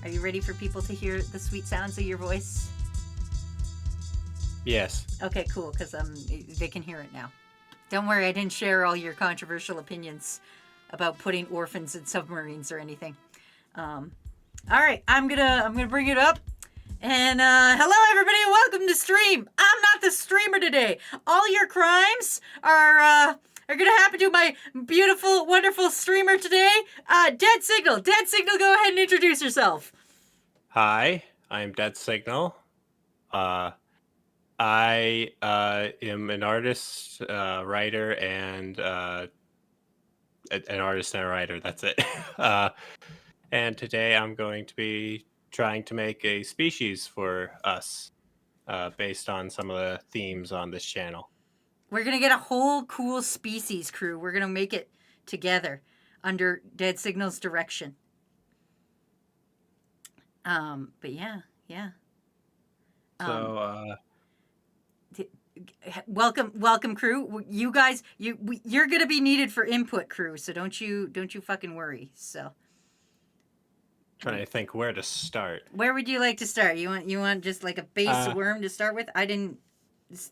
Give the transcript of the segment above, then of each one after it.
Are you ready for people to hear the sweet sounds of your voice? Yes. Okay, cool, because they can hear it now. Don't worry, I didn't share all your controversial opinions about putting orphans in submarines or anything. All right, I'm gonna bring it up. And hello everybody, welcome to stream. I'm not the streamer today. All your crimes are gonna happen to my beautiful, wonderful streamer today. Dead Signal. Dead Signal, go ahead and introduce yourself. Hi, I'm Dead Signal. I am an artist, writer, and an artist and a writer. That's it. And today I'm going to be trying to make a species for us, based on some of the themes on this channel. We're gonna get a whole cool species crew. We're gonna make it together under Dead Signal's direction. But yeah. So, Welcome crew. You guys, you're gonna be needed for input, crew. So don't you fucking worry. So trying to think where to start. where would you like to start? You want just like a base worm to start with? I didn't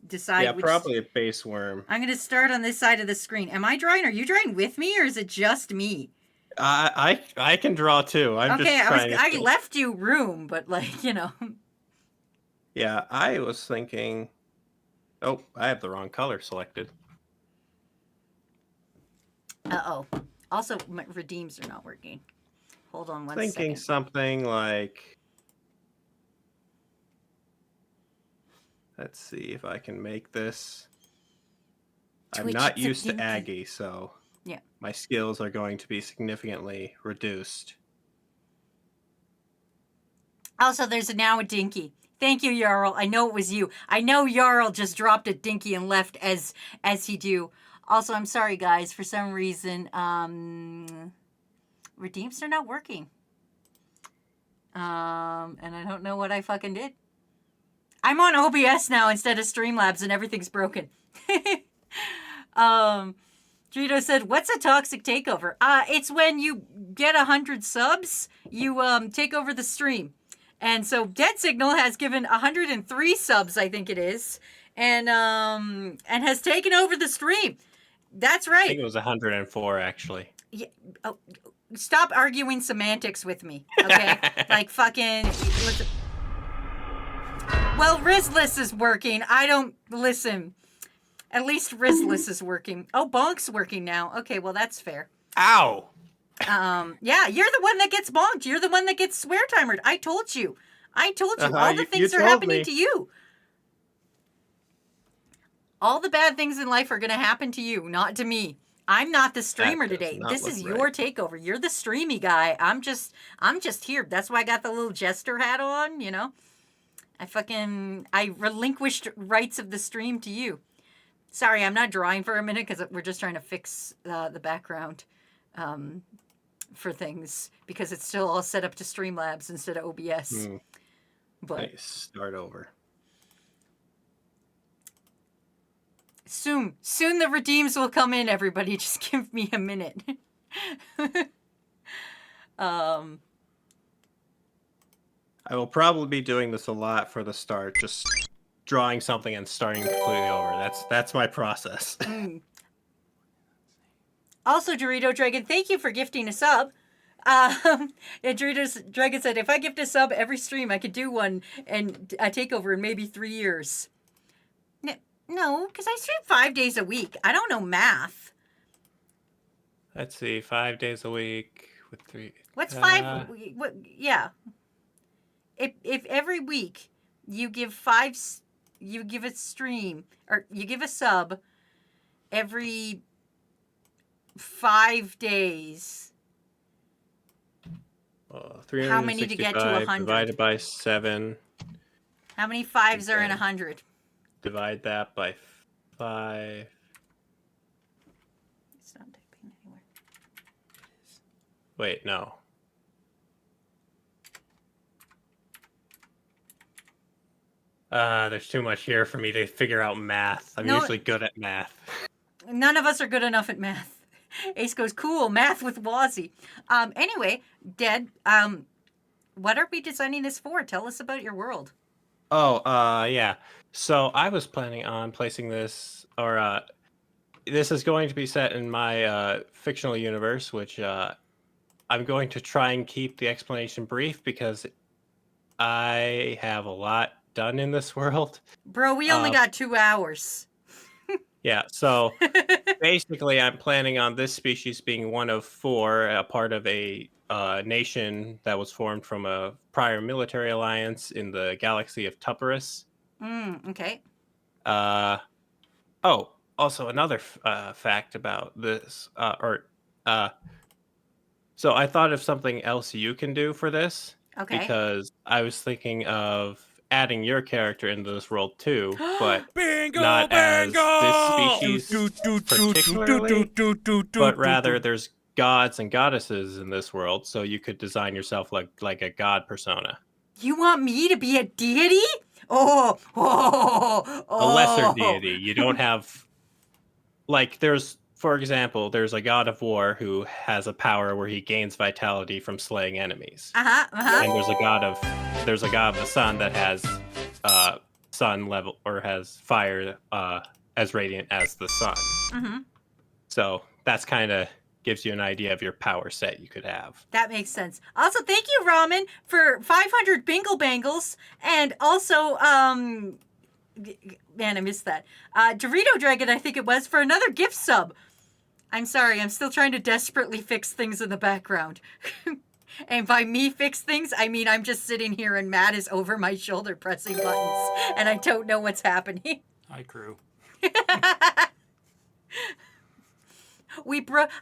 decide. Yeah, probably a base worm. I'm gonna start on this side of the screen. Am I drawing? Are you drawing with me, or is it just me? I can draw too. I'm okay, just trying. I left you room, but like Yeah, I was thinking. Oh, I have the wrong color selected. Uh-oh. Also, my redeems are not working. Hold on one second. Thinking something like... Let's see if I can make this. I'm not used to Aggie, so yeah, my skills are going to be significantly reduced. Also, there's now a Dinky. Thank you, Jarl. I know it was you. I know Jarl just dropped a Dinky and left as he do. Also, I'm sorry, guys. For some reason, redeems are not working. And I don't know what I fucking did. I'm on OBS now instead of Streamlabs, and everything's broken. Drito said, "What's a toxic takeover?" It's when you get 100 subs, you take over the stream. And so Dead Signal has given 103 subs, I think it is, and has taken over the stream. That's right. I think it was 104, actually. Yeah. Oh, stop arguing semantics with me, okay? Like fucking. Listen. Well, Rizless is working. I don't listen. At least Rizless is working. Oh, Bonk's working now. Okay, well that's fair. Ow. Yeah, you're the one that gets bonked. You're the one that gets swear timered. I told you. All the things are happening to you. All the bad things in life are going to happen to you, not to me. I'm not the streamer today. This is your takeover. You're the streamy guy. I'm just here. That's why I got the little jester hat on, you know? I relinquished rights of the stream to you. Sorry, I'm not drawing for a minute because we're just trying to fix the background for things because it's still all set up to Streamlabs instead of OBS. But nice. Start over. Soon the redeems will come in, everybody. Just give me a minute. I will probably be doing this a lot for the start, just drawing something and starting completely over. That's my process. Also, Dorito Dragon, thank you for gifting a sub. Dorito Dragon said, if I gift a sub every stream, I could do one and a takeover in maybe 3 years. No, because I stream 5 days a week. I don't know math. Let's see, 5 days a week with 3. What's 5? Yeah. If every week you give you give a stream or you give a sub every 5 days. How many to get to 100? Divided by 7. How many 5s are in 100? Divide that by 5. It's not typing anywhere. Wait, no. There's too much here for me to figure out math. I'm usually good at math. None of us are good enough at math. Ace goes, cool, math with Wazzy. Anyway, Dead, what are we designing this for? Tell us about your world. Oh, yeah. So I was planning on placing this, or this is going to be set in my fictional universe, which I'm going to try and keep the explanation brief because I have a lot done in this world. Bro, we only got 2 hours. Yeah, so basically, I'm planning on this species being one of 4, a part of a nation that was formed from a prior military alliance in the galaxy of Tupperus. Okay. Oh, also another fact about this, so I thought of something else you can do for this. Okay. Because I was thinking of adding your character into this world too, but Bingo, not as this species particularly, but rather there's gods and goddesses in this world, so you could design yourself like a god persona. You want me to be a deity? Oh. A lesser deity. You don't have for example, there's a god of war who has a power where he gains vitality from slaying enemies. And there's a god of the sun that has sun level or has fire as radiant as the sun. So that's kind of gives you an idea of your power set you could have. That makes sense. Also, thank you, Ramen, for 500 Bingle Bangles, and also, man, I missed that. Dorito Dragon, I think it was, for another gift sub. I'm sorry, I'm still trying to desperately fix things in the background. And by me fix things, I mean I'm just sitting here and Matt is over my shoulder pressing buttons, and I don't know what's happening. Hi, crew.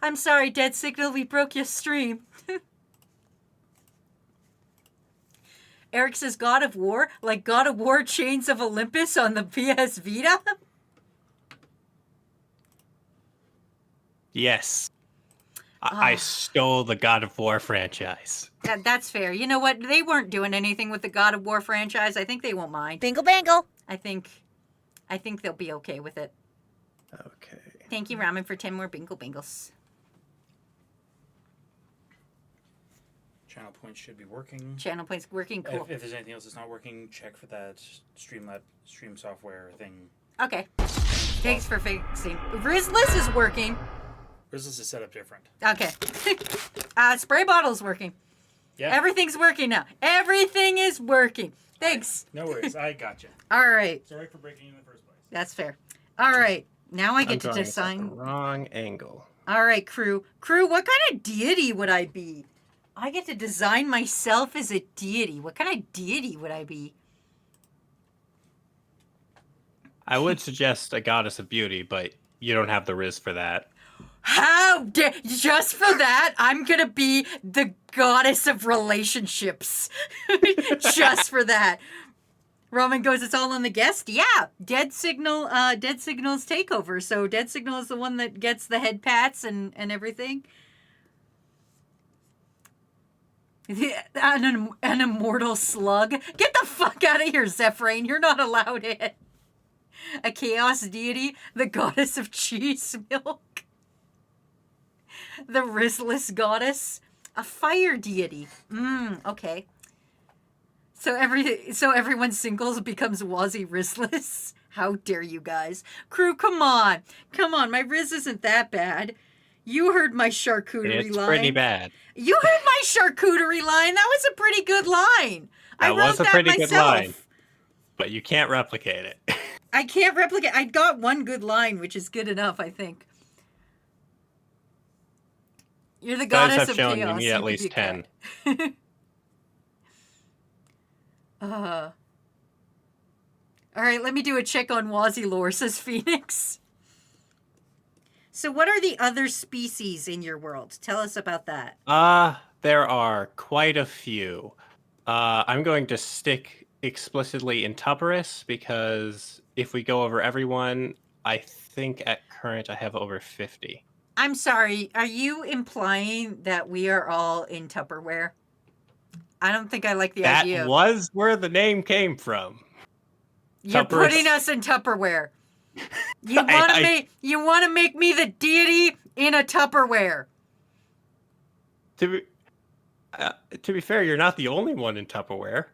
I'm sorry, Dead Signal, we broke your stream. Eric says God of War, like God of War Chains of Olympus on the PS Vita? Yes. I stole the God of War franchise. That's fair. You know what? They weren't doing anything with the God of War franchise. I think they won't mind. Bingle bangle. I think they'll be okay with it. Okay. Thank you, Ramen, for 10 more Bingle Bangles. Channel points should be working. Channel points working, cool. If there's anything else that's not working, check for that stream software thing. Okay. Thanks for fixing. Rizless is working. Rizless is set up different. Okay. Spray bottle's working. Yeah. Everything's working now. Everything is working. Thanks. No worries. I gotcha. All right. Sorry for breaking in the first place. That's fair. All right. Now I get to drawing it at design. the wrong angle. All right, crew. Crew, what kind of deity would I be? I get to design myself as a deity. What kind of deity would I be? I would suggest a goddess of beauty, but you don't have the riz for that. How dare... Just for that, I'm gonna be the goddess of relationships. Just for that. Roman goes, it's all on the guest. Yeah, Dead Signal's Takeover. So Dead Signal is the one that gets the head pats and everything. An immortal slug. Get the fuck out of here, Zephrane. You're not allowed in. A chaos deity, the goddess of cheese milk. The Rizless goddess, a fire deity. Okay. So everyone singles becomes Wazzy Rizless. How dare you guys? Crew, come on. Come on, my Riz isn't that bad. You heard my charcuterie It's line. pretty bad. You heard my charcuterie line. That was a pretty good line. I That wrote was a that pretty myself. good line. But you can't replicate it. I can't replicate. I got one good line, which is good enough, I think. You're the Guys goddess have of shown chaos. you need You at could least be 10. All right, let me do a check on Wazzy lore, says Phoenix. So what are the other species in your world? Tell us about that. There are quite a few. I'm going to stick explicitly in Tupperus because if we go over everyone, I think at current I have over 50. I'm sorry, are you implying that we are all in Tupperware? I don't think I like the idea. That was where the name came from. You're Tupperus. putting us in Tupperware. You want to make me the deity in a Tupperware. To be fair, you're not the only one in Tupperware.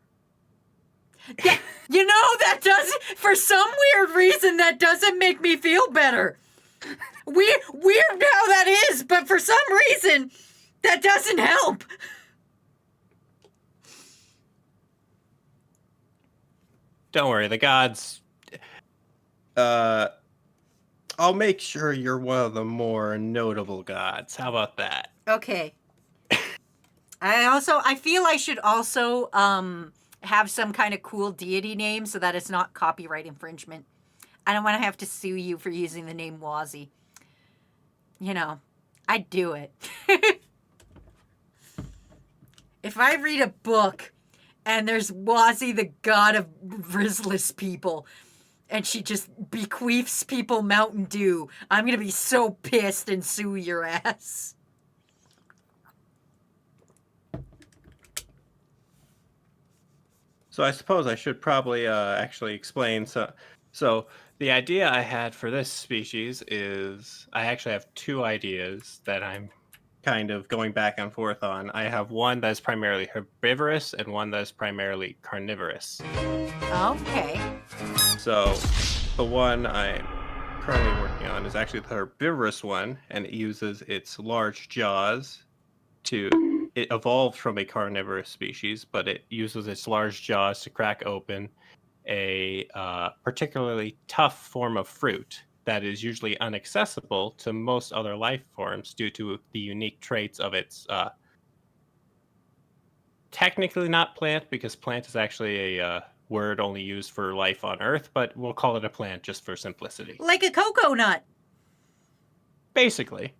Yeah, you know, that doesn't, for some weird reason, that doesn't make me feel better. Weird how that is, but for some reason, that doesn't help. Don't worry, the gods. I'll make sure you're one of the more notable gods. How about that? Okay. I feel I should also have some kind of cool deity name so that it's not copyright infringement. I don't want to have to sue you for using the name Wazzy. You know, I'd do it. If I read a book and there's Wazzy, the god of riskless people, and she just bequeaths people Mountain Dew, I'm going to be so pissed and sue your ass. So I suppose I should probably actually explain. So The idea I had for this species is I actually have two ideas that I'm kind of going back and forth on. I have one that's primarily herbivorous and one that's primarily carnivorous. Okay. So the one I'm currently working on is actually the herbivorous one, and it uses its large jaws it evolved from a carnivorous species, but it uses its large jaws to crack open a particularly tough form of fruit that is usually inaccessible to most other life forms due to the unique traits of its technically not plant, because plant is actually a word only used for life on Earth, but we'll call it a plant just for simplicity. Like a cocoa nut. Basically.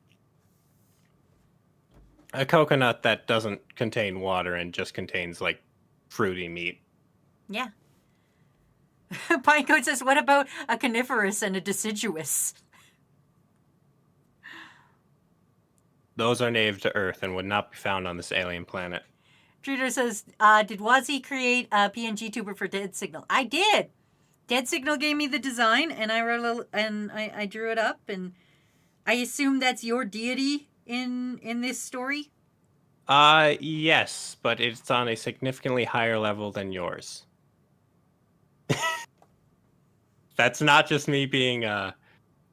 A coconut that doesn't contain water and just contains, like, fruity meat. Yeah. Pinecone says, what about a coniferous and a deciduous? Those are native to Earth and would not be found on this alien planet. Truder says, did Wazzy create a PNG tuber for Dead Signal? I did. Dead Signal gave me the design, and I drew it up, and I assume that's your deity in this story? Yes, but it's on a significantly higher level than yours. That's not just me being,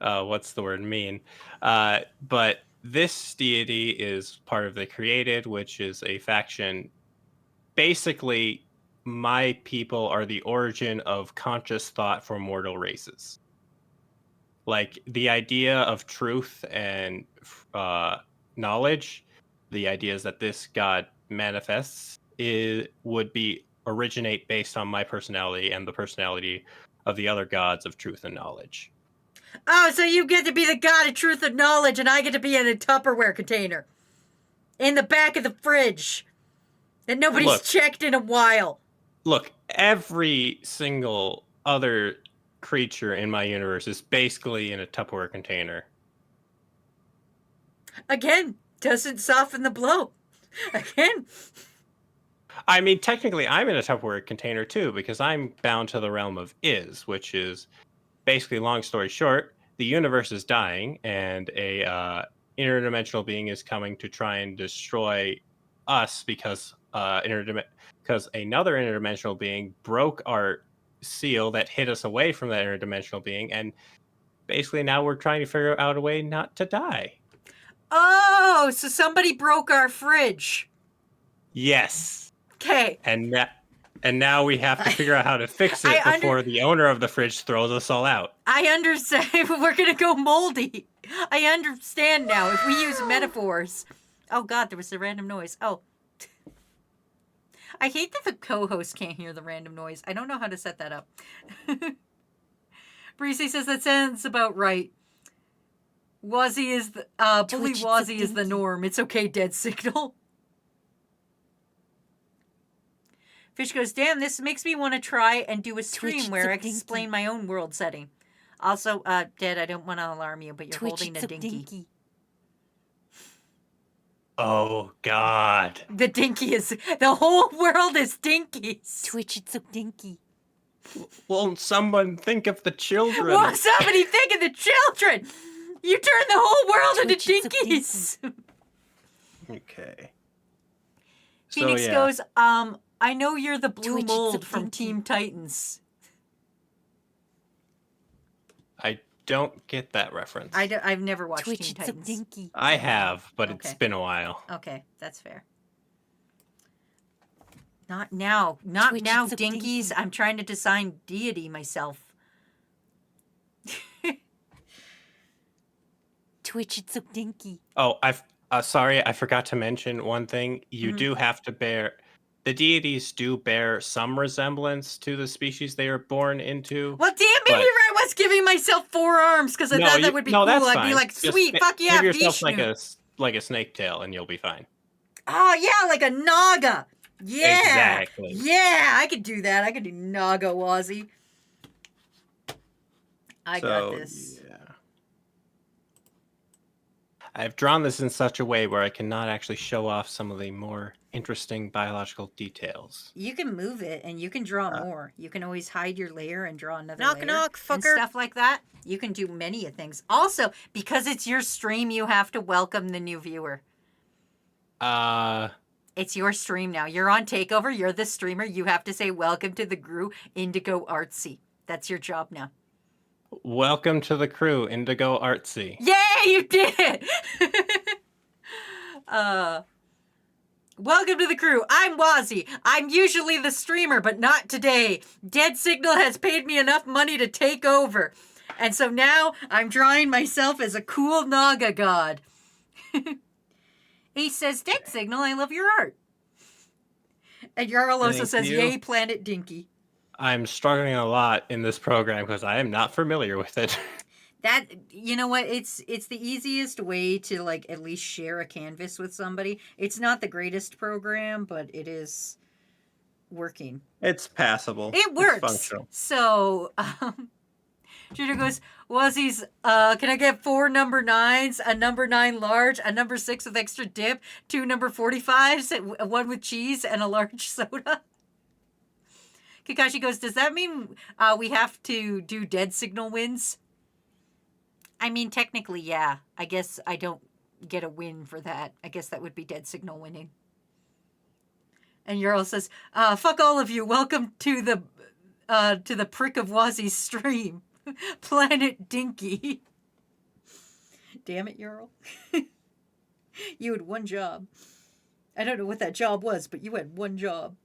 what's the word, mean. But this deity is part of the Created, which is a faction. Basically, my people are the origin of conscious thought for mortal races. Like, the idea of truth and knowledge, the ideas that this god manifests, would originate based on my personality and the personality of the other gods of truth and knowledge. Oh, so you get to be the god of truth and knowledge, and I get to be in a Tupperware container. In the back of the fridge. That nobody's checked in a while. Look, every single other creature in my universe is basically in a Tupperware container. Again, doesn't soften the blow. Again. I mean, technically, I'm in a Tupperware container too, because I'm bound to the realm of is, which is basically, long story short, the universe is dying, and a interdimensional being is coming to try and destroy us because another interdimensional being broke our seal that hid us away from that interdimensional being, and basically now we're trying to figure out a way not to die. Oh, so somebody broke our fridge. Yes. Okay. And now we have to figure out how to fix it before the owner of the fridge throws us all out. I understand. We're going to go moldy. I understand now. If we use metaphors. Oh, God, there was a random noise. Oh. I hate that the co-host can't hear the random noise. I don't know how to set that up. Breezy says that sounds about right. Wazzy is the... Bully Wazzy is the norm. It's okay, Dead Signal. Fish goes, damn, this makes me want to try and do a stream where I explain my own world setting. Also, Dead, I don't want to alarm you, but you're holding a dinky. Oh, God. The dinky is... The whole world is dinkies. Twitch, it's so dinky. Won't someone think of the children? Won't somebody think of the children? You turn the whole world into dinkies. Okay. Phoenix yeah. goes, I know you're the blue Twitch, it's a mold from dinky. Team Titans. I don't get that reference. I've never watched Twitch, Teen it's a Titans. dinky. I have, but it's Okay. been a while. Okay, that's fair. Not now. Not Twitch, now, it's a dinkies. dinky. I'm trying to design deity myself. Twitch, it's a dinky. Oh, sorry, I forgot to mention one thing. You Mhm. do have to bear. The deities do bear some resemblance to the species they are born into. Well, damn it, But- here I was giving myself 4 arms because I thought that would be cool. that's I'd fine. be like, Just sweet, fuck yeah, give yourself Vishnu. like a snake tail, and you'll be fine. Oh, yeah, like a Naga. Yeah. Exactly. Yeah, I could do that. I could do Naga Wazzy. I got this. Yeah. I've drawn this in such a way where I cannot actually show off some of the more interesting biological details. You can move it and you can draw more. You can always hide your layer and draw another Knock, layer. knock, And fucker. stuff like that. You can do many of things. Also, because it's your stream, you have to welcome the new viewer. It's your stream now. You're on Takeover. You're the streamer. You have to say, welcome to the Gru Indigo Artsy. That's your job now. Welcome to the crew, Indigo Artsy. Yay, you did it! Welcome to the crew. I'm Wazzy. I'm usually the streamer, but not today. Dead Signal has paid me enough money to take over. And so now I'm drawing myself as a cool Naga god. He says, Dead Signal, I love your art. And Jarl also Thank says, you. yay, Planet Dinky. I'm struggling a lot in this program because I am not familiar with it. That, you know what, it's the easiest way to, like, at least share a canvas with somebody. It's not the greatest program, but it is working. It's passable. It It's works. functional. So, Judah goes, Wazzy's, can I get 4 number 9s, a number 9 large, a number 6 with extra dip, 2 number 45s, 1 with cheese, and a large soda? Kakashi goes, does that mean we have to do Dead Signal wins? I mean, technically, yeah. I guess I don't get a win for that. I guess that would be Dead Signal winning. And Jarl says, fuck all of you. Welcome to the Prick of Wazzy's stream. Planet Dinky. Damn it, Jarl. You had one job. I don't know what that job was, but you had one job.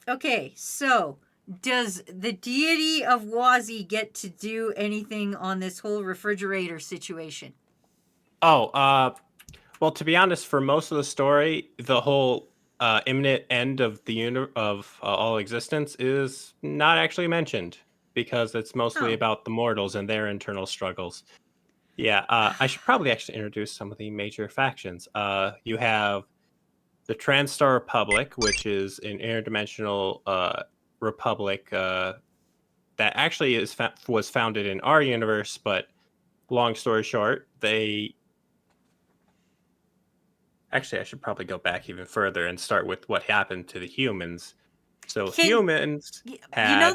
Okay, so does the deity of Wazzy get to do anything on this whole refrigerator situation? Oh, well, to be honest, for most of the story, the whole imminent end of the all existence is not actually mentioned because it's mostly Oh. about the mortals and their internal struggles. Yeah, I should probably actually introduce some of the major factions. You have the Transstar Republic, which is an interdimensional republic that actually was founded in our universe, but long story short, they... Actually, I should probably go back even further and start with what happened to the humans. So humans had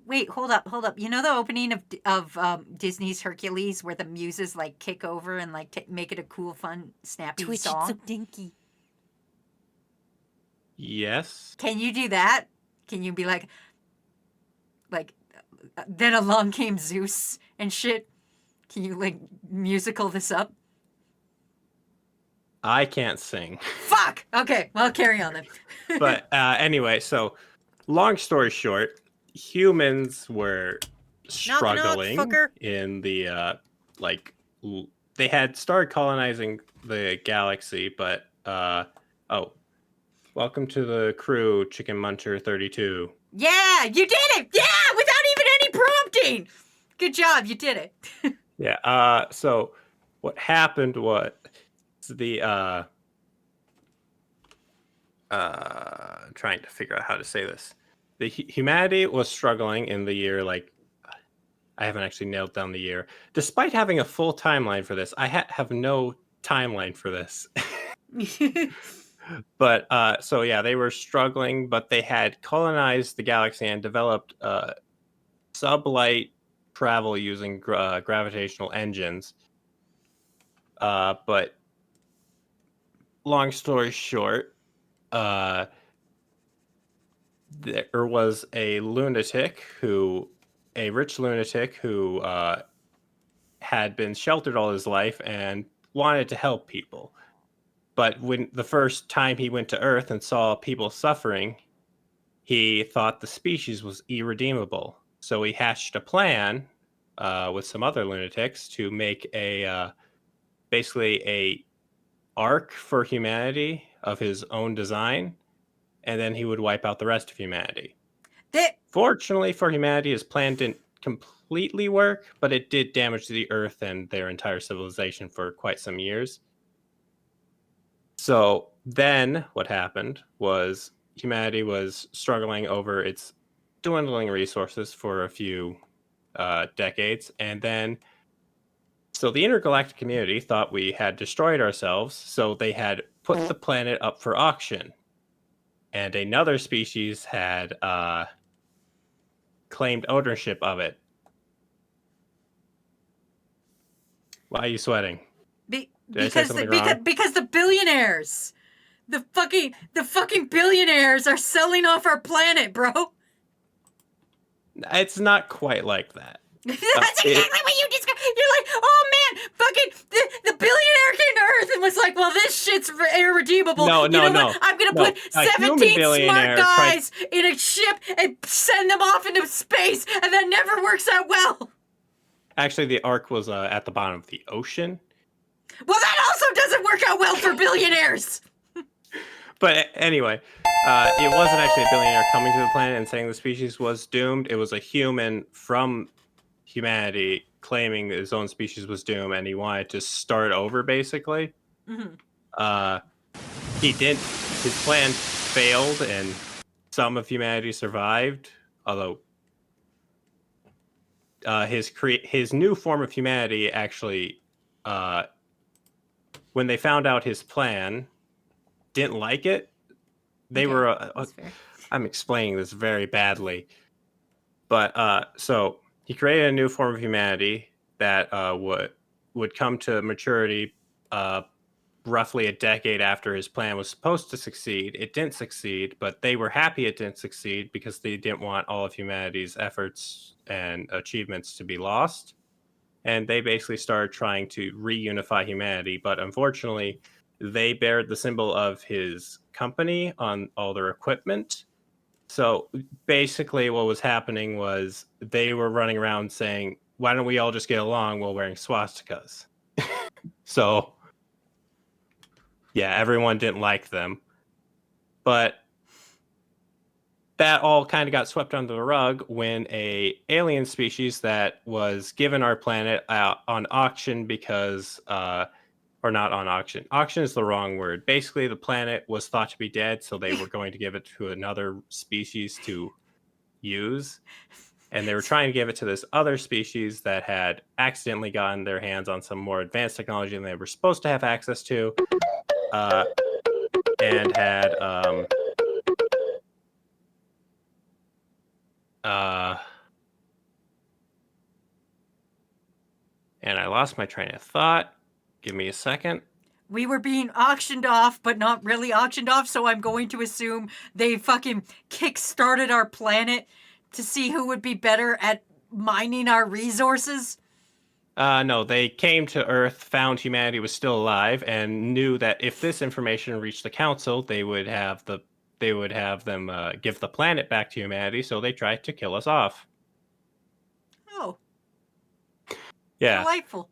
wait, hold up. You know the opening of Disney's Hercules where the muses like kick over and like make it a cool, fun, snappy Twitch, song? it's a dinky. Yes. Can you do that? Can you be like, then along came Zeus and shit? Can you like musical this up? I can't sing. Fuck! Okay, well, carry on then. But anyway, so long story short, humans were struggling fucker. in the they had started colonizing the galaxy, but welcome to the crew, Chicken Muncher 32. Yeah, you did it! Yeah, without even any prompting! Good job, you did it. Yeah, so what happened was the trying to figure out how to say this. The humanity was struggling in the year, like, I haven't actually nailed down the year. Despite having a full timeline for this, I have no timeline for this. But so yeah, they were struggling, but they had colonized the galaxy and developed sublight travel using gravitational engines. But long story short, there was a rich lunatic who had been sheltered all his life and wanted to help people. But when the first time he went to Earth and saw people suffering, he thought the species was irredeemable. So he hatched a plan with some other lunatics to make basically a ark for humanity of his own design, and then he would wipe out the rest of humanity. Fortunately for humanity, his plan didn't completely work, but it did damage the Earth and their entire civilization for quite some years. So then what happened was humanity was struggling over its dwindling resources for a few decades. And then, so the intergalactic community thought we had destroyed ourselves. So they had put the planet up for auction. And another species had claimed ownership of it. Why are you sweating? Because the billionaires, the fucking billionaires are selling off our planet, bro. It's not quite like that. That's exactly what you described. You're like, oh man, fucking the billionaire came to Earth and was like, well, this shit's irredeemable. No. What? I'm gonna put 17 smart guys in a ship and send them off into space, and that never works out well. Actually, the ark was at the bottom of the ocean. Well, that also doesn't work out well for billionaires. But anyway, it wasn't actually a billionaire coming to the planet and saying the species was doomed. It was a human from humanity claiming that his own species was doomed, and he wanted to start over, basically. Mm-hmm. He didn't. His plan failed, and some of humanity survived, although his new form of humanity actually, when they found out his plan, didn't like it. They were. I'm explaining this very badly, but so he created a new form of humanity that would come to maturity roughly a decade after his plan was supposed to succeed. It didn't succeed, but they were happy it didn't succeed because they didn't want all of humanity's efforts and achievements to be lost. And they basically started trying to reunify humanity, but unfortunately, they bared the symbol of his company on all their equipment. So basically what was happening was they were running around saying, why don't we all just get along while wearing swastikas? So, yeah, everyone didn't like them. But that all kind of got swept under the rug when a alien species that was given our planet on auction because... or not on auction. Auction is the wrong word. Basically, the planet was thought to be dead, so they were going to give it to another species to use. And they were trying to give it to this other species that had accidentally gotten their hands on some more advanced technology than they were supposed to have access to. And had... and I lost my train of thought. Give me a second. We were being auctioned off, but not really auctioned off, so I'm going to assume they fucking kick-started our planet to see who would be better at mining our resources. No, they came to Earth, found humanity was still alive, and knew that if this information reached the council, they would have them give the planet back to humanity, so they tried to kill us off. Oh. Yeah. Delightful.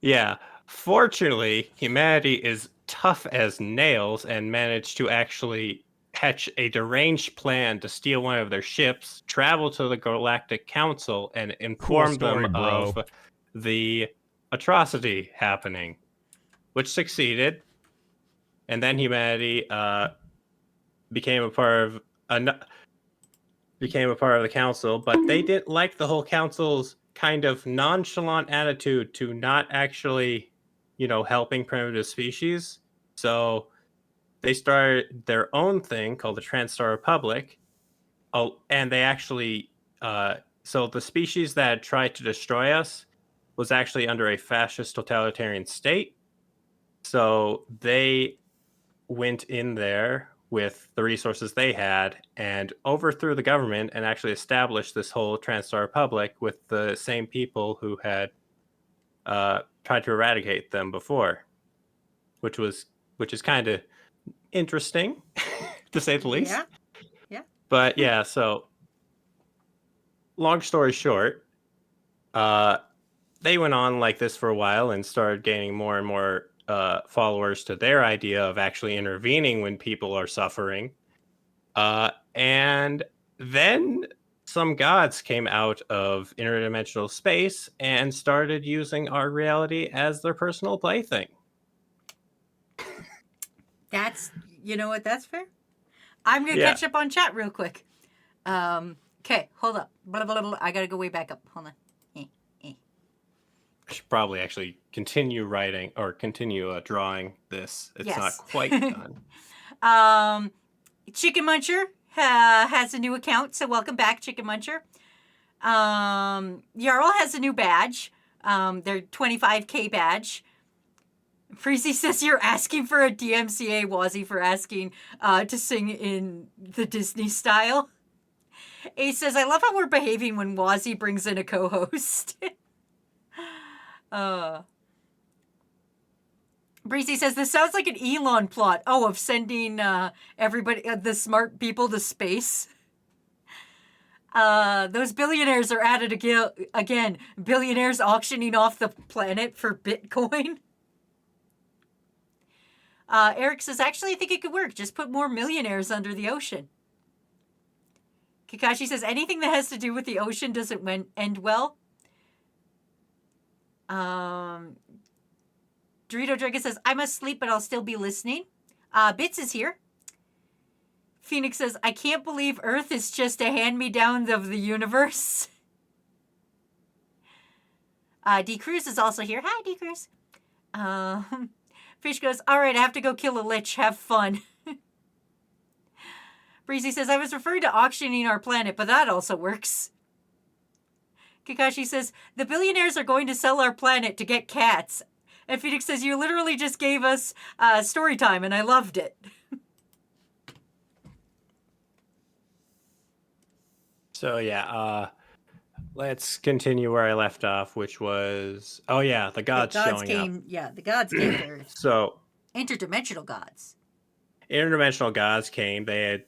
Yeah. Fortunately, humanity is tough as nails and managed to actually hatch a deranged plan to steal one of their ships, travel to the Galactic Council, and inform them of the atrocity happening, which succeeded. And then humanity became a part of the council, but they didn't like the whole council's kind of nonchalant attitude to not actually, helping primitive species. So they started their own thing called the TranStar Republic. Oh, and they actually, so the species that tried to destroy us was actually under a fascist totalitarian state. So they went in there with the resources they had and overthrew the government and actually established this whole Transstar Republic with the same people who had tried to eradicate them before, which is kind of interesting to say the least. Yeah. Yeah. But yeah, so long story short, they went on like this for a while and started gaining more and more followers to their idea of actually intervening when people are suffering. And then some gods came out of interdimensional space and started using our reality as their personal plaything. That's, you know what, that's fair. I'm going to Yeah. catch up on chat real quick. Okay, hold up. Blah, blah, blah, blah. I got to go way back up. Hold on. I should probably actually continue writing or continue drawing this. It's not Yes. quite done. Chicken Muncher has a new account, so welcome back, Chicken Muncher. Jarl has a new badge, their 25K badge. Freezy says you're asking for a DMCA, Wazzy, for asking to sing in the Disney style. Ace says, I love how we're behaving when Wazzy brings in a co-host. Breezy says, this sounds like an Elon plot. Oh, of sending everybody, the smart people to space. Those billionaires are at it again. Billionaires auctioning off the planet for Bitcoin. Eric says, actually, I think it could work. Just put more millionaires under the ocean. Kakashi says, anything that has to do with the ocean doesn't end well. Dorito Dragon says, I must sleep, but I'll still be listening. Bits is here. Phoenix says, I can't believe Earth is just a hand-me-down of the universe. D. Cruz is also here. Hi, D. Cruz. Fish goes, all right, I have to go kill a lich. Have fun. Breezy says, I was referring to auctioning our planet, but that also works. Kakashi says, the billionaires are going to sell our planet to get cats. And Phoenix says, you literally just gave us story time, and I loved it. So yeah, let's continue where I left off, which was the gods showing up. Yeah, the gods came to Earth. So Interdimensional gods. Interdimensional gods came. They had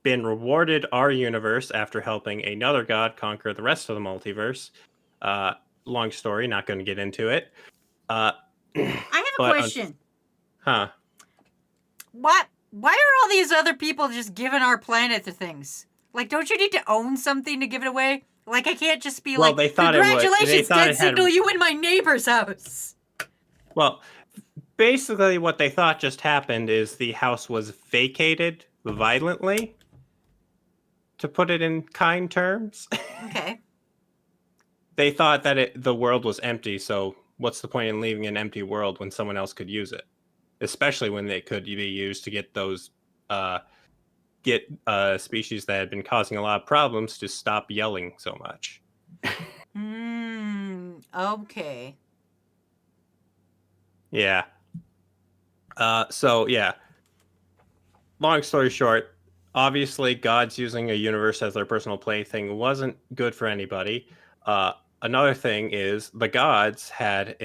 been rewarded our universe after helping another god conquer the rest of the multiverse. Long story, not going to get into it. I have a question. Huh? Why are all these other people just giving our planet to things? Like, don't you need to own something to give it away? Like, I can't just be They thought congratulations, dead it signal, you in my neighbor's house. Well, basically what they thought just happened is the house was vacated violently, to put it in kind terms. Okay. They thought that the world was empty, so what's the point in leaving an empty world when someone else could use it? Especially when they could be used to get those species that had been causing a lot of problems to stop yelling so much. Okay. Yeah. Long story short, obviously gods using a universe as their personal plaything wasn't good for anybody. Another thing is the gods had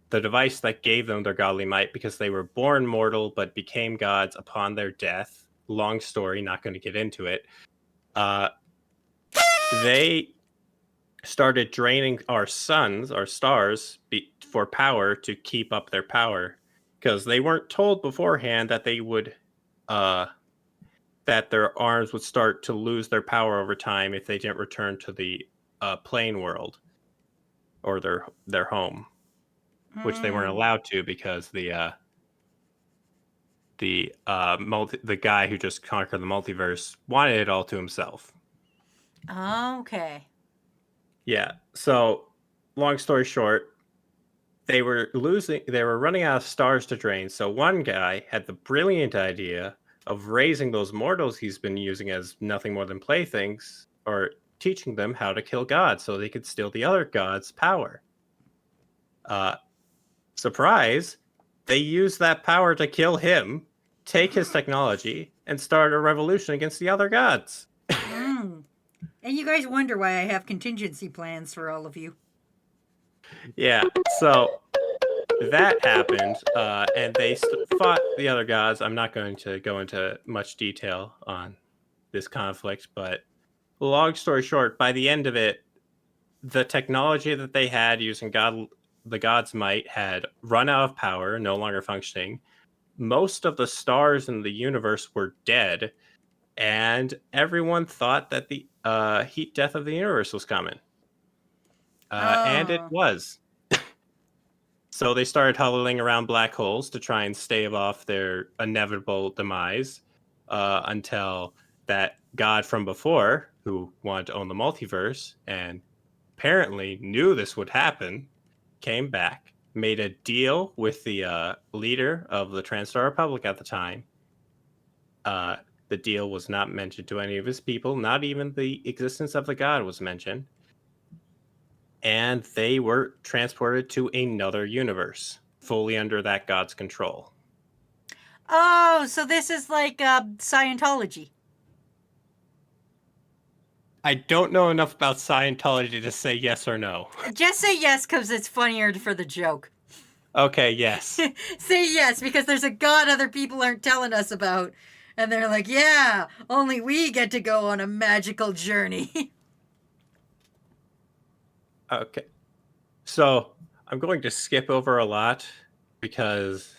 the device that gave them their godly might because they were born mortal but became gods upon their death. Long story, not going to get into it. They started draining our suns, our stars, for power to keep up their power, because they weren't told beforehand that they would, that their arms would start to lose their power over time if they didn't return to the plane world or their home, which they weren't allowed to because the guy who just conquered the multiverse wanted it all to himself. Okay. Yeah. So, long story short, they were running out of stars to drain. So one guy had the brilliant idea of raising those mortals he's been using as nothing more than playthings, or teaching them how to kill gods so they could steal the other gods' power. Surprise! They used that power to kill him, take his technology and start a revolution against the other gods. Mm. And you guys wonder why I have contingency plans for all of you. Yeah, so that happened, and they fought the other gods. I'm not going to go into much detail on this conflict, but long story short, by the end of it, the technology that they had using the god's might had run out of power, no longer functioning. Most of the stars in the universe were dead, and everyone thought that the heat death of the universe was coming. And it Oh. was. So they started huddling around black holes to try and stave off their inevitable demise until that god from before, who wanted to own the multiverse and apparently knew this would happen, came back, made a deal with the leader of the Transtar Republic at the time. The deal was not mentioned to any of his people, not even the existence of the god was mentioned. And they were transported to another universe, fully under that god's control. Oh, so this is like Scientology. I don't know enough about Scientology to say yes or no. Just say yes because it's funnier for the joke. Okay, yes. Say yes because there's a god other people aren't telling us about. And they're like, yeah, only we get to go on a magical journey. Okay. So I'm going to skip over a lot because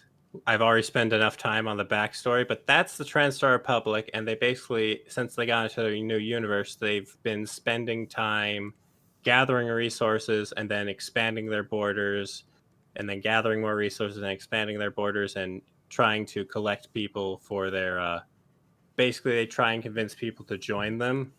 I've already spent enough time on the backstory, but that's the Transtar Republic, and they basically, since they got into a new universe, they've been spending time gathering resources and then expanding their borders, and then gathering more resources and expanding their borders and trying to collect people for their basically they try and convince people to join them,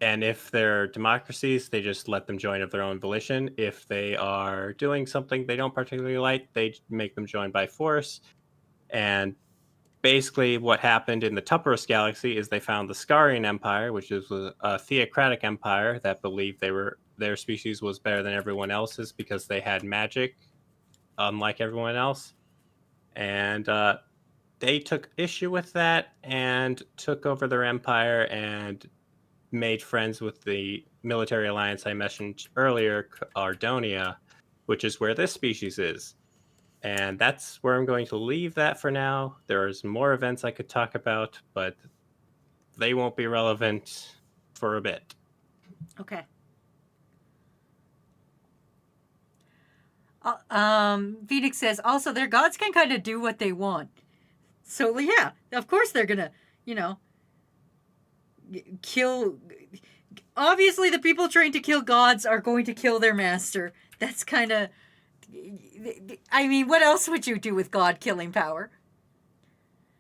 and if they're democracies, they just let them join of their own volition. If they are doing something they don't particularly like, they make them join by force. And basically what happened in the Tupperus galaxy is they found the Scarian Empire, which is a theocratic empire that believed their species was better than everyone else's because they had magic, unlike everyone else. And they took issue with that and took over their empire and made friends with the military alliance I mentioned earlier, Ardonia, which is where this species is. And that's where I'm going to leave that for now. There's more events I could talk about, but they won't be relevant for a bit. Okay. Phoenix says, also, their gods can kind of do what they want. So, yeah, of course they're going to, kill. Obviously, the people trying to kill gods are going to kill their master. That's kind of. I mean, what else would you do with God killing power?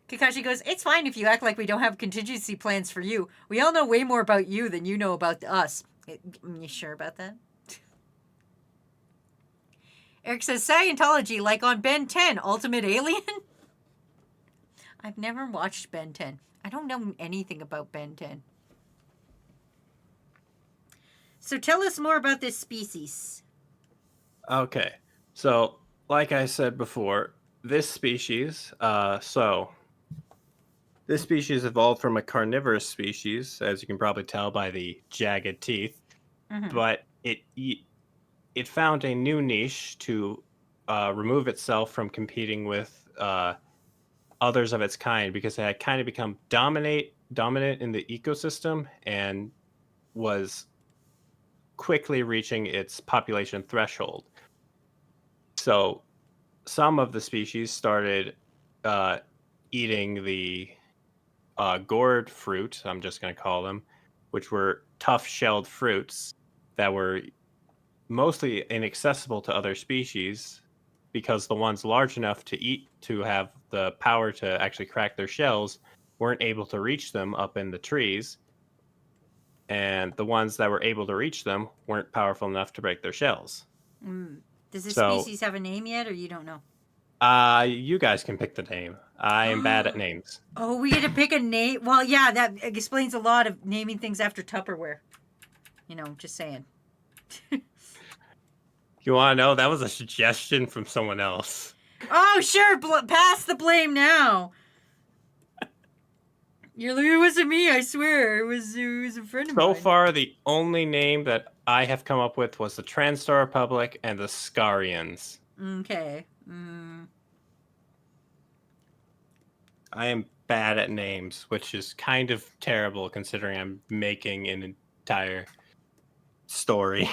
Kakashi goes, it's fine if you act like we don't have contingency plans for you. We all know way more about you than you know about us. You sure about that? Eric says, Scientology, like on Ben 10, Ultimate Alien? I've never watched Ben 10. I don't know anything about Ben 10. So tell us more about this species. Okay. So, like I said before, this species, this species evolved from a carnivorous species, as you can probably tell by the jagged teeth, but it found a new niche to remove itself from competing with others of its kind because it had kind of become dominant in the ecosystem and was quickly reaching its population threshold. So some of the species started eating the gourd fruit, I'm just going to call them, which were tough-shelled fruits that were mostly inaccessible to other species because the ones large enough to eat, to have the power to actually crack their shells, weren't able to reach them up in the trees. And the ones that were able to reach them weren't powerful enough to break their shells. Does this species have a name yet, or you don't know? You guys can pick the name. I am bad at names. Oh, we get to pick a name? Well, yeah, that explains a lot of naming things after Tupperware. Just saying. You want to know? That was a suggestion from someone else. Oh, sure. Pass the blame now. You're like, it wasn't me, I swear. It was a friend of mine. So far, the only name that I have come up with was the Transtar Republic and the Scarians. Okay. I am bad at names, which is kind of terrible considering I'm making an entire story.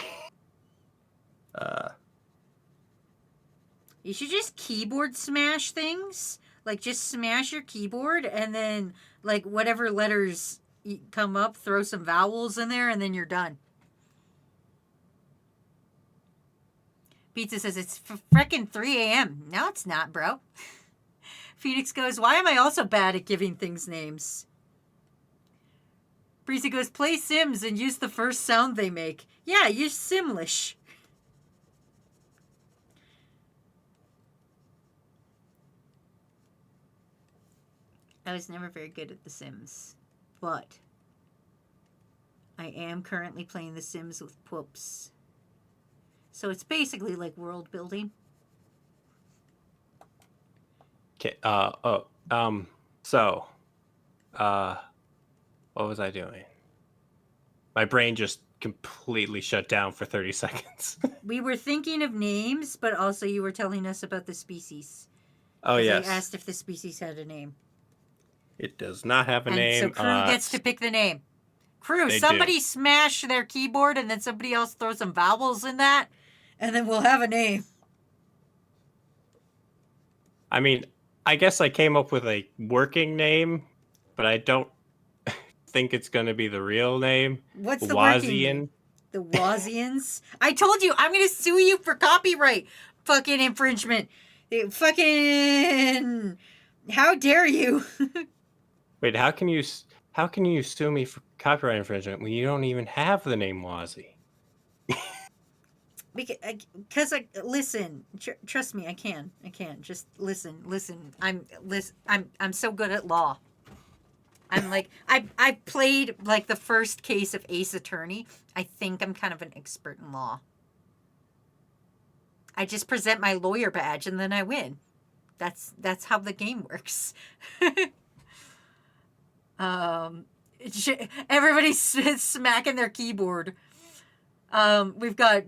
You should just keyboard smash things. Like, just smash your keyboard and then, like, whatever letters come up, throw some vowels in there, and then you're done. Pizza says it's frickin' 3 a.m. No, it's not, bro. Phoenix goes, why am I also bad at giving things names? Breezy goes, play Sims and use the first sound they make. Yeah, use Simlish. I was never very good at The Sims, but I am currently playing The Sims with Poops. So it's basically like world building. Okay. What was I doing? My brain just completely shut down for 30 seconds. We were thinking of names, but also you were telling us about the species. Oh, yes. I asked if the species had a name. It does not have a And name. so Crew gets to pick the name. Crew, They somebody smash their keyboard and then somebody else throw some vowels in that, and then we'll have a name. I mean, I guess I came up with a working name, but I don't think it's going to be the real name. What's the working name? The Wazians? I told you, I'm going to sue you for copyright fucking infringement. Fucking... How dare you? Wait, how can you sue me for copyright infringement when you don't even have the name Wazzy? Because listen, trust me, I can. Just listen. I'm so good at law. I'm like, I played like the first case of Ace Attorney. I think I'm kind of an expert in law. I just present my lawyer badge and then I win. That's how the game works. Everybody's smacking their keyboard. We've got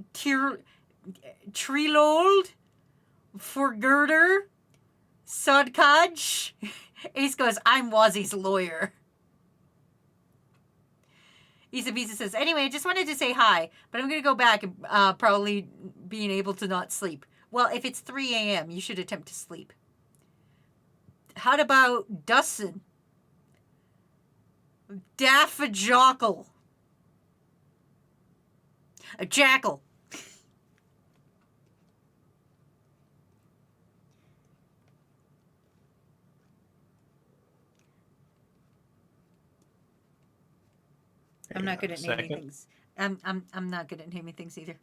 Treelold, Forgirder, Sodkaj. Ace goes, I'm Wazzy's lawyer. Isabisa says, anyway, I just wanted to say hi, but I'm going to go back and probably being able to not sleep. Well, if it's 3 a.m., you should attempt to sleep. How about Dustin? Daffodjockle. A jackal. I'm not good at naming things. I'm not good at naming things either.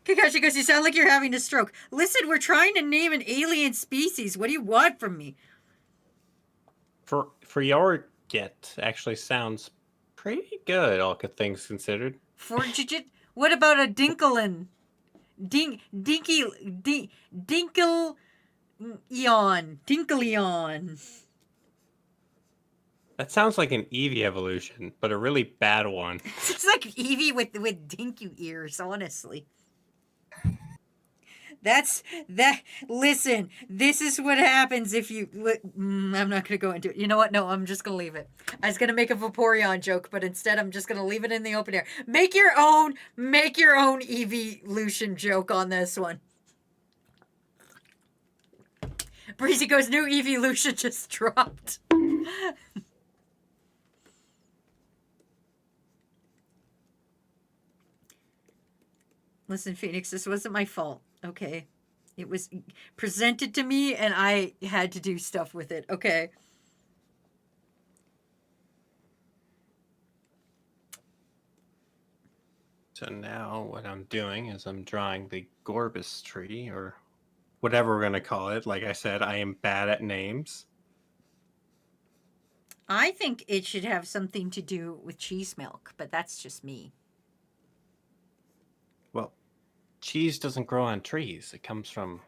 Kakashi goes, you sound like you're having a stroke. Listen, we're trying to name an alien species. What do you want from me? For your get actually sounds pretty good, all good things considered. What about a Dinklin? Dinkleon. That sounds like an Eevee evolution, but a really bad one. It's like Eevee with dinky ears, honestly. Listen, this is what happens if you... I'm not going to go into it. You know what? No, I'm just going to leave it. I was going to make a Vaporeon joke, but instead I'm just going to leave it in the open air. Make your own evolution joke on this one. Breezy goes, new evolution just dropped. Listen, Phoenix, this wasn't my fault, okay? It was presented to me, and I had to do stuff with it, okay? So now what I'm doing is I'm drawing the Gorbis tree, or whatever we're going to call it. Like I said, I am bad at names. I think it should have something to do with cheese milk, but that's just me. Well, cheese doesn't grow on trees. It comes from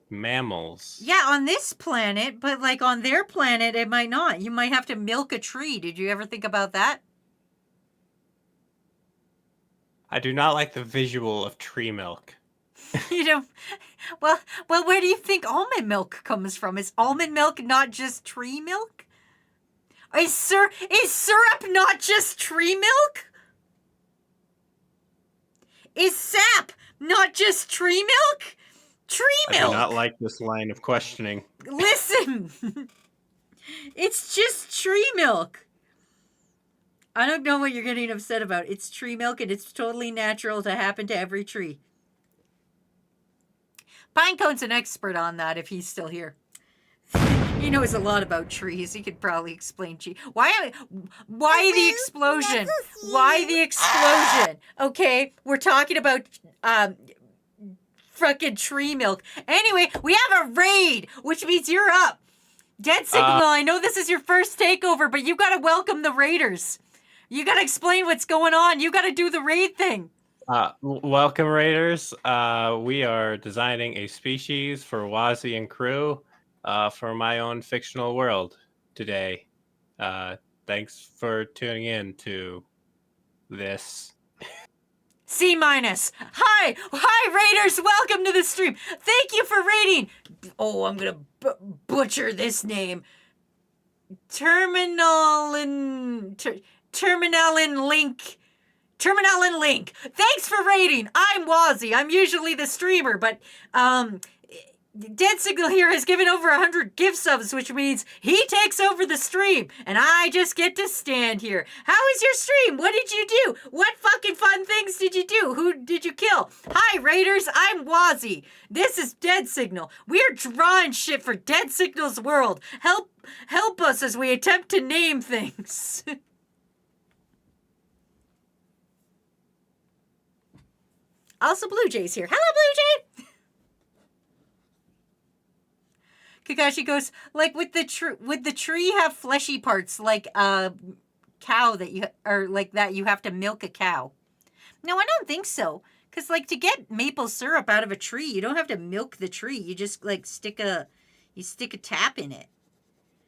mammals. Yeah, on this planet, but like on their planet, it might not. You might have to milk a tree. Did you ever think about that? I do not like the visual of tree milk. You know, well, where do you think almond milk comes from? Is almond milk not just tree milk? Is syrup not just tree milk? Is sap not just tree milk? Tree milk. I do not like this line of questioning. Listen, it's just tree milk. I don't know what you're getting upset about. It's tree milk, and it's totally natural to happen to every tree. Pinecone's an expert on that if he's still here. He knows a lot about trees. He could probably explain why the explosion? Why the explosion? Okay, we're talking about fucking tree milk. Anyway, we have a raid, which means you're up. Dead Signal, I know this is your first takeover, but you gotta welcome the raiders. You gotta explain what's going on. You gotta do the raid thing. Welcome, Raiders. We are designing a species for Wazzy and crew for my own fictional world today. Thanks for tuning in to this. C-. Hi, Raiders. Welcome to the stream. Thank you for raiding. Oh, I'm gonna butcher this name. Terminalin Link. Thanks for raiding. I'm Wazzy. I'm usually the streamer, but Dead Signal here has given over 100 gift subs, which means he takes over the stream, and I just get to stand here. How is your stream? What did you do? What fucking fun things did you do? Who did you kill? Hi, Raiders. I'm Wazzy. This is Dead Signal. We're drawing shit for Dead Signal's world. Help us as we attempt to name things. Also, Blue Jay's here. Hello, Blue Jay! Kakashi goes, like, would the tree have fleshy parts like a cow that you have to milk a cow? No, I don't think so. Because, like, to get maple syrup out of a tree, you don't have to milk the tree. You just, like, stick a tap in it.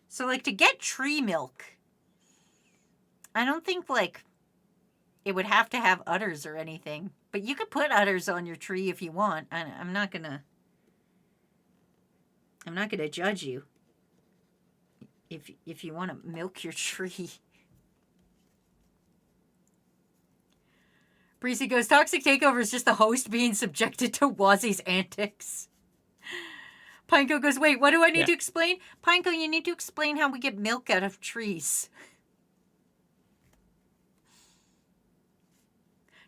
So, like, to get tree milk, I don't think, like, it would have to have udders or anything. But you could put udders on your tree if you want. I'm not gonna judge you if you want to milk your tree. Breezy goes, Toxic Takeover is just the host being subjected to Wazzy's antics. Pineco goes, wait, what do I need to explain? Pineco, you need to explain how we get milk out of trees.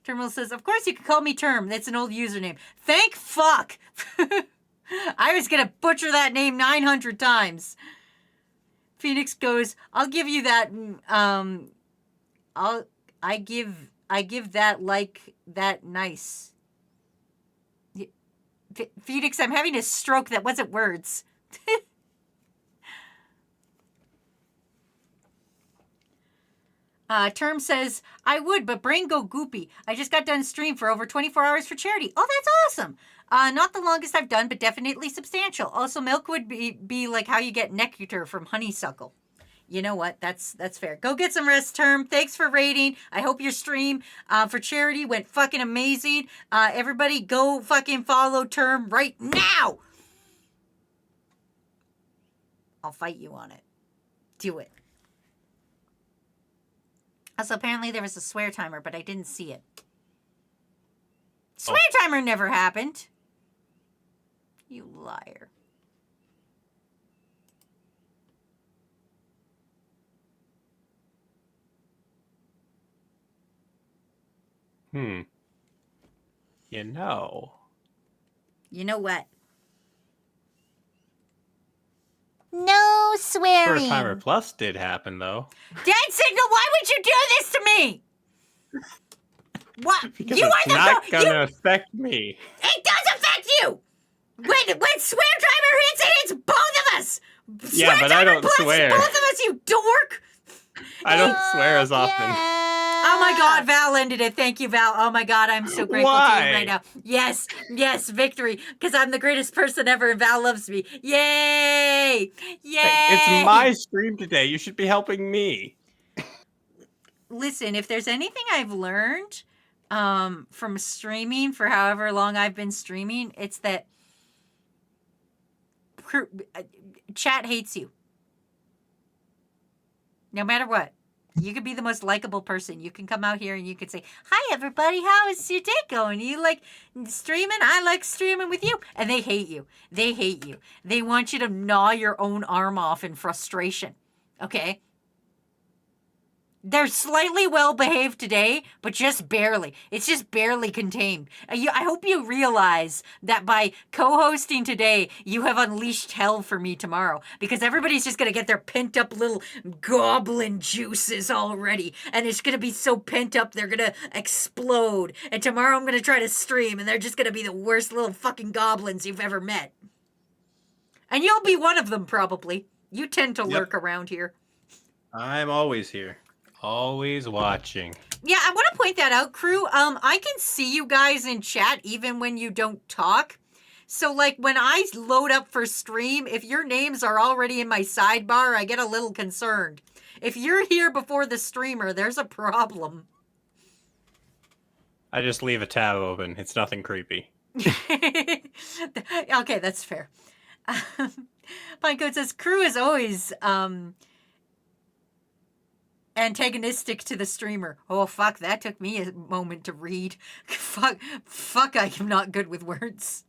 Terminal says, of course you can call me Term. That's an old username. Thank fuck. I was going to butcher that name 900 times. Phoenix goes, I'll give you that. I give that like that nice. Phoenix, I'm having a stroke. That wasn't words. Term says, I would, but brain go goopy. I just got done stream for over 24 hours for charity. Oh, that's awesome. Not the longest I've done, but definitely substantial. Also, milk would be like how you get nectar from honeysuckle. You know what? That's fair. Go get some rest, Term. Thanks for raiding. I hope your stream for charity went fucking amazing. Everybody go fucking follow Term right now. I'll fight you on it. Do it. Also, apparently there was a swear timer, but I didn't see it. Swear timer never happened. You liar. You know. You know what? No swearing. Swear timer plus did happen, though. Dead Signal, why would you do this to me? What? Because you it's not gonna affect me. It does affect you. When swear timer hits, it hits both of us. Yeah, but I don't swear. Both of us, you dork. I don't swear as often. Yeah. Oh my God, Val ended it. Thank you, Val. Oh my God, I'm so grateful to you right now. Yes, victory, because I'm the greatest person ever and Val loves me. Yay! Yay! Hey, it's my stream today. You should be helping me. Listen, if there's anything I've learned from streaming for however long I've been streaming, it's that chat hates you. No matter what. You could be the most likable person. You can come out here and you could say, "Hi, everybody. How is your day going? You like streaming? I like streaming with you." And they hate you. They hate you. They want you to gnaw your own arm off in frustration. Okay? They're slightly well-behaved today, but just barely. It's just barely contained. I hope you realize that by co-hosting today, you have unleashed hell for me tomorrow. Because everybody's just going to get their pent-up little goblin juices already. And it's going to be so pent-up, they're going to explode. And tomorrow I'm going to try to stream, and they're just going to be the worst little fucking goblins you've ever met. And you'll be one of them, probably. You tend to lurk around here. I'm always here. Always watching. Yeah, I want to point that out, crew. I can see you guys in chat even when you don't talk. So, like, when I load up for stream, if your names are already in my sidebar, I get a little concerned. If you're here before the streamer, there's a problem. I just leave a tab open. It's nothing creepy. Okay, that's fair. Pinecoat says, crew is always antagonistic to the streamer. Oh, fuck, that took me a moment to read. Fuck, I am not good with words.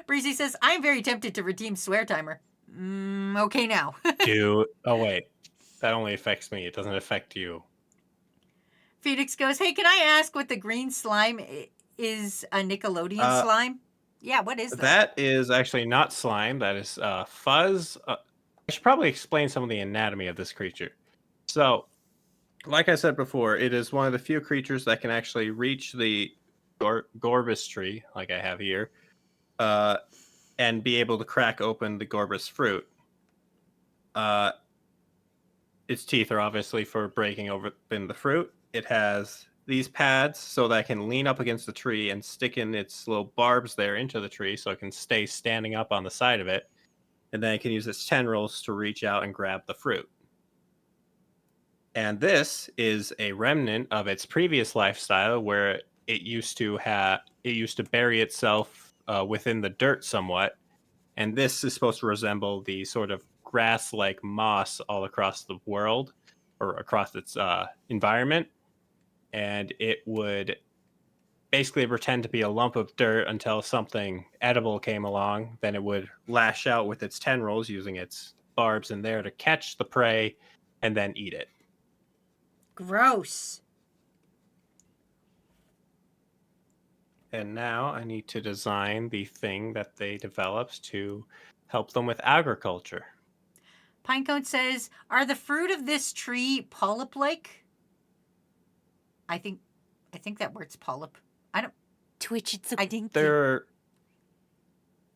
Breezy says, I'm very tempted to redeem swear timer. Okay now. Oh, wait. That only affects me. It doesn't affect you. Phoenix goes, hey, can I ask what the green slime is? A Nickelodeon slime? Yeah, what is that? That is actually not slime. That is fuzz. I should probably explain some of the anatomy of this creature. So, like I said before, it is one of the few creatures that can actually reach the Gorbis tree, like I have here, and be able to crack open the Gorbis fruit. Its teeth are obviously for breaking open the fruit. It has these pads so that it can lean up against the tree and stick in its little barbs there into the tree so it can stay standing up on the side of it. And then it can use its tendrils to reach out and grab the fruit. And this is a remnant of its previous lifestyle where it used to bury itself within the dirt somewhat. And this is supposed to resemble the sort of grass-like moss all across the world or across its environment. And it would basically pretend to be a lump of dirt until something edible came along. Then it would lash out with its tendrils using its barbs in there to catch the prey and then eat it. Gross. And now I need to design the thing that they developed to help them with agriculture. Pinecone says, are the fruit of this tree polyp-like? I think that word's polyp. I don't... Twitch, it's a I think they're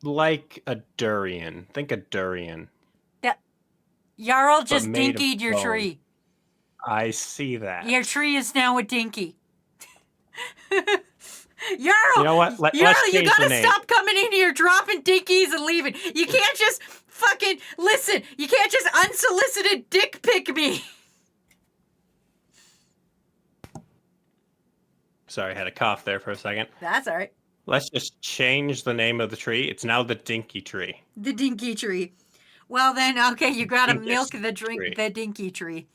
like a durian. Think a durian. Jarl just made of dinkied your bone. tree. I see that. Your tree is now a dinky. Jarl! You know what? Jarl, let's you change gotta the name. stop coming in here dropping dinkies and leaving. You can't just fucking... Listen, you can't just unsolicited dick pic me. Sorry, I had a cough there for a second. That's all right. Let's just change the name of the tree. It's now the Dinky Tree. The dinky tree. Well then, okay, you gotta milk Dinkus the tree. the dinky tree.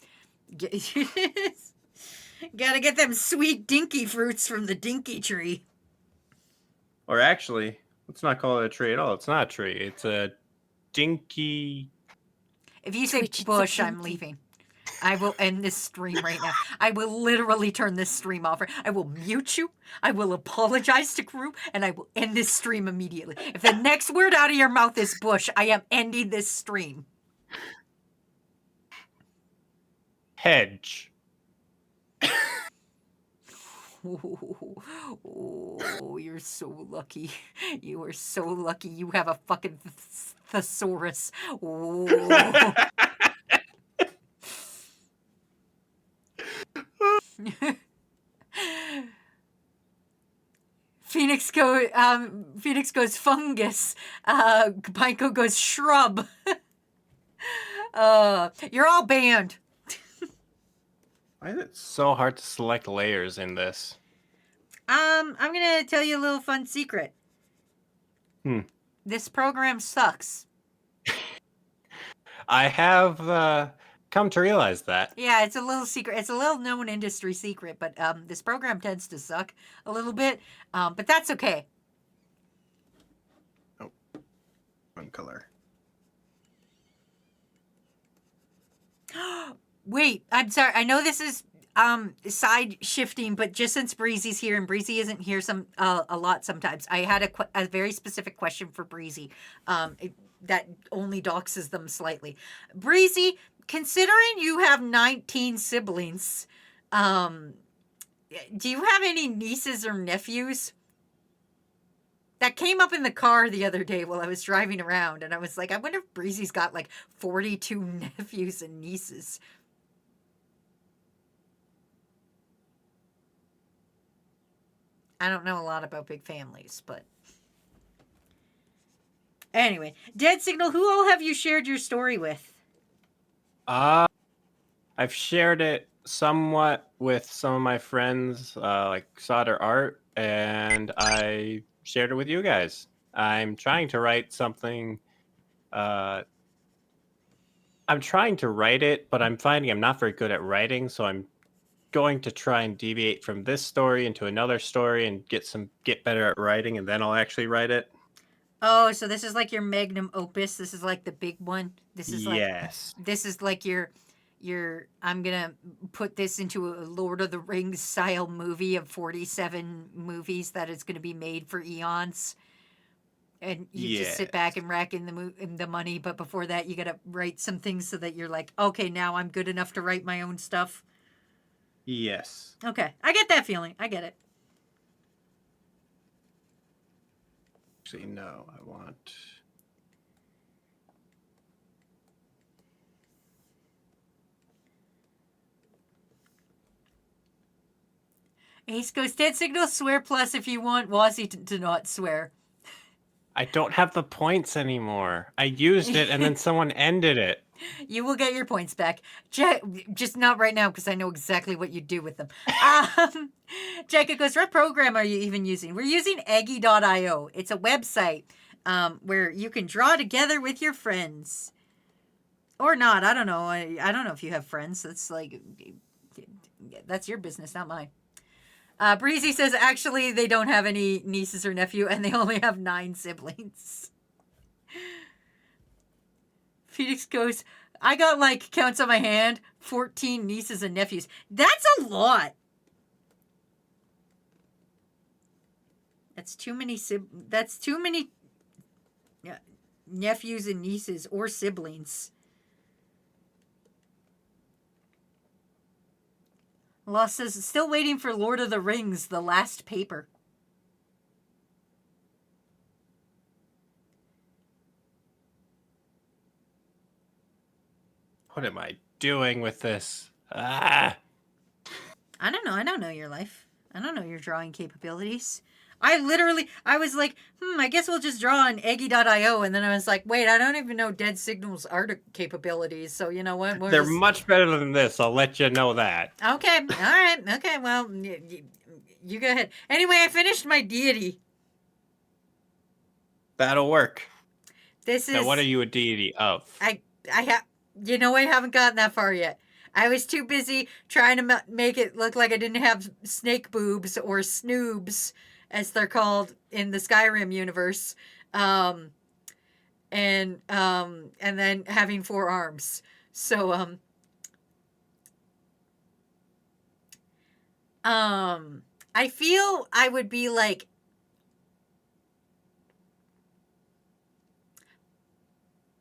Gotta get them sweet dinky fruits from the dinky tree. Or actually, let's not call it a tree at all. It's not a tree. It's a dinky. If you say Twitch, it's a bush, I'm dinky. leaving. I will end this stream right now. I will literally turn this stream off. I will mute you. I will apologize to crew, and I will end this stream immediately. If the next word out of your mouth is bush, I am ending this stream. Hedge. Oh, you're so lucky. You are so lucky. You have a fucking thesaurus. Oh. Phoenix goes fungus. Pico goes shrub. You're all banned. Why is it So hard to select layers in this. I'm gonna tell you a little fun secret. This program sucks. I have come to realize that. Yeah, it's a little secret. It's a little known industry secret, but this program tends to suck a little bit. But that's okay. one color? Wait, I'm sorry. I know this is side shifting, but just since Breezy's here and Breezy isn't here a lot sometimes, I had a very specific question for Breezy that only doxes them slightly. Breezy, considering you have 19 siblings, do you have any nieces or nephews? That came up in the car the other day while I was driving around, and I was like, I wonder if Breezy's got like 42 nephews and nieces. I don't know a lot about big families, but anyway, Dead Signal, who all have you shared your story with? I've shared it somewhat with some of my friends, like Solder Art, and I shared it with you guys. I'm trying to write something. I'm trying to write it, but I'm finding I'm not very good at writing, so I'm going to try and deviate from this story into another story and get better at writing, and then I'll actually write it. Oh, so this is like your magnum opus. This is like the big one. This is like Yes. This is like your I'm gonna put this into a Lord of the Rings style movie of 47 movies that is gonna be made for eons. And you just sit back and rack in the money, but before that you gotta write some things so that you're like, okay, now I'm good enough to write my own stuff. Yes. Okay, I get that feeling. I get it. Actually, no. I want. Ace goes, Dead Signal, swear plus if you want Wazzy to not swear. I don't have the points anymore. I used it and then someone ended it. You will get your points back. Just not right now because I know exactly what you do with them. Jacob goes, what program are you even using? We're using Eggy.io. It's a website where you can draw together with your friends. Or not. I don't know. I don't know if you have friends. That's like, that's your business, not mine. Breezy says, actually, they don't have any nieces or nephew, and they only have 9 siblings. Phoenix goes, I got like, counts on my hand, 14 nieces and nephews. That's a lot. That's too many nephews and nieces or siblings. Lost says, still waiting for Lord of the Rings, the last paper. What am I doing with this? Ah! I don't know. I don't know your life. I don't know your drawing capabilities. I was like, I guess we'll just draw on Eggy.io. And then I was like, wait, I don't even know Dead Signal's art capabilities. So you know what? They're much better than this. I'll let you know that. Okay. All right. Okay. Well, you go ahead. Anyway, I finished my deity. That'll work. This is. Now, what are you a deity of? I haven't gotten that far yet. I was too busy trying to make it look like I didn't have snake boobs or snoobs, as they're called in the Skyrim universe, and then having 4 arms. So I feel I would be like.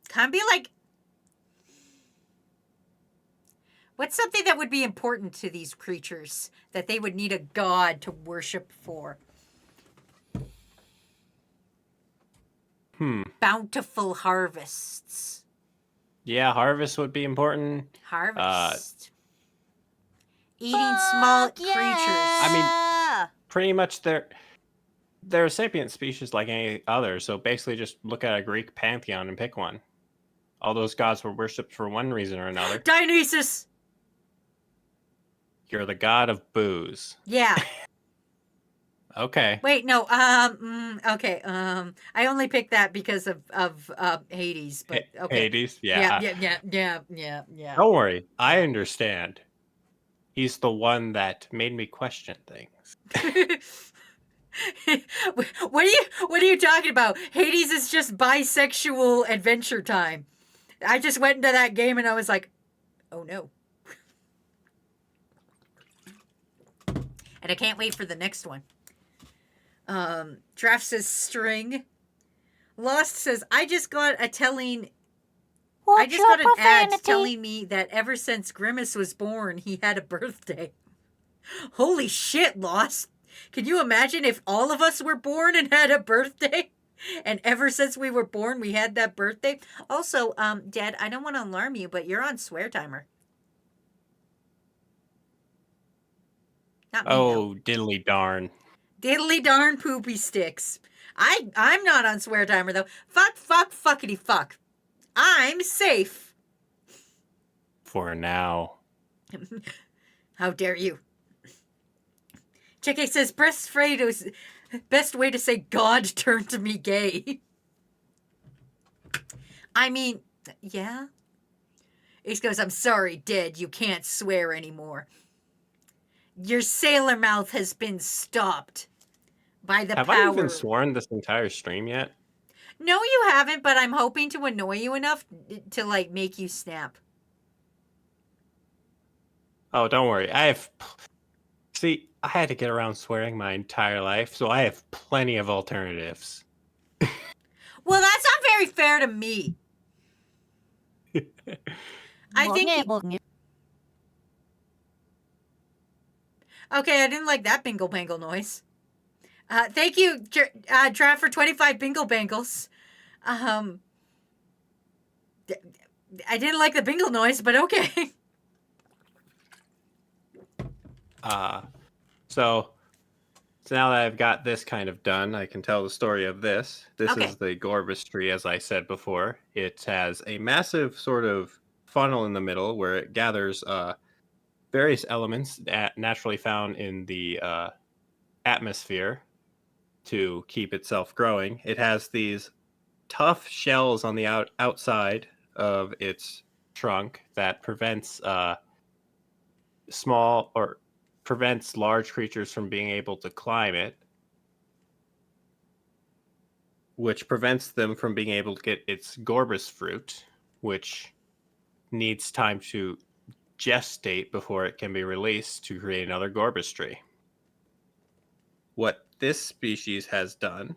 Kind of be like. What's something that would be important to these creatures that they would need a god to worship for? Bountiful harvests. Yeah, harvest would be important. Harvest. Eating small Fuck yeah. creatures. Pretty much they're a sapient species like any other, so basically just look at a Greek pantheon and pick one. All those gods were worshipped for one reason or another. Dionysus. You're the god of booze. Yeah. Okay. Wait, no. Okay. I only picked that because of Hades, but okay. Hades, yeah. Yeah. Don't worry, I understand. He's the one that made me question things. What are you talking about? Hades is just bisexual adventure time. I just went into that game and I was like, oh no. And I can't wait for the next one. Draft says string. Lost says, I just got an ad telling me that ever since Grimace was born, he had a birthday. Holy shit, Lost. Can you imagine if all of us were born and had a birthday? And ever since we were born, we had that birthday? Also, Dad, I don't want to alarm you, but you're on swear timer. Not me, Oh, diddly darn. Diddly darn poopy sticks. I'm not on swear timer, though. Fuckity fuck. I'm safe. For now. How dare you? Check says, best way to say God turned to me gay. I mean, yeah. Ace goes, I'm sorry, Dad, you can't swear anymore. Your sailor mouth has been stopped by the Have power. I even sworn this entire stream yet? No, you haven't, but I'm hoping to annoy you enough to, like, make you snap. Oh, don't worry. See, I had to get around swearing my entire life, so I have plenty of alternatives. Well, that's not very fair to me. I think... Okay, I didn't like that bingle bangle noise. Thank you, Draft, for 25 bingle bangles. I didn't like the bingle noise, but okay. So now that I've got this kind of done, I can tell the story of this. This Okay. is the Gorbis tree, as I said before. It has a massive sort of funnel in the middle where it gathers various elements naturally found in the atmosphere to keep itself growing. It has these tough shells on the outside of its trunk that prevents large creatures from being able to climb it, which prevents them from being able to get its Gorbis fruit, which needs time to gestate before it can be released to create another Gorbis tree. What this species has done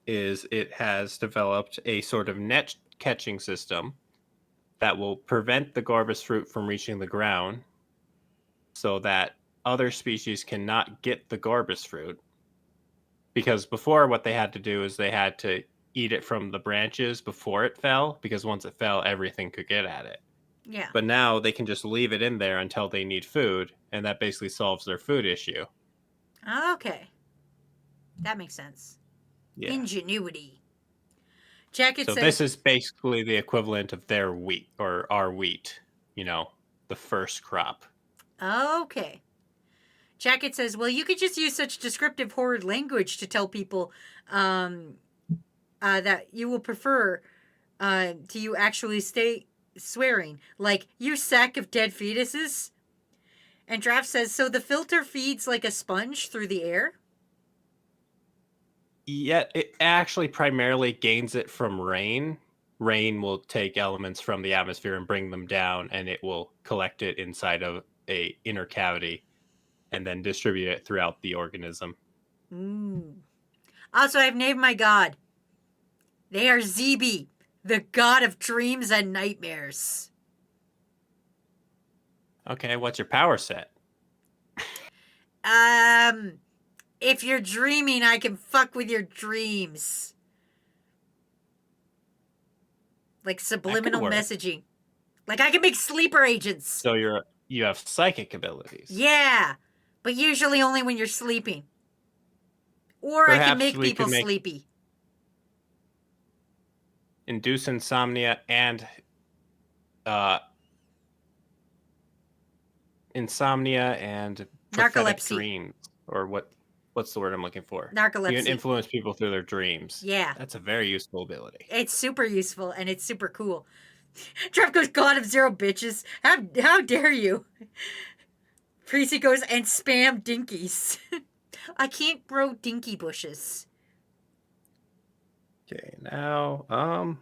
is it has developed a sort of net catching system that will prevent the Gorbis fruit from reaching the ground so that other species cannot get the Gorbis fruit. Because before, what they had to do is they had to eat it from the branches before it fell, because once it fell, everything could get at it. Yeah. But now they can just leave it in there until they need food, and that basically solves their food issue. Okay. That makes sense. Yeah. Ingenuity. Jacket So says... this is basically the equivalent of their wheat, or our wheat, the first crop. Okay. Jacket says, well, you could just use such descriptive horrid language to tell people that you will prefer to you actually stay swearing. Like, you sack of dead fetuses. And Draft says, so the filter feeds like a sponge through the air? Yeah, it actually primarily gains it from rain. Rain will take elements from the atmosphere and bring them down, and it will collect it inside of a inner cavity and then distribute it throughout the organism. Also, I've named my god. They are Zebi, the god of dreams and nightmares. Okay, what's your power set? If you're dreaming, I can fuck with your dreams. Like subliminal work. messaging. Like I can make sleeper agents. So you're you have psychic abilities. Yeah, but usually only when you're sleeping. Or I can Perhaps make we people could make sleepy. induce insomnia and uh, prophetic Narcolepsy. dreams, or what's the word I'm looking for? You can Narcolepsy. influence people through their dreams. Yeah. That's a very useful ability. It's super useful and it's super cool. Trev goes, God of Zero, bitches. How dare you? Precy goes, and spam dinkies. I can't grow dinky bushes. Okay, now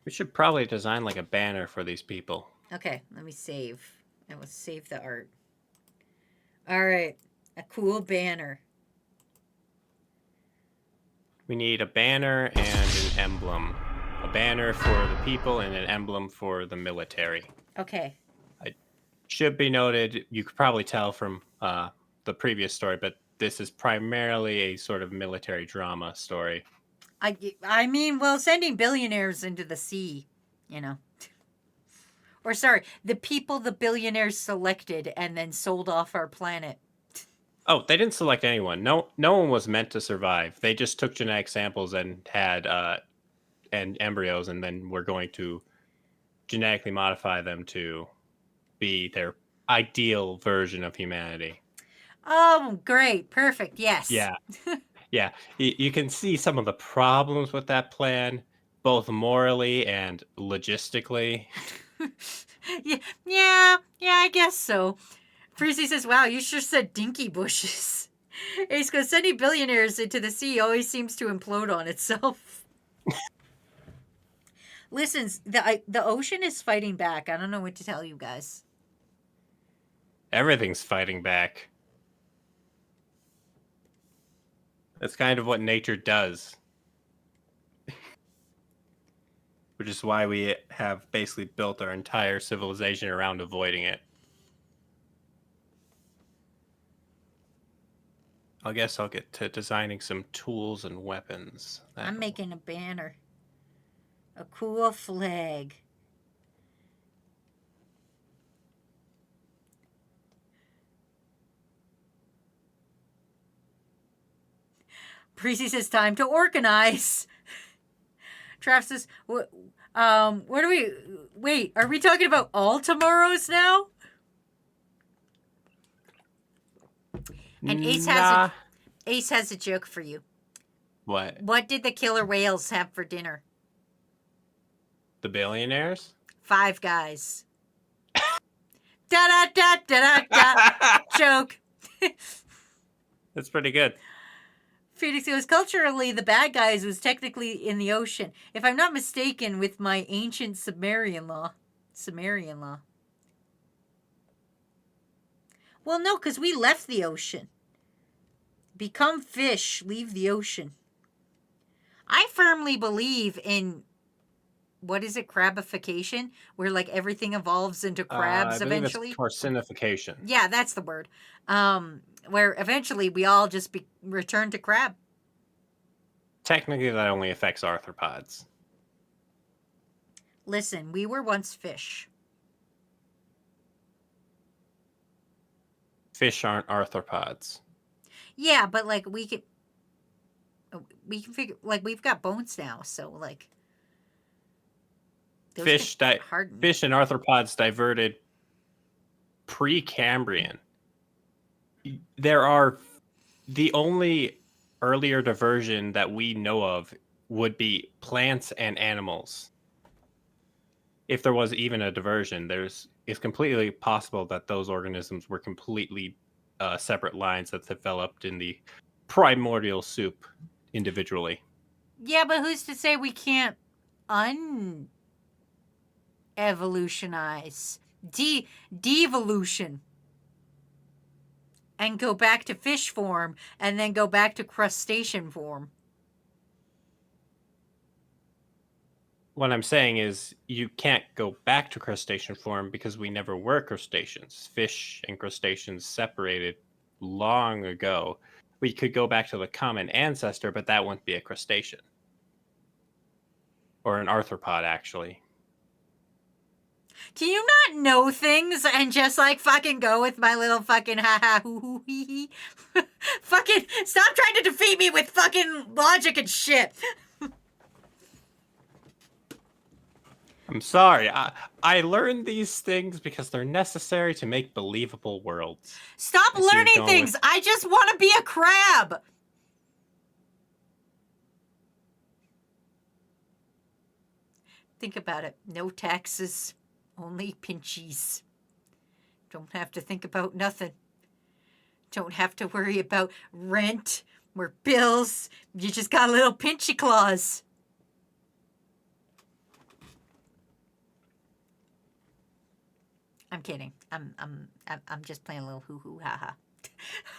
we should probably design like a banner for these people. Okay, let me save. I will save the art. All right, a cool banner. We need a banner and an emblem. A banner for the people and an emblem for the military. Okay. Should be noted, you could probably tell from the previous story, but this is primarily a sort of military drama story. I mean, well, sending billionaires into the sea, you know. Or sorry, the people the billionaires selected and then sold off our planet. Oh, they didn't select anyone. No one was meant to survive. They just took genetic samples and had and embryos, and then we're going to genetically modify them to be their ideal version of humanity. Oh, great. Perfect. Yes. Yeah. Yeah. You can see some of the problems with that plan, both morally and logistically. yeah, I guess so. Freezy says, wow, you sure said dinky bushes. Ace goes, sending billionaires into the sea always seems to implode on itself. Listen, the ocean is fighting back. I don't know what to tell you guys. Everything's fighting back. That's kind of what nature does. Which is why we have basically built our entire civilization around avoiding it. I guess I'll get to designing some tools and weapons. I'm making a banner. A cool flag. Precy says, time to organize. Trav says, what are we... Wait, are we talking about all tomorrows now? And Ace has a joke for you. What? What did the killer whales have for dinner? The billionaires? 5 Guys. Da da da da da da. Joke. That's pretty good. Phoenix goes, culturally, the bad guys was technically in the ocean. If I'm not mistaken, with my ancient Sumerian law. Well, no, because we left the ocean. Become fish, leave the ocean. I firmly believe in, what is it, crabification? Where, like, everything evolves into crabs eventually. It's carcinification. Yeah, that's the word. Where eventually we all just return to crab. Technically, that only affects arthropods. Listen, we were once fish. Fish aren't arthropods. Yeah, but like we can figure, like, we've got bones now, so like fish and arthropods diverted pre-Cambrian. There are the only earlier diversion that we know of would be plants and animals. If there was even a diversion, it's completely possible that those organisms were completely separate lines that developed in the primordial soup individually. Yeah, but who's to say we can't evolutionize, devolution, and go back to fish form, and then go back to crustacean form? What I'm saying is you can't go back to crustacean form because we never were crustaceans. Fish and crustaceans separated long ago. We could go back to the common ancestor, but that wouldn't be a crustacean. Or an arthropod, actually. Can you not know things and just like fucking go with my little fucking ha ha hoo hoo hee hee? Fucking stop trying to defeat me with fucking logic and shit. I'm sorry. I learned these things because they're necessary to make believable worlds. Stop I see you're learning going things. with- I just want to be a crab. Think about it. No taxes, only pinchies. Don't have to think about nothing. Don't have to worry about rent or bills. You just got a little pinchy claws. I'm kidding. I'm just playing a little hoo hoo ha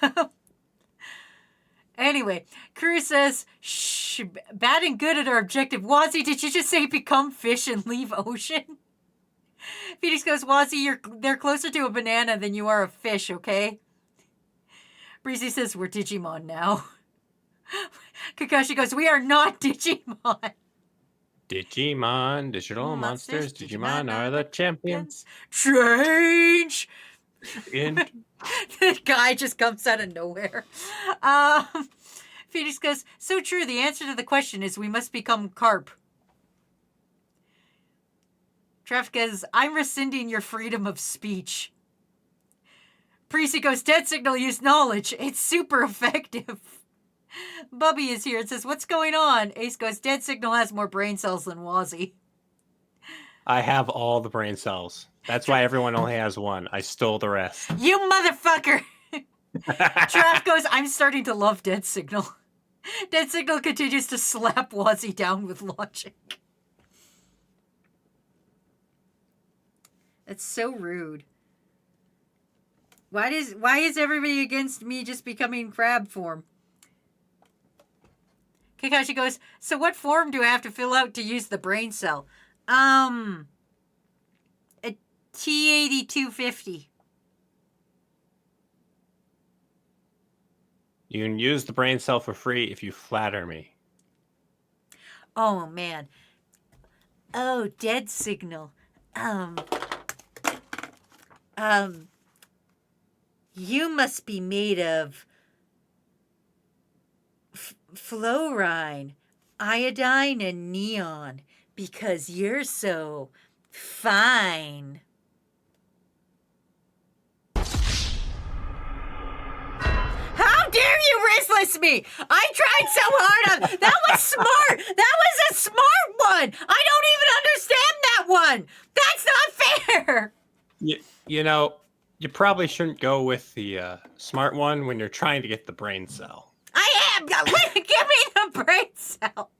ha. Anyway, Crew says, shh, bad and good at our objective. Wazzy, did you just say become fish and leave ocean? Phoenix goes, Wazzy, they're closer to a banana than you are a fish, okay? Breezy says, we're Digimon now. Kakashi goes, we are not Digimon. Digimon, digital monsters, Digimon are the champions. Change! In The guy just comes out of nowhere. Phoenix goes, so true. The answer to the question is we must become carp. Traffic goes, I'm rescinding your freedom of speech. Precy goes, dead signal use knowledge. It's super effective. Bubby is here and says, what's going on? Ace goes, dead signal has more brain cells than Wazzy. I have all the brain cells. That's why everyone only has one. I stole the rest. You motherfucker! Giraffe goes, I'm starting to love Dead Signal. Dead Signal continues to slap Wazzy down with logic. That's so rude. Why is everybody against me just becoming crab form? Kakashi goes, so what form do I have to fill out to use the brain cell? A T8250. You can use the brain cell for free if you flatter me. Oh man. Oh, Dead Signal. You must be made of fluorine, iodine, and neon because you're so fine. How dare you restless me? I tried so hard on that was smart. That was a smart one. I don't even understand that one. That's not fair. You know, you probably shouldn't go with the smart one when you're trying to get the brain cell. I am. Give me the brain cell.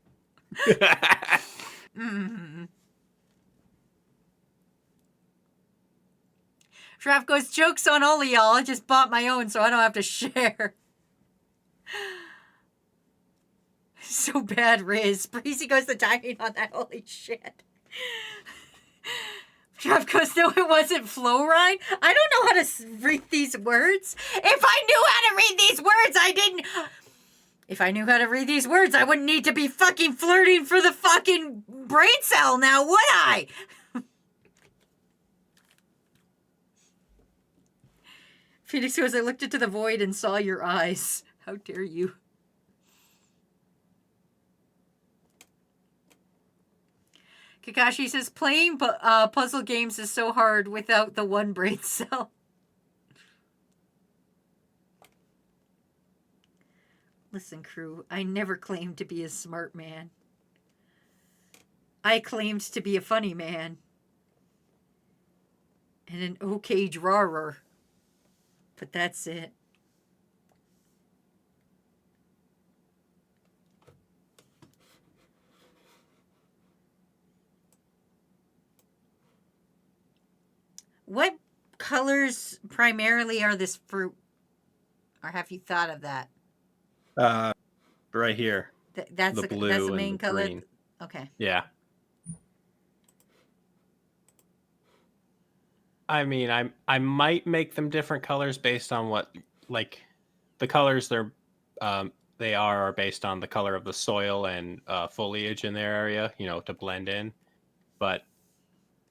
Shraf goes, joke's on all of y'all. I just bought my own so I don't have to share. So bad, Riz. Breezy goes, the timing on that. Holy shit. Shraf goes, no, it wasn't fluorine. I don't know how to read these words. If I knew how to read these words, I didn't... If I knew how to read these words, I wouldn't need to be fucking flirting for the fucking brain cell now, would I? Phoenix goes, I looked into the void and saw your eyes. How dare you? Kakashi says, playing puzzle games is so hard without the one brain cell. Listen, crew, I never claimed to be a smart man. I claimed to be a funny man. And an okay drawer. But that's it. What colors primarily are this fruit? Or have you thought of that? Right here. That's the blue that's the and main the color? green. Okay. Yeah. I mean, I might make them different colors based on what, like, the colors they are based on the color of the soil and foliage in their area, you know, to blend in. But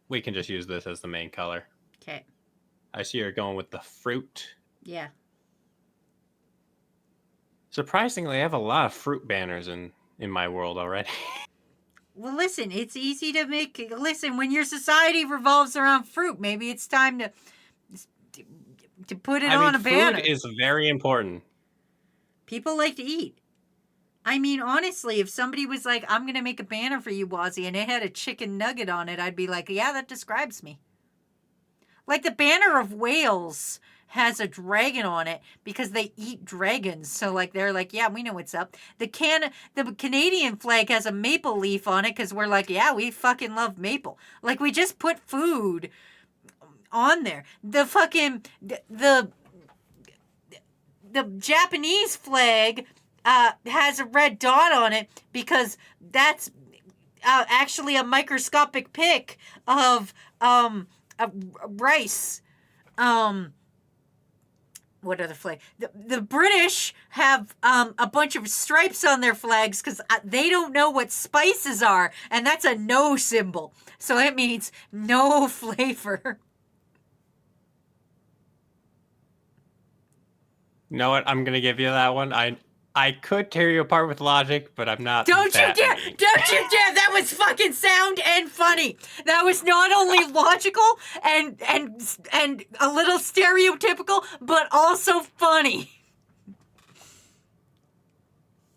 we can just use this as the main color. Okay. I see you're going with the fruit. Yeah. Surprisingly, I have a lot of fruit banners in my world already. Well, listen, it's easy to make. Listen, when your society revolves around fruit, maybe it's time to put it on a banner. Food is very important. People like to eat. I mean, honestly, if somebody was like, I'm going to make a banner for you, Wazzy, and it had a chicken nugget on it, I'd be like, yeah, that describes me. Like the banner of Wales has a dragon on it because they eat dragons. So like they're like, yeah, we know what's up. The Canadian flag has a maple leaf on it because we're like, yeah, we fucking love maple. Like we just put food on there. The fucking the Japanese flag has a red dot on it because that's actually a microscopic pic of rice. What other flag? The British have a bunch of stripes on their flags because they don't know what spices are, and that's a no symbol. So it means no flavor. You know what? I'm gonna give you that one. I could tear you apart with logic, but I'm not. Don't you dare! mean. Don't you dare! That was fucking sound and funny. That was not only logical and a little stereotypical, but also funny.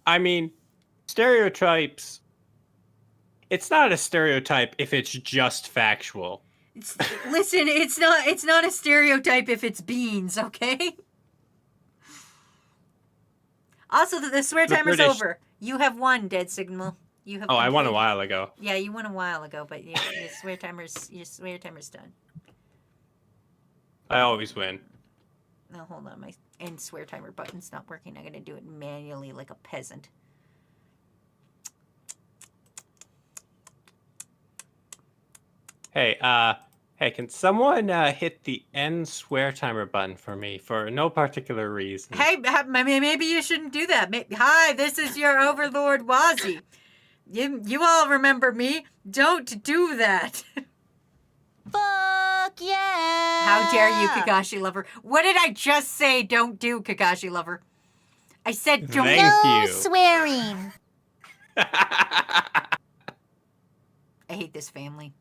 I mean, stereotypes. It's not a stereotype if it's just factual. Listen, it's not a stereotype if it's beans, okay? Also, the swear timer's over. You have won, Dead Signal. You have. Oh, I won a completed- while ago. Yeah, you won a while ago, but your swear timer's done. I always win. No, hold on, my end swear timer button's not working. I'm gonna do it manually like a peasant. Hey, can someone hit the end swear timer button for me for no particular reason? Hey, maybe you shouldn't do that. Hi, this is your overlord Wazzy. You all remember me. Don't do that. Fuck yeah! How dare you, Kakashi Lover? What did I just say? Don't do, Kakashi Lover. I said don't. Thank No you. swearing. I hate this family.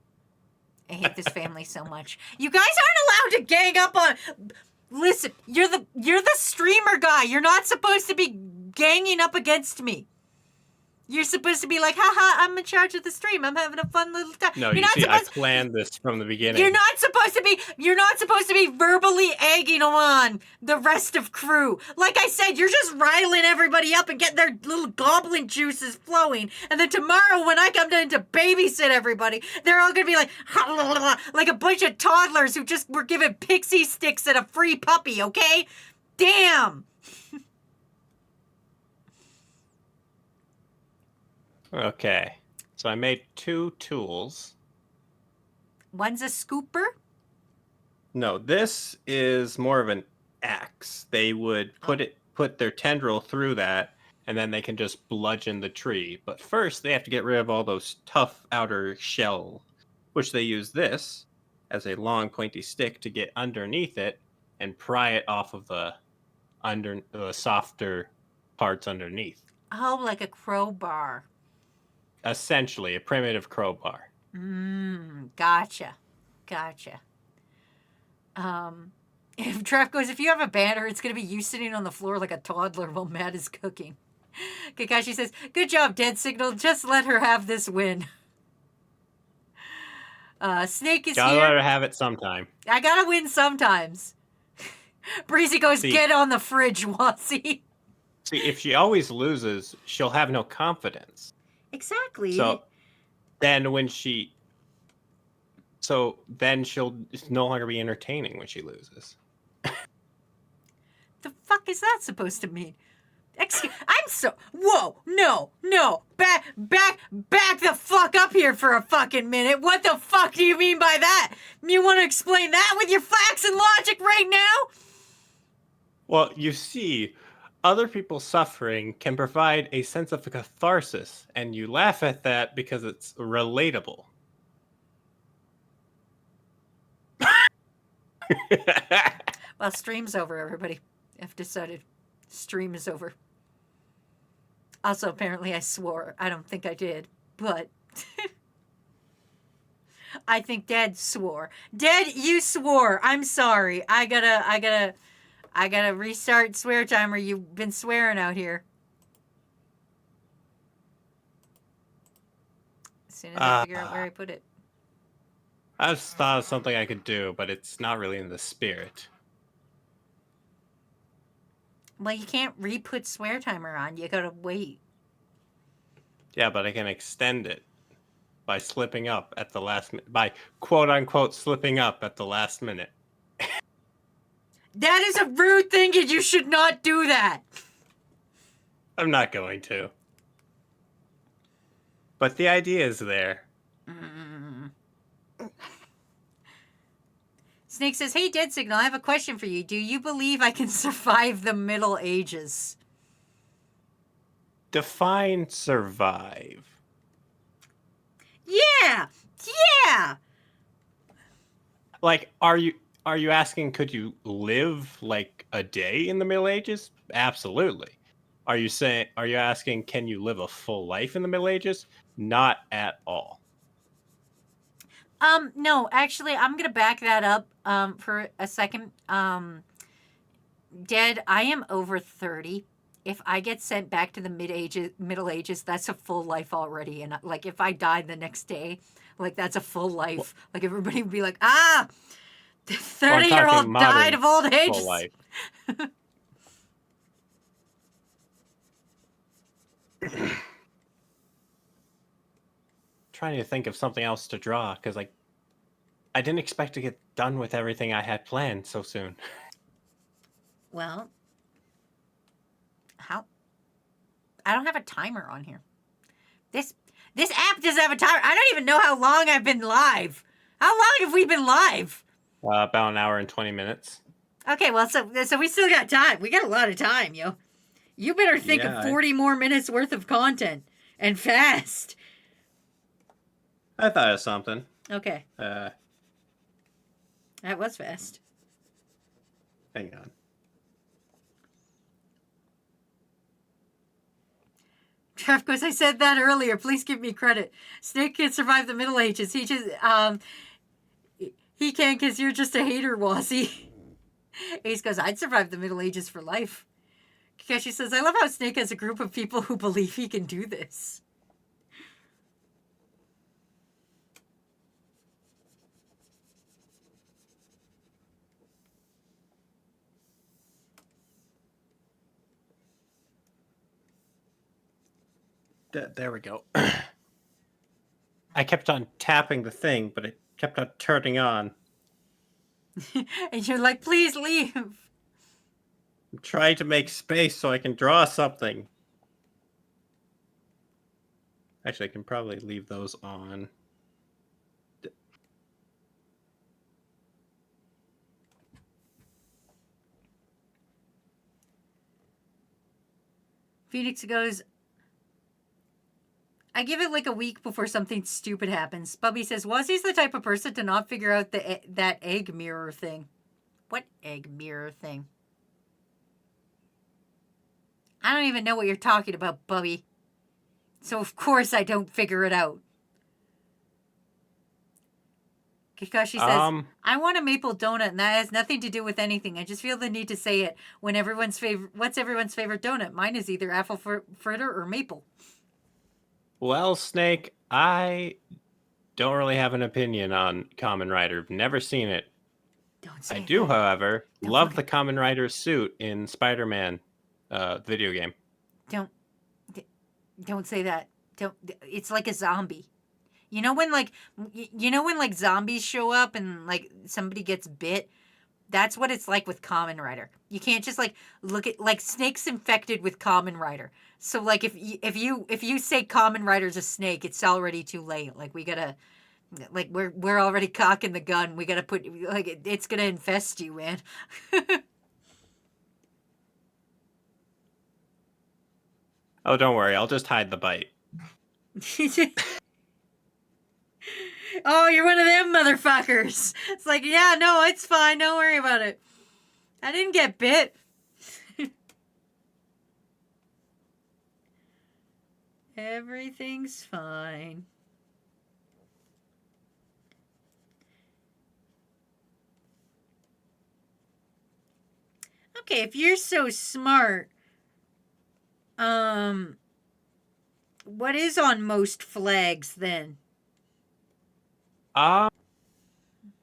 I hate this family so much. You guys aren't allowed to gang up on. Listen, you're the streamer guy. You're not supposed to be ganging up against me. You're supposed to be like, haha, I'm in charge of the stream. I'm having a fun little time. No, you're you not see, supposed. I planned this from the beginning. You're not supposed to be verbally egging on the rest of crew. Like I said, you're just riling everybody up and getting their little goblin juices flowing. And then tomorrow when I come in to babysit everybody, they're all gonna be like a bunch of toddlers who just were given pixie sticks and a free puppy, okay? Damn. Okay, so I made 2 tools. One's a scooper. No, this is more of an axe. They would put their tendril through that, And then they can just bludgeon the tree. But first, they have to get rid of all those tough outer shell, which they use this as a long pointy stick to get underneath it and pry it off of the softer parts underneath. Oh, like a crowbar. Essentially, a primitive crowbar. Gotcha. If Trev goes, if you have a banner, it's going to be you sitting on the floor like a toddler while Matt is cooking. Kakashi says, good job, Dead Signal. Just let her have this win. Snake is Gotta here. let her have it sometime. I gotta win sometimes. Breezy goes, See. get on the fridge, Watsy. See, if she always loses, she'll have no confidence. Exactly. So then she'll no longer be entertaining when she loses. The fuck is that supposed to mean? Whoa, no, back the fuck up here for a fucking minute. What the fuck do you mean by that? You want to explain that with your facts and logic right now? Well, you see, other people's suffering can provide a sense of catharsis, and you laugh at that because it's relatable. Well, stream's over, everybody. I've decided stream is over. Also, apparently I swore. I don't think I did, but I think Dad swore. Dad, you swore. I'm sorry. I gotta restart swear timer. You've been swearing out here. As soon as I figure out where I put it. I just thought of something I could do, but it's not really in the spirit. Well, you can't re-put swear timer on. You gotta wait. Yeah, but I can extend it by slipping up at the last minute, by quote unquote slipping up at the last minute. That is a rude thing, and you should not do that. I'm not going to. But the idea is there. Snake says, "Hey, Dead Signal, I have a question for you. Do you believe I can survive the Middle Ages?" Define survive. Yeah! Yeah! Like, are you asking could you live like a day in the Middle Ages? Absolutely. Are you asking can you live a full life in the Middle Ages? Not at all. No, actually, I'm gonna back that up, for a second. Dead, I am over 30. If I get sent back to the Middle Ages, that's a full life already. And like, if I died the next day, like that's a full life. Like everybody would be like, the 30-year-old died of old age. Full life. Trying to think of something else to draw because like I didn't expect to get done with everything I had planned so soon. Well, how? I don't have a timer on here. This app doesn't have a timer. I don't even know how long I've been live. How long have we been live? About an hour and 20 minutes. Okay, well, so we still got time. We got a lot of time, yo. You better think of 40 more minutes worth of content, and fast. I thought of something. Okay. That was fast. Hang on. Trev goes, I said that earlier. Please give me credit. Snake can survive the Middle Ages. He just, he can't because you're just a hater, Wazzy. Ace goes, I'd survive the Middle Ages for life. Kakashi says, I love how Snake has a group of people who believe he can do this. There we go. I kept on tapping the thing, but it kept on turning on. And you're like, please leave. I'm trying to make space so I can draw something. Actually, I can probably leave those on. Phoenix goes, I give it like a week before something stupid happens. Bubby says, Wazzy's the type of person to not figure out that egg mirror thing. What egg mirror thing? I don't even know what you're talking about, Bubby. So of course I don't figure it out. Kakashi says, I want a maple donut, and that has nothing to do with anything. I just feel the need to say it. What's everyone's favorite donut? Mine is either apple fritter or maple. Well, Snake, I don't really have an opinion on Kamen Rider. Never seen it. Don't say I do, that. however, love the Kamen Rider suit in Spider-Man video game. Don't say that. It's like a zombie. You know when zombies show up and like somebody gets bit? That's what it's like with Kamen Rider. You can't just like look at like Snake's infected with Kamen Rider. So like if you say Kamen Rider's a snake, it's already too late. Like we gotta, like we're already cocking the gun. We gotta put like it's gonna infest you, man. Oh, don't worry. I'll just hide the bite. Oh, you're one of them motherfuckers. It's like, yeah, no, it's fine. Don't worry about it. I didn't get bit. Everything's fine. Okay, if you're so smart, what is on most flags then?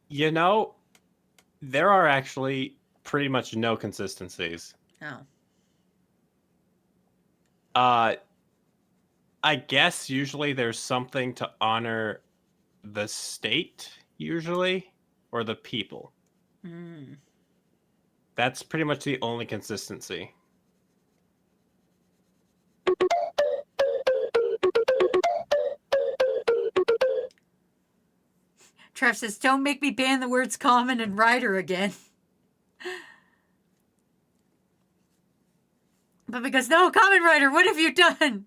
You know, there are actually pretty much no consistencies. Oh. I guess usually there's something to honor the state, usually, or the people. Mm. That's pretty much the only consistency. Trev says, don't make me ban the words common and rider again. Bubby goes, no, common rider, what have you done?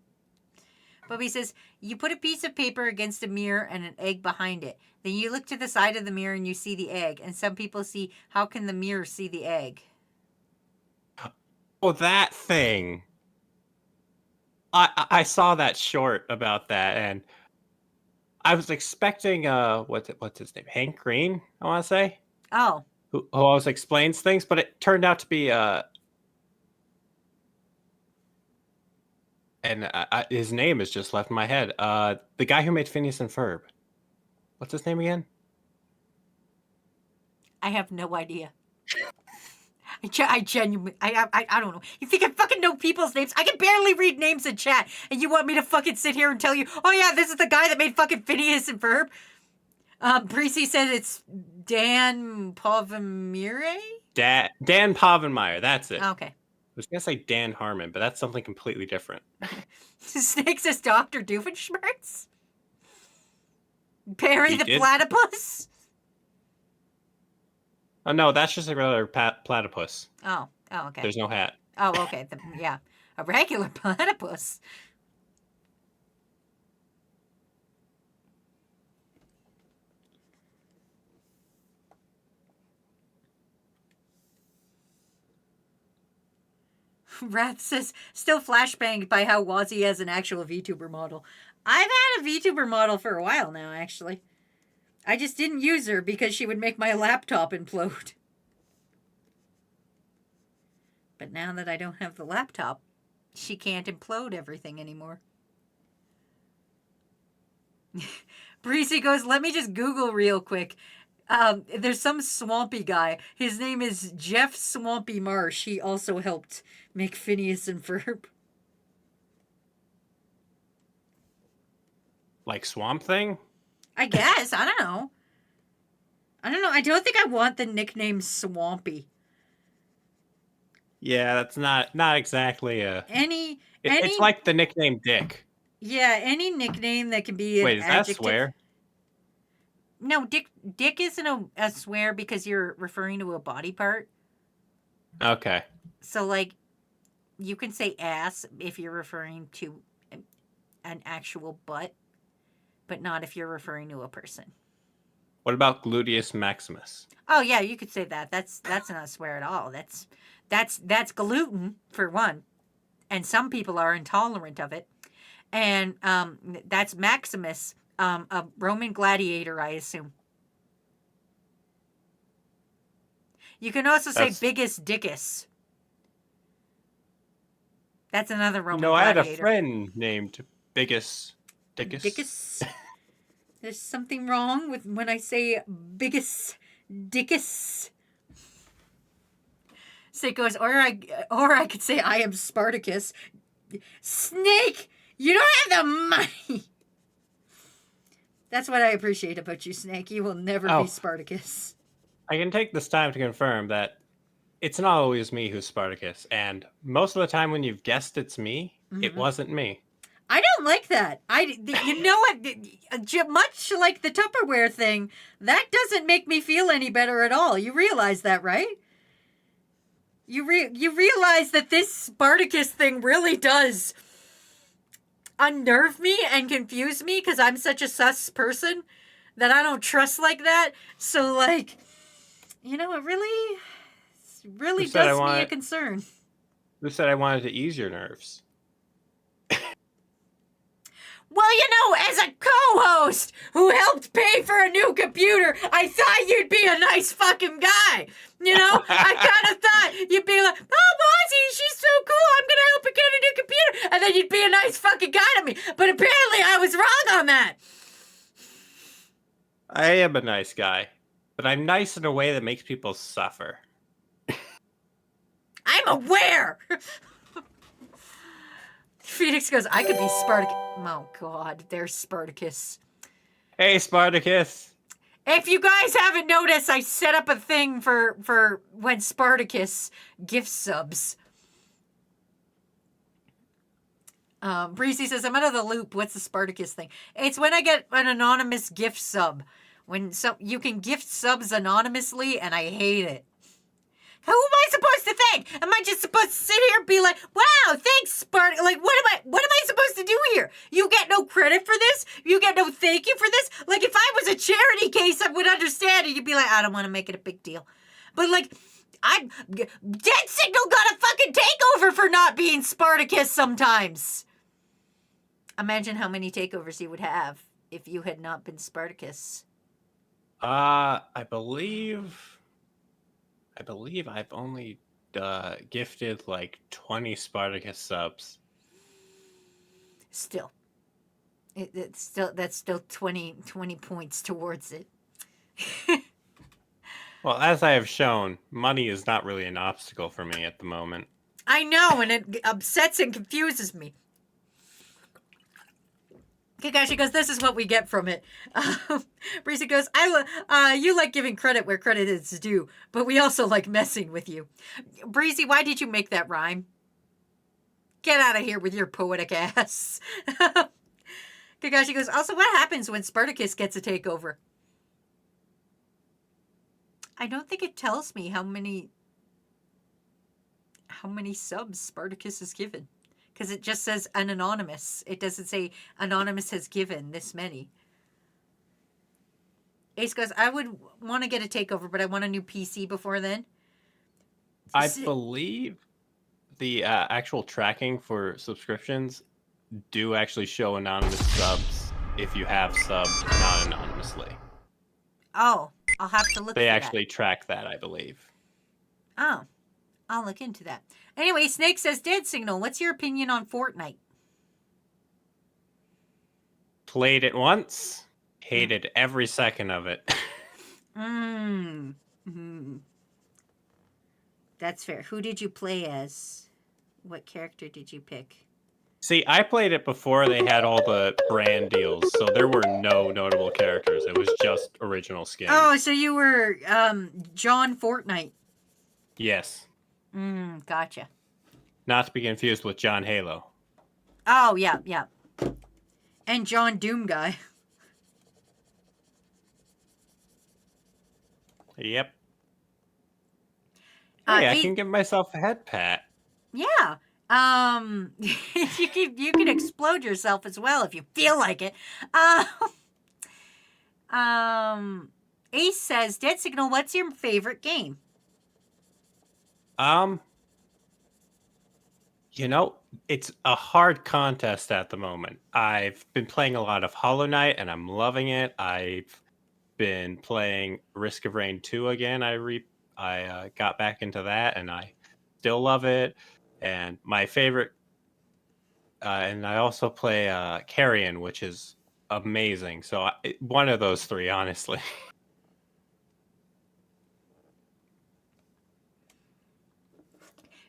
Bubby says, you put a piece of paper against a mirror and an egg behind it. Then you look to the side of the mirror and you see the egg. And some people see, how can the mirror see the egg? Oh, that thing. I saw that short about that, and I was expecting what's his name? Hank Green, I want to say. Oh. Who always explains things, but it turned out to be and his name has just left my head. The guy who made Phineas and Ferb. What's his name again? I have no idea. I genuinely, I don't know. You think I fucking know people's names? I can barely read names in chat, and you want me to fucking sit here and tell you, oh yeah, this is the guy that made fucking Phineas and Ferb? Breezy says it's Dan Pavamire? Dan Pavenmeyer, that's it. Okay. I was going to say Dan Harmon, but that's something completely different. Snake says Dr. Doofenshmirtz? Barry He the did? Platypus? Oh, no, that's just a regular platypus. Oh, okay. There's no hat. Oh, okay. Yeah. A regular platypus. Wrath says, still flashbanged by how Wazzy has an actual VTuber model. I've had a VTuber model for a while now, actually. I just didn't use her because she would make my laptop implode. But now that I don't have the laptop, she can't implode everything anymore. Breezy goes, let me just Google real quick. There's some swampy guy. His name is Jeff Swampy Marsh. He also helped make Phineas and Ferb. Like Swamp Thing? I guess. I don't know. I don't think I want the nickname Swampy. Yeah, that's not exactly a... It's like the nickname Dick. Yeah, any nickname that can be an Wait, is that adjective. a swear? No, Dick isn't a swear because you're referring to a body part. Okay. So, like, you can say ass if you're referring to an actual butt, but not if you're referring to a person. What about gluteus maximus? Oh yeah, you could say that. That's not a swear at all. That's gluten for one, and some people are intolerant of it. And that's Maximus, a Roman gladiator, I assume. You can also say biggest dickus. That's another Roman gladiator. I had a friend named Biggest Dickus. Dickus. There's something wrong with when I say biggest dickus. So it goes, or I could say I am Spartacus. Snake, you don't have the money. That's what I appreciate about you, Snake. You will never be Spartacus. I can take this time to confirm that it's not always me who's Spartacus, and most of the time when you've guessed it's me, it wasn't me. I don't like that. You know what? Much like the Tupperware thing, that doesn't make me feel any better at all. You realize that, right? You realize that this Spartacus thing really does unnerve me and confuse me because I'm such a sus person. that I don't trust like that. So, like, you know, it really Who said I does me a wanted- concern. Who said I wanted to ease your nerves? Well, you know, as a co-host who helped pay for a new computer, I thought you'd be a nice fucking guy. You know, I kind of thought you'd be like, oh, Bossy, she's so cool, I'm going to help her get a new computer. And then you'd be a nice fucking guy to me. But apparently I was wrong on that. I am a nice guy, but I'm nice in a way that makes people suffer. I'm aware. Phoenix goes, I could be Spartacus. Oh, God, there's Spartacus. Hey, Spartacus. If you guys haven't noticed, I set up a thing for when Spartacus gift subs. Breezy says, I'm out of the loop. What's the Spartacus thing? It's when I get an anonymous gift sub. When you can gift subs anonymously, and I hate it. Who am I supposed to thank? Am I just supposed to sit here and be like, wow, thanks, Spartacus? Like, what am I supposed to do here? You get no credit for this? You get no thank you for this? Like, if I was a charity case, I would understand it. You'd be like, I don't want to make it a big deal. But, like, Dead Signal got a fucking takeover for not being Spartacus sometimes. Imagine how many takeovers you would have if you had not been Spartacus. I believe I've only gifted like 20 Spartacus subs. Still. That's still 20 points towards it. Well, as I have shown, money is not really an obstacle for me at the moment. I know, and it upsets and confuses me. Kakashi goes, this is what we get from it. Breezy goes, you like giving credit where credit is due, but we also like messing with you. Breezy, why did you make that rhyme? Get out of here with your poetic ass. Kakashi goes, also, what happens when Spartacus gets a takeover? I don't think it tells me how many subs Spartacus is given. Because it just says an anonymous. It doesn't say anonymous has given this many. Ace goes, I would want to get a takeover, but I want a new PC before then. I believe the actual tracking for subscriptions do actually show anonymous subs if you have subbed not anonymously. Oh, I'll have to look They for actually track that, I believe. that. Oh, I'll look into that. Anyway, Snake says, Dead Signal, what's your opinion on Fortnite? Played it once, hated every second of it. That's fair. Who did you play as? What character did you pick? See, I played it before they had all the brand deals, so there were no notable characters. It was just original skins. Oh, so you were John Fortnite. Yes. Gotcha. Not to be confused with John Halo. Oh, yeah. And John Doom Guy. Yep. Hey, I can give myself a head pat. Yeah. You can explode yourself as well if you feel like it. Ace says, Dead Signal, what's your favorite game? You know, it's a hard contest at the moment. I've been playing a lot of Hollow Knight, and I'm loving it. I've been playing Risk of Rain 2 again. I got back into that, and I still love it. And my favorite, and I also play Carrion, which is amazing. So one of those three, honestly.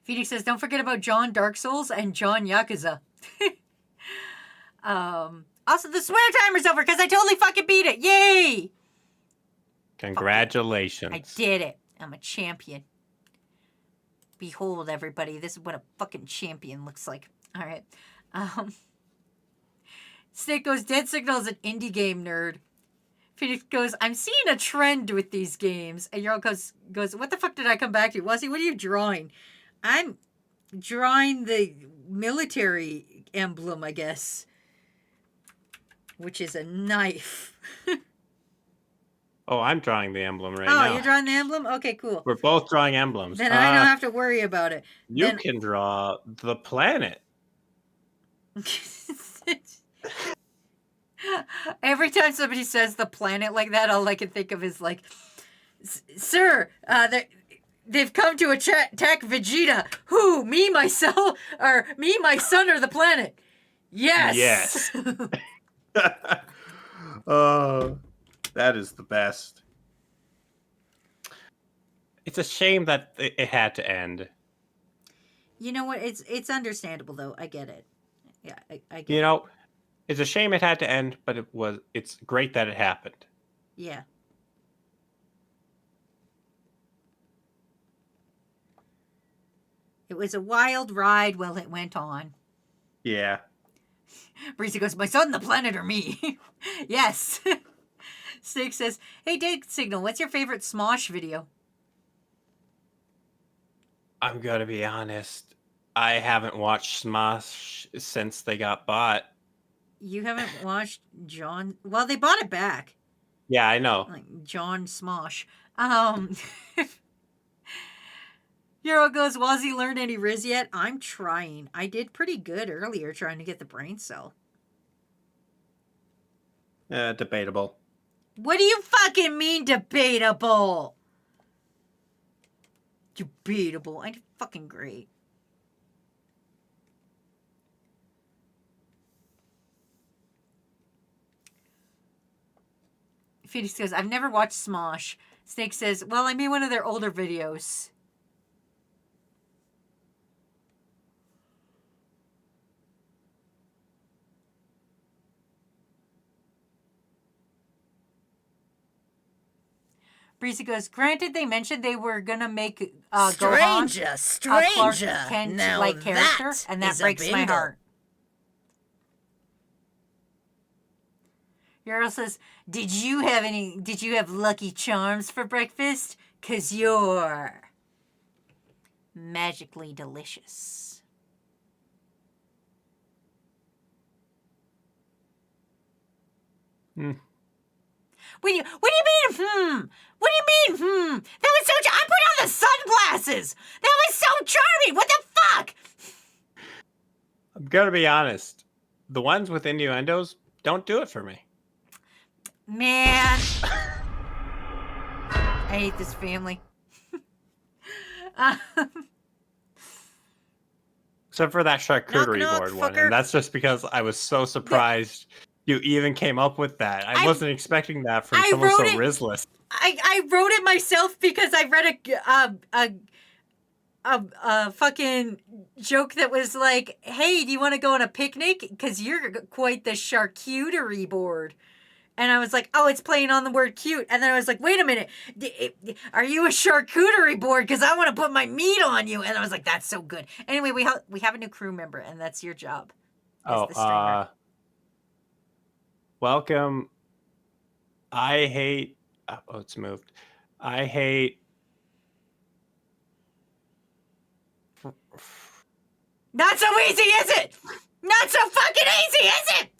Phoenix says, don't forget about John Dark Souls and John Yakuza. Also, the swear timer's over because I totally fucking beat it. Yay! Congratulations. I did it. I'm a champion. Behold, everybody. This is what a fucking champion looks like. All right. Snake goes, Dead Signal is an indie game nerd. Phoenix goes, I'm seeing a trend with these games. And Yarl goes, what the fuck did I come back to? Wazzy, what are you drawing? I'm drawing the military emblem, I guess. Which is a knife. Oh, I'm drawing the emblem right Oh, now. you're drawing the emblem? Okay, cool. We're both drawing emblems. Then I don't have to worry about it. You Then can draw the planet. every time somebody says the planet like that, all I can think of is like, sir, they've come to attack Vegeta. Who? Me, myself, or me, my son, or the planet? Yes. Yes. Oh, that is the best. It's a shame that it had to end. You know what? It's understandable though. I get it. Yeah, I get You it. know, it's a shame it had to end, but it's great that it happened. Yeah. It was a wild ride while it went on. Yeah. Breezy goes, my son, the planet, or me? Yes. Snake says, hey, Dig Signal, what's your favorite Smosh video? I'm gonna be honest. I haven't watched Smosh since they got bought. You haven't watched John? Well, they bought it back. Yeah, I know. Like John Smosh. Hero goes, was he learned any Riz yet? I'm trying. I did pretty good earlier trying to get the brain cell. Debatable. What do you fucking mean debatable? Debatable. I did fucking great. Phoenix goes, I've never watched Smosh. Snake says, well, I made one of their older videos. Breezy goes, granted they mentioned they were going to make Gohan a Clark Kent-like character, and that breaks my heart. Yarl says, did you have Lucky Charms for breakfast? 'Cause you're magically delicious. What do you mean, What do you mean, That was so... I put on the sunglasses! That was so charming! What the fuck? I'm gonna be honest. The ones with innuendos don't do it for me. Man. I hate this family. Except for that charcuterie Knock, board one. fucker. And that's just because I was so surprised you even came up with that. I wasn't expecting that from someone so Rizless. I wrote it myself because I read a fucking joke that was like, hey, do you want to go on a picnic? Because you're quite the charcuterie board. And I was like, oh, it's playing on the word cute. And then I was like, wait a minute. Are you a charcuterie board? Because I want to put my meat on you. And I was like, that's so good. Anyway, we have a new crew member, and that's your job. Welcome. I hate... Oh, it's moved. I hate... Not so easy, is it? Not so fucking easy, is it?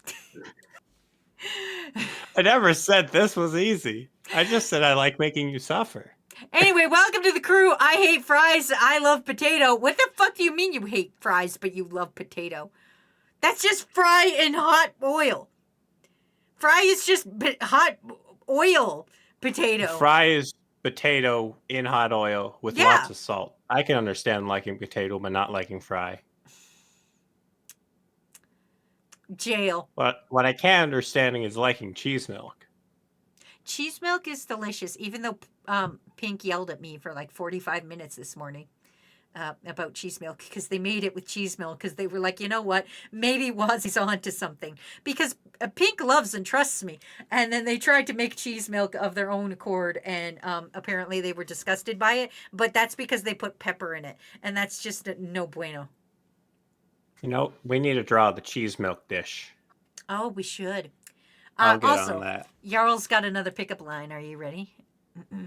I never said this was easy. I just said I like making you suffer. Anyway, welcome to the crew. I hate fries. I love potato. What the fuck do you mean you hate fries, but you love potato? That's just fry in hot oil. Fry is just hot oil potato. Fry is potato in hot oil with lots of salt. I can understand liking potato, but not liking fry. Jail. But what I can understanding is liking cheese milk. Cheese milk is delicious, even though Pink yelled at me for like 45 minutes this morning about cheese milk because they made it with cheese milk because they were like, you know what, maybe Wazzy's onto something because Pink loves and trusts me. And then they tried to make cheese milk of their own accord, and apparently they were disgusted by it, but that's because they put pepper in it, and that's just no bueno. You know, we need to draw the cheese milk dish. Oh, we should. I'll get also, on that. Jarl's got another pickup line. Are you ready?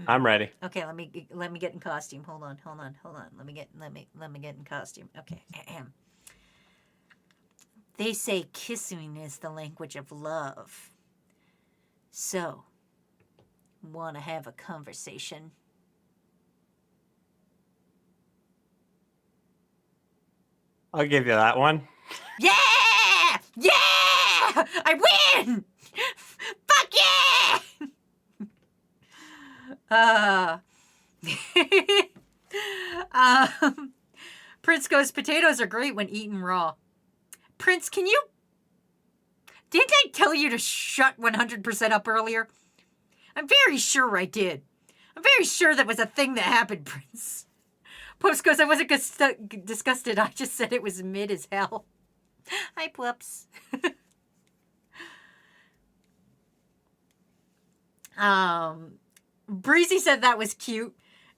I'm ready. Okay, let me get in costume. Hold on. Let me get in costume. Okay. They say kissing is the language of love. So, Want to have a conversation. I'll give you that one. Yeah! Yeah! I win! Fuck yeah! Prince goes, potatoes are great when eaten raw. Prince, didn't I tell you to shut 100% up earlier? I'm very sure I did. I'm very sure that was a thing that happened, Prince. Pops goes, I wasn't disgusted. I just said it was mid as hell. Hi, Poops. Breezy said that was cute.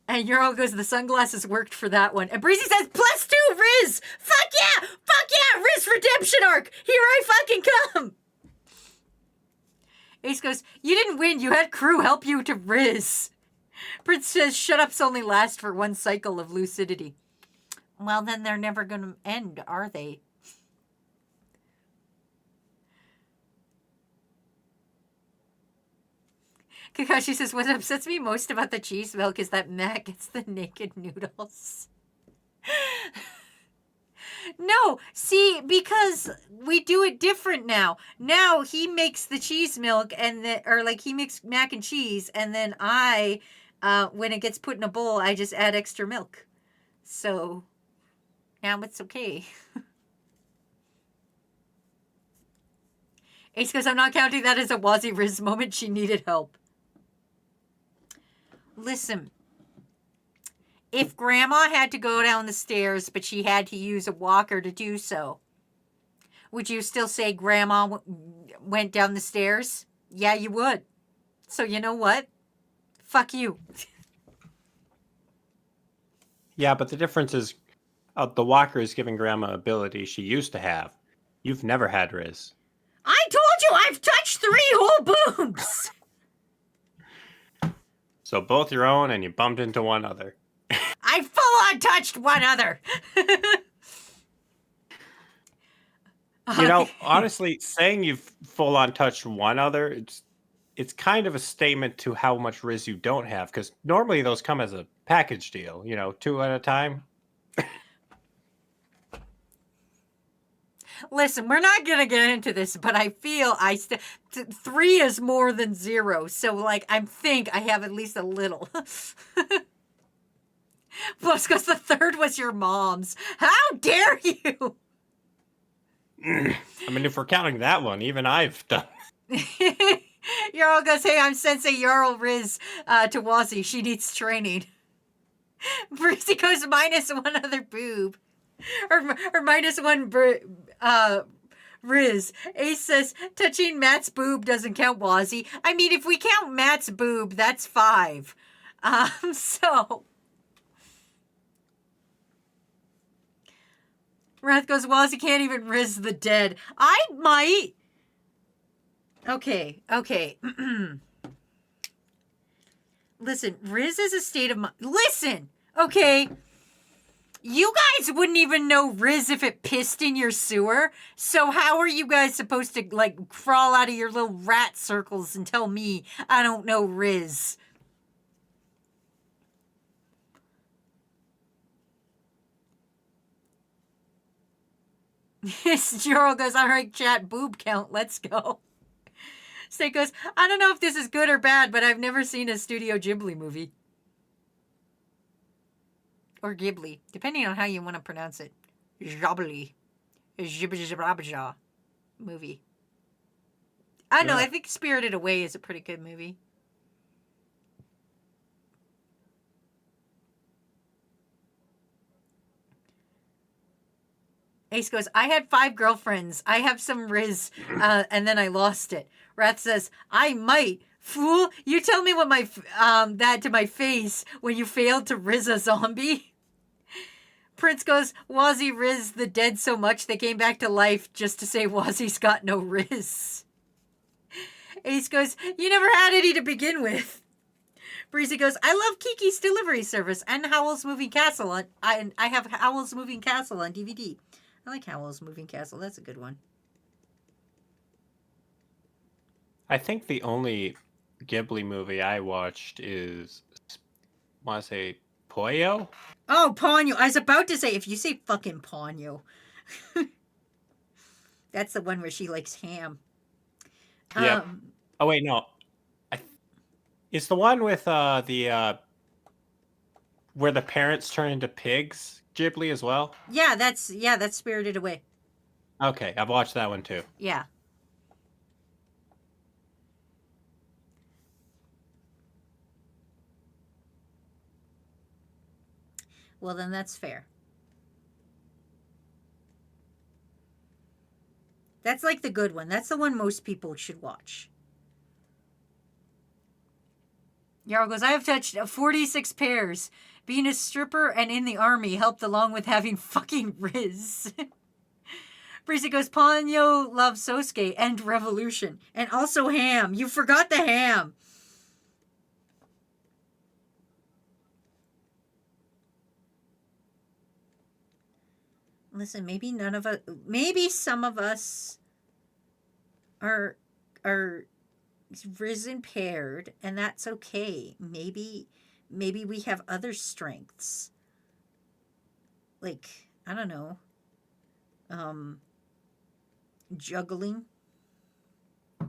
And Earl goes, the sunglasses worked for that one. And Breezy says, +2, Riz! Fuck yeah! Fuck yeah! Riz redemption arc! Here I fucking come! Ace goes, you didn't win. You had crew help you to Riz. Prince says, shut-ups only last for one cycle of lucidity. Well, then they're never going to end, are they? Kakashi says, what upsets me most about the cheese milk is that Matt gets the naked noodles. No, see, because we do it different now. Now he makes the cheese milk he makes mac and cheese, and then when it gets put in a bowl, I just add extra milk. So now it's okay. Ace goes, I'm not counting that as a Wazzy Riz moment. She needed help. Listen, if Grandma had to go down the stairs, but she had to use a walker to do so, would you still say Grandma went down the stairs? Yeah, you would. So you know what? Fuck you. Yeah, but the difference is the walker is giving Grandma ability she used to have. You've never had Riz. I told you I've touched 3 whole boobs! So both your own and you bumped into one other. I full-on touched one other! You know, honestly, saying you've full-on touched one other, it's kind of a statement to how much Riz you don't have, because normally those come as a package deal, 2 at a time. Listen, we're not going to get into this, but I feel 3 is more than 0. So, I think I have at least a little. Plus, because the 3rd was your mom's. How dare you? I mean, if we're counting that one, even I've done. Yarl goes, hey, I'm Sensei Yarl Riz to Wazzy. She needs training. Breezy goes, -1 other boob. Or -1 Riz. Ace says, touching Matt's boob doesn't count, Wazzy. I mean, if we count Matt's boob, that's 5. So... Wrath goes, Wazzy can't even Riz the dead. I might. Okay. Listen, Riz is a state of mind. Listen, okay. You guys wouldn't even know Riz if it pissed in your sewer. So how are you guys supposed to, crawl out of your little rat circles and tell me I don't know Riz? Joro goes, all right, chat, boob count, let's go. Snake goes, I don't know if this is good or bad, but I've never seen a Studio Ghibli movie. Or Ghibli, depending on how you want to pronounce it. Ghibli. Ghibli movie. I don't know, I think Spirited Away is a pretty good movie. Ace goes, I had 5 girlfriends. I have some Riz, and then I lost it. Wrath says, I might. Fool, you tell me what that to my face when you failed to Riz a zombie. Prince goes, Wazzy Riz the dead so much they came back to life just to say Wazzy's got no Riz. Ace goes, you never had any to begin with. Breezy goes, I love Kiki's delivery service and Howl's Moving Castle. I have Howl's Moving Castle on DVD. I like Howl's Moving Castle. That's a good one. I think the only Ghibli movie I watched is, I want to say, Poyo? Oh, Ponyo. I was about to say, if you say fucking Ponyo, that's the one where she likes ham. Yep. Oh, wait, no. It's the one with the where the parents turn into pigs, Ghibli as well? Yeah, that's Spirited Away. Okay, I've watched that one too. Yeah. Well, then that's fair. That's like the good one. That's the one most people should watch. Yarl goes, I have touched 46 pairs. Being a stripper and in the army helped along with having fucking Riz. Brisa goes, Ponyo loves Sosuke and Revolution. And also ham. You forgot the ham. Listen, maybe some of us are Riz impaired, and that's okay. Maybe we have other strengths. Like, I don't know. Juggling.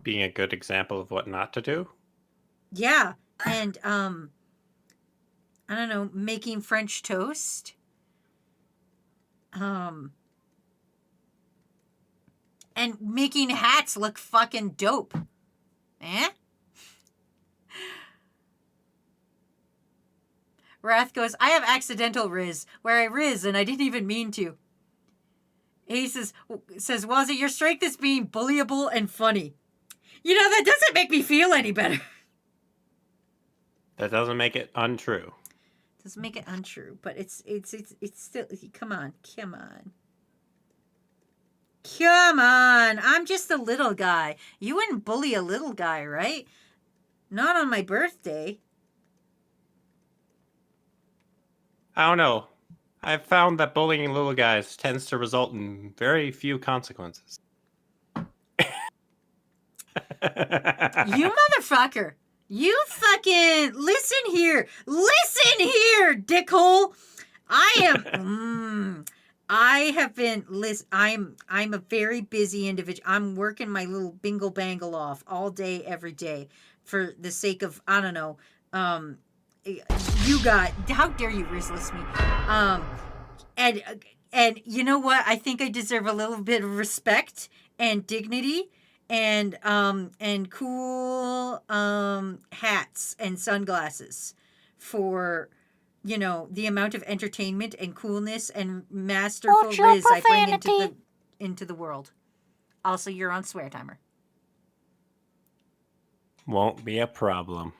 Being a good example of what not to do? Yeah. And I don't know, making French toast. And making hats look fucking dope. Eh? Wrath goes, I have accidental Riz, where I Riz and I didn't even mean to. He says, Wazzy, your strength is being bullyable and funny. You know, that doesn't make me feel any better. That doesn't make it untrue. Doesn't make it untrue, but it's still, come on. I'm just a little guy. You wouldn't bully a little guy, right? Not on my birthday. I don't know. I've found that bullying little guys tends to result in very few consequences. You motherfucker. You fucking listen here, dickhole. I'm a very busy individual. I'm working my little bingle bangle off all day, every day, for the sake of, I don't know, how dare you restless me? And you know what? I think I deserve a little bit of respect and dignity and cool hats and sunglasses for, you know, the amount of entertainment and coolness and masterful riz I bring into the world. Also, you're on swear timer. Won't be a problem.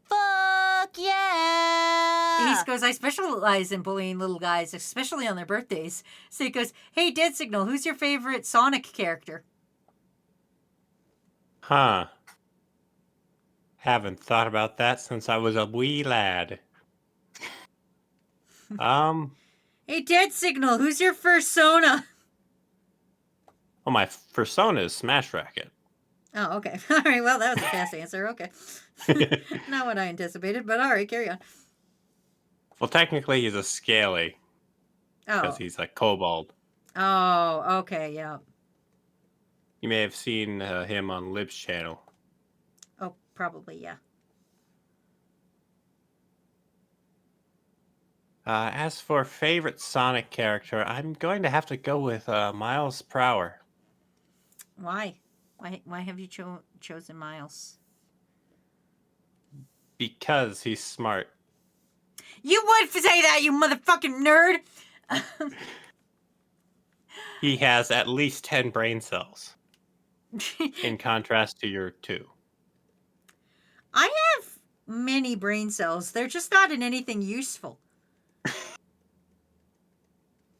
Fuck yeah! Ace goes, I specialize in bullying little guys, especially on their birthdays. So he goes, hey, Dead Signal, who's your favorite Sonic character? Huh. Haven't thought about that since I was a wee lad. Hey, Dead Signal, who's your fursona? Oh, my fursona is Smash Racket. Oh, okay. All right, well, that was a fast answer. Okay. Not what I anticipated, but all right, carry on. Well, technically, he's a scaly. Because Oh. he's a kobold. Oh, okay, yeah. You may have seen him on Lib's channel. Oh, probably, yeah. As for favorite Sonic character, I'm going to have to go with Miles Prower. Why? Why have you chosen Miles? Because he's smart. You would say that, you motherfucking nerd! He has at least 10 brain cells. In contrast to your 2. I have many brain cells. They're just not in anything useful.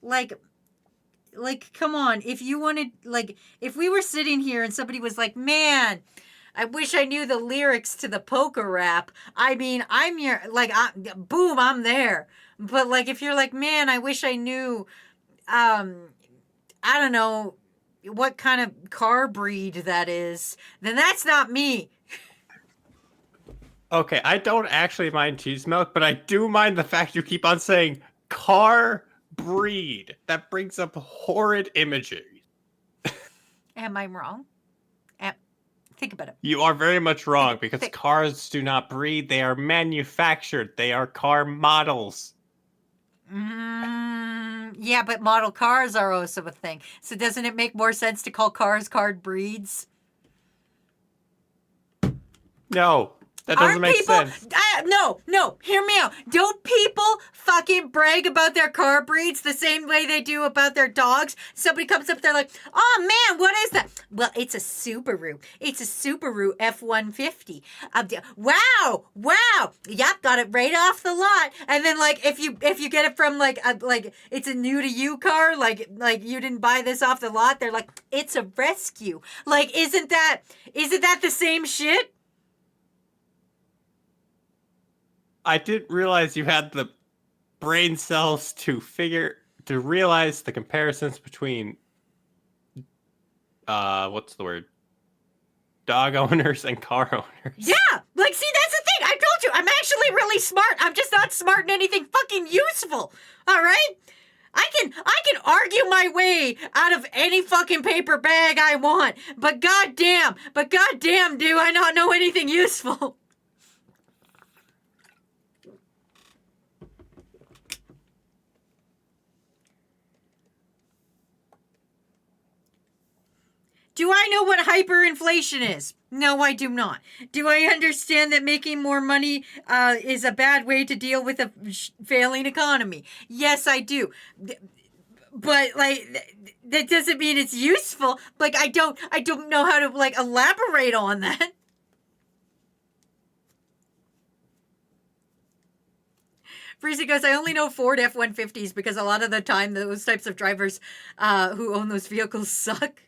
Like, come on. If you wanted, if we were sitting here and somebody was like, man, I wish I knew the lyrics to the poker rap. I mean, I'm boom, I'm there. But, if you're like, man, I wish I knew, I don't know, what kind of car breed that is, then that's not me. Okay, I don't actually mind cheese milk, but I do mind the fact you keep on saying car breed. That brings up horrid imagery. Am I wrong? Think about it. You are very much wrong because Think- cars do not breed. They are manufactured. They are car models. Yeah, but model cars are also a thing. So doesn't it make more sense to call cars car breeds? No, that doesn't make sense. No, hear me out. Don't people fucking brag about their car breeds the same way they do about their dogs? Somebody comes up, they're like, oh man, what is that? Well, it's a Subaru. It's a Subaru F-150. Wow. Yep, got it right off the lot. And then like if you get it from like it's a new to you car, like you didn't buy this off the lot, they're like, it's a rescue. Like, isn't that the same shit? I didn't realize you had the brain cells to realize the comparisons between what's the word? Dog owners and car owners. Yeah, like see, that's the thing. I told you, I'm actually really smart. I'm just not smart in anything fucking useful. All right? I can argue my way out of any fucking paper bag I want, but goddamn, do I not know anything useful? Do I know what hyperinflation is? No, I do not. Do I understand that making more money is a bad way to deal with a failing economy? Yes, I do. But like that doesn't mean it's useful. Like I don't know how to like elaborate on that. Breezy goes, I only know Ford F-150s because a lot of the time those types of drivers who own those vehicles suck.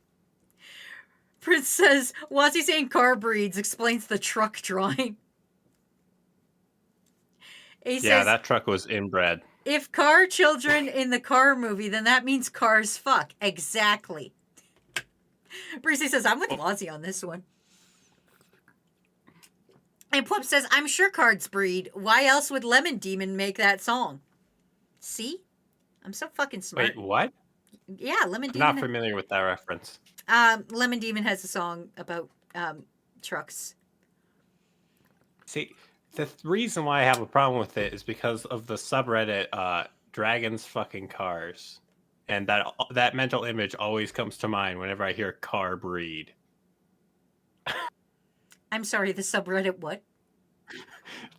Prince says, Wazzy saying car breeds explains the truck drawing. He says, that truck was inbred. If car children in the car movie, then that means cars fuck. Exactly. Breezy says, I'm with Wazzy on this one. And Plump says, I'm sure cards breed. Why else would Lemon Demon make that song? See? I'm so fucking smart. Wait, what? Yeah, Lemon I'm Demon. not familiar with that reference. Lemon Demon has a song about trucks. See, the reason why I have a problem with it is because of the subreddit Dragons Fucking Cars. And that mental image always comes to mind whenever I hear car breed. I'm sorry, the subreddit what?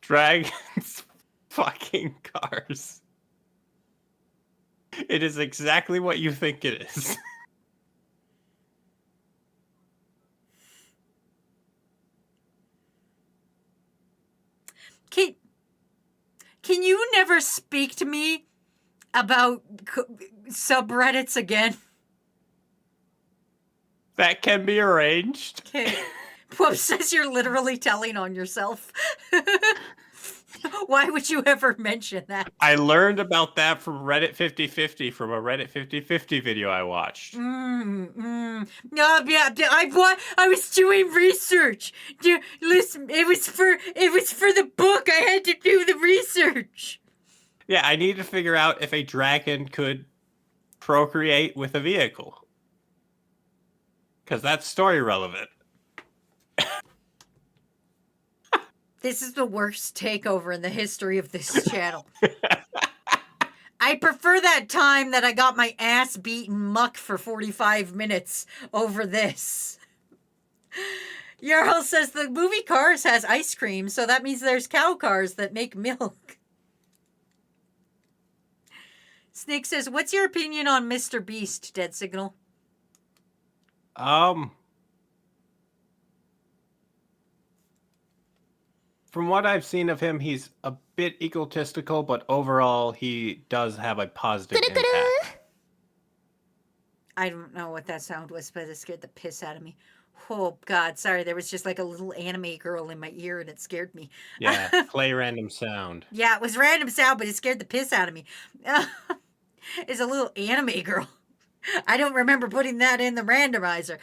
Dragons Fucking Cars. It is exactly what you think it is. Can you never speak to me about subreddits again? That can be arranged. Okay. Whoop says you're literally telling on yourself. Why would you ever mention that? I learned about that from Reddit 50/50 from a Reddit 50/50 video I watched. No, yeah, I was doing research. Listen, it was for the book. I had to do the research. Yeah, I need to figure out if a dragon could procreate with a vehicle. Because that's story relevant. This is the worst takeover in the history of this channel. I prefer that time that I got my ass beaten muck for 45 minutes over this. Jarl says the movie Cars has ice cream, so that means there's cow cars that make milk. Snake says, what's your opinion on Mr. Beast, Dead Signal? From what I've seen of him, he's a bit egotistical, but overall, he does have a positive impact. I don't know what that sound was, but it scared the piss out of me. Oh, God, sorry. There was just like a little anime girl in my ear, and it scared me. Yeah, play random sound. Yeah, it was random sound, but it scared the piss out of me. It's a little anime girl. I don't remember putting that in the randomizer.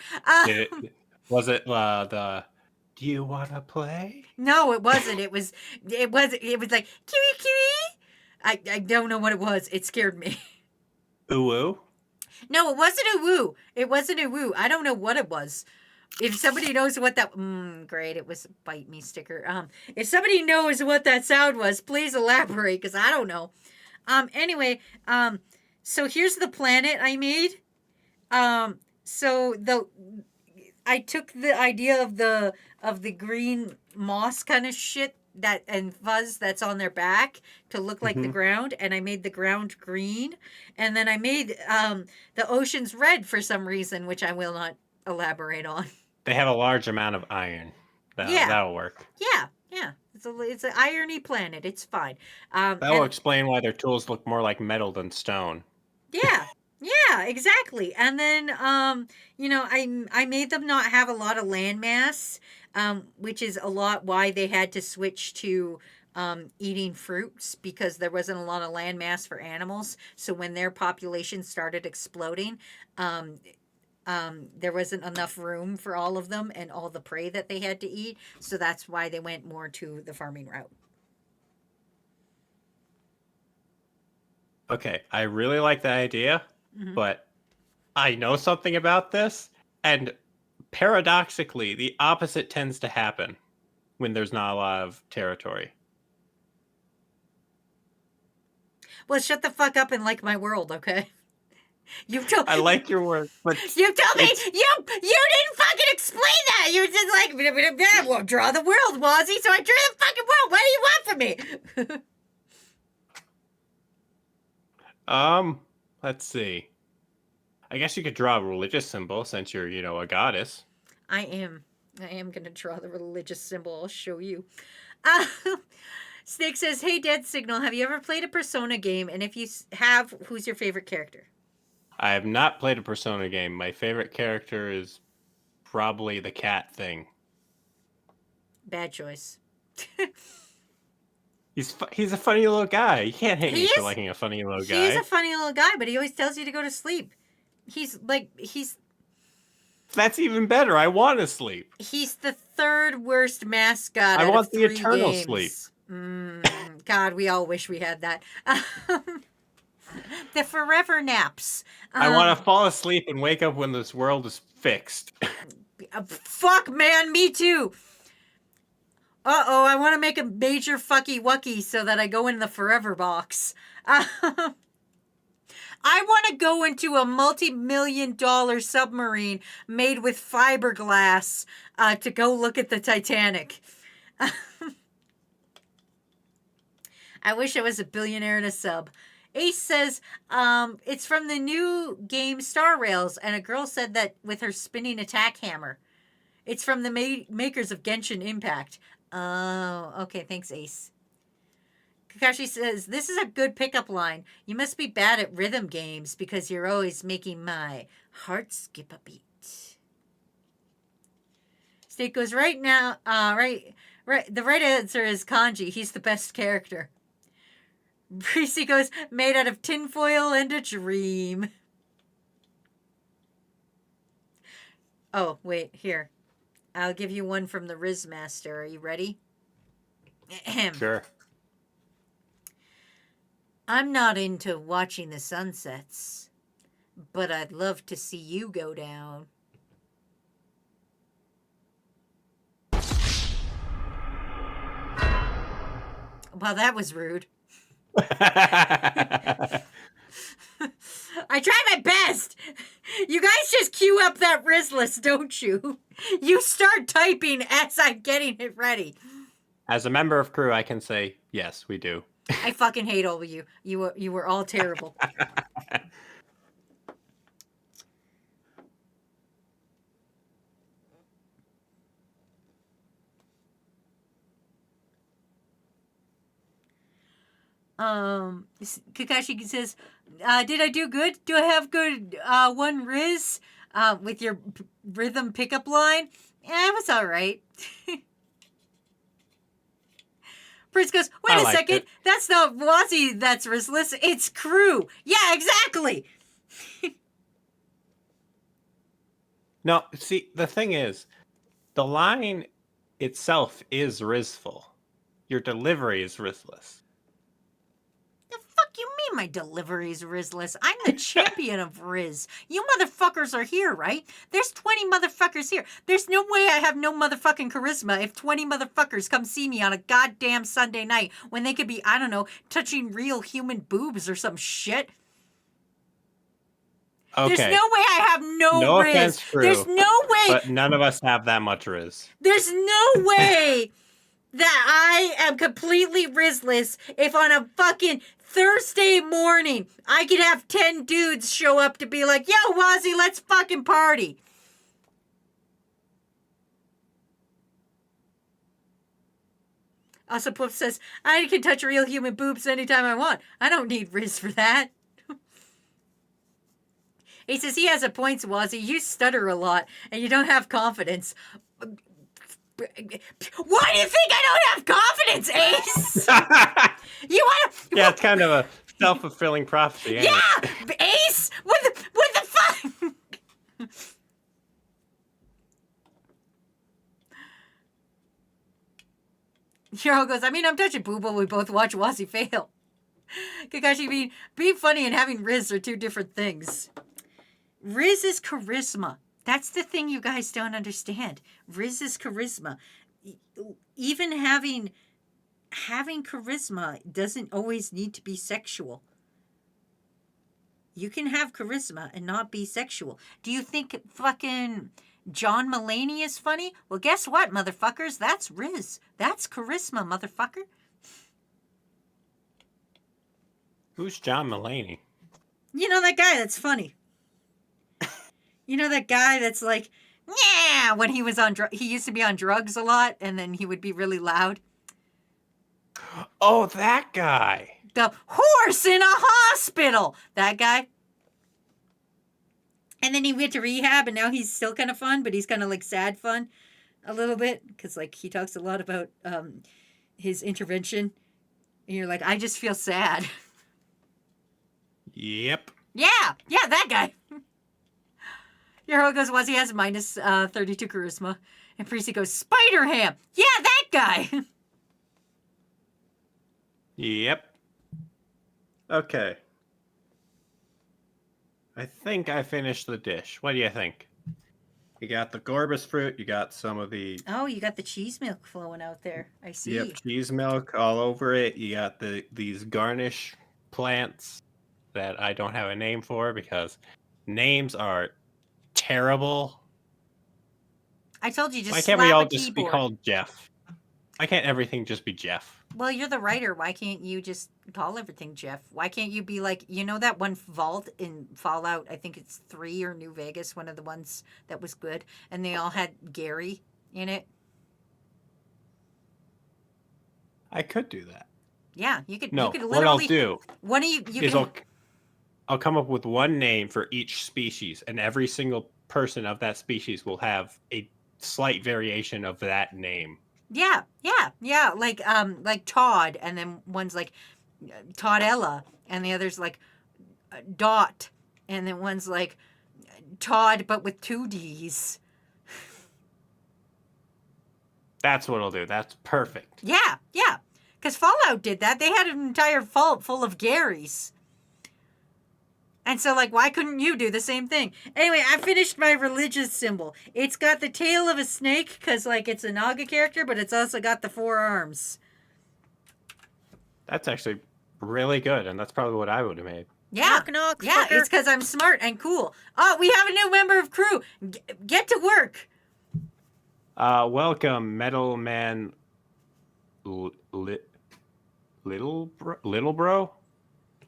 Was it the "Do you want to play"? No, it wasn't. It was like kiwi kiwi. I don't know what it was. It scared me. Ooh. No, it wasn't a woo. It wasn't a woo. I don't know what it was. If somebody knows what that great, it was a bite me sticker. If somebody knows what that sound was, please elaborate because I don't know. Anyway, so here's the planet I made. So I took the idea of the green moss kind of shit that and fuzz that's on their back to look like the ground, and I made the ground green, and then I made the oceans red for some reason, which I will not elaborate on. They have a large amount of iron. That'll work. Yeah. It's an irony planet. It's fine. That will explain why their tools look more like metal than stone. Yeah, exactly. And then, I made them not have a lot of land mass, which is a lot why they had to switch to eating fruits because there wasn't a lot of land mass for animals. So when their population started exploding, there wasn't enough room for all of them and all the prey that they had to eat. So that's why they went more to the farming route. Okay, I really like that idea, but I know something about this, and paradoxically, the opposite tends to happen when there's not a lot of territory. Well, shut the fuck up and like my world, okay? I like your word, but you told me you didn't fucking explain that. You were just like, well, draw the world, Wazzy. So I drew the fucking world. What do you want from me? Let's see. I guess you could draw a religious symbol since you're, a goddess. I am gonna draw the religious symbol. I'll show you. Snake says, "Hey, Dead Signal, have you ever played a Persona game? And if you have, who's your favorite character?" I have not played a Persona game. My favorite character is probably the cat thing. Bad choice. He's a funny little guy. You can't hate me for liking a funny little guy. He's a funny little guy, but he always tells you to go to sleep. That's even better. I want to sleep. He's the third worst mascot. I want the 3 eternal games. sleep. God, we all wish we had that. The forever naps. I want to fall asleep and wake up when this world is fixed. Fuck, man, me too. Uh-oh, I want to make a major fucky wucky so that I go in the forever box. I want to go into a multi-million-dollar submarine made with fiberglass to go look at the Titanic. I wish I was a billionaire in a sub. Ace says, it's from the new game Star Rails, and a girl said that with her spinning attack hammer. It's from the makers of Genshin Impact. Oh, okay, thanks, Ace. Kakashi says, this is a good pickup line. You must be bad at rhythm games because you're always making my heart skip a beat. State goes, right now, right. The right answer is Kanji. He's the best character. Breezy goes, made out of tinfoil and a dream. Oh, wait, here. I'll give you one from the Riz Master. Are you ready? Sure. I'm not into watching the sunsets, but I'd love to see you go down. Well, that was rude. I try my best. You guys just queue up that Riz list, don't you? You start typing as I'm getting it ready. As a member of crew, I can say, yes, we do. I fucking hate all of you. You were all terrible. Kakashi says, did I do good? Do I have good one Riz with your rhythm pickup line? Yeah, it was all right. Prince goes, wait a second. It. That's not Wazzy that's Rizless. It's Crew. Yeah, exactly. No, see, the thing is, the line itself is Rizful. Your delivery is Rizless. The fuck you mean my delivery's Rizless? I'm the champion of Riz. You motherfuckers are here, right? There's 20 motherfuckers here. There's no way I have no motherfucking charisma if 20 motherfuckers come see me on a goddamn Sunday night when they could be, I don't know, touching real human boobs or some shit. Okay. There's no way I have no Riz. Offense, crew, There's no way. but none of us have that much Riz. There's no way that I am completely Rizless if on a fucking Thursday morning I could have 10 dudes show up to be like, yo, Wazzy, let's fucking party. Also, Puff says, I can touch real human boobs anytime I want. I don't need Riz for that. He says he has a point, Wazzy. You stutter a lot and you don't have confidence. Why do you think I don't have confidence, Ace? You want to? Yeah, it's kind of a self-fulfilling prophecy. Ain't Yeah, it? Ace. What the fuck? Hero goes, I mean, I'm touching boob while we both watch Wazzy fail. Kakashi, being funny and having Riz are two different things. Riz is charisma. That's the thing you guys don't understand. Riz is charisma. Even having charisma doesn't always need to be sexual. You can have charisma and not be sexual. Do you think fucking John Mulaney is funny? Well, guess what, motherfuckers? That's Riz. That's charisma, motherfucker. Who's John Mulaney? You know that guy that's funny. You know that guy that's like, yeah, when he was on he used to be on drugs a lot, and then he would be really loud. Oh, that guy. The horse in a hospital. That guy. And then he went to rehab, and now he's still kind of fun, but he's kind of like sad fun a little bit, because like he talks a lot about his intervention, and you're like, I just feel sad. Yep. Yeah, that guy. Your hero goes, Wazzy has minus 32 charisma. And Precy goes, Spider-Ham. Yeah, that guy. Yep. Okay. I think I finished the dish. What do you think? You got the Gorbis fruit. You got some of the Oh, you got the cheese milk flowing out there. I see. cheese milk all over it. You got These garnish plants that I don't have a name for because names are terrible. I told you, just Why can't slap we all a just keyboard. be called Jeff? Why can't everything just be Jeff? Well, you're the writer. Why can't you just call everything Jeff? Why can't you be like, you know that one vault in Fallout, I think it's 3 or New Vegas, one of the ones that was good, and they all had Gary in it? I could do that. Yeah, you could. No, you could what I'll literally. do One of you is can. I'll come up with one name for each species, and every single person of that species will have a slight variation of that name. Yeah, like Todd, and then one's like Toddella, and the other's like Dot, and then one's like Todd but with 2 D's. That's what I'll do. That's perfect. Yeah, because Fallout did that. They had an entire vault full of Garys. And so, like, why couldn't you do the same thing? Anyway, I finished my religious symbol. It's got the tail of a snake, because, like, it's a Naga character, but it's also got the 4 arms. That's actually really good, and that's probably what I would have made. Yeah. Knock, knock, Yeah, fucker. it's because I'm smart and cool. Oh, we have a new member of crew. Get to work. Welcome, Metal Man Little Bro?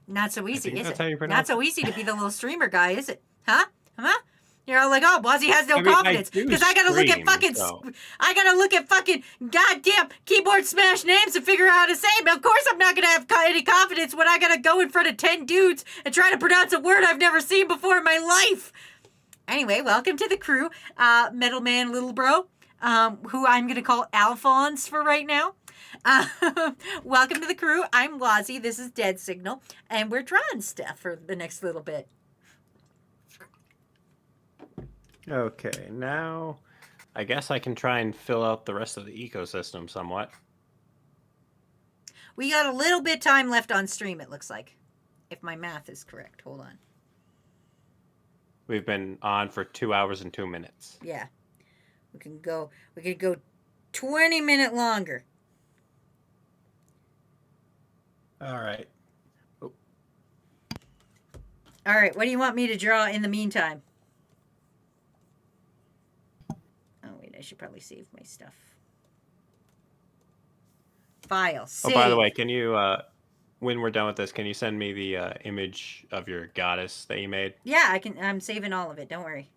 Not so easy, think is that's it? how you Not pronounce so easy to be the little streamer guy, is it? Huh? You're all like, oh, Wazzy has no I mean, I confidence do because I gotta look at stream, fucking, so. I gotta look at fucking goddamn keyboard smash names to figure out how to say them. Of course, I'm not gonna have any confidence when I gotta go in front of 10 dudes and try to pronounce a word I've never seen before in my life. Anyway, welcome to the crew, Metal Man Little Bro, who I'm gonna call Alphonse for right now. Welcome to the crew. I'm Wazzy. This is Dead Signal, and we're drawing stuff for the next little bit. Okay, now I guess I can try and fill out the rest of the ecosystem somewhat. We got a little bit time left on stream, it looks like. If my math is correct. Hold on. We've been on for 2 hours and 2 minutes. Yeah. We could go 20 minutes longer. All right. All right, what do you want me to draw in the meantime? Oh, wait, I should probably save my stuff. File, save. Oh, by the way, can you, when we're done with this, can you send me the image of your goddess that you made? Yeah, I can. I'm saving all of it. Don't worry.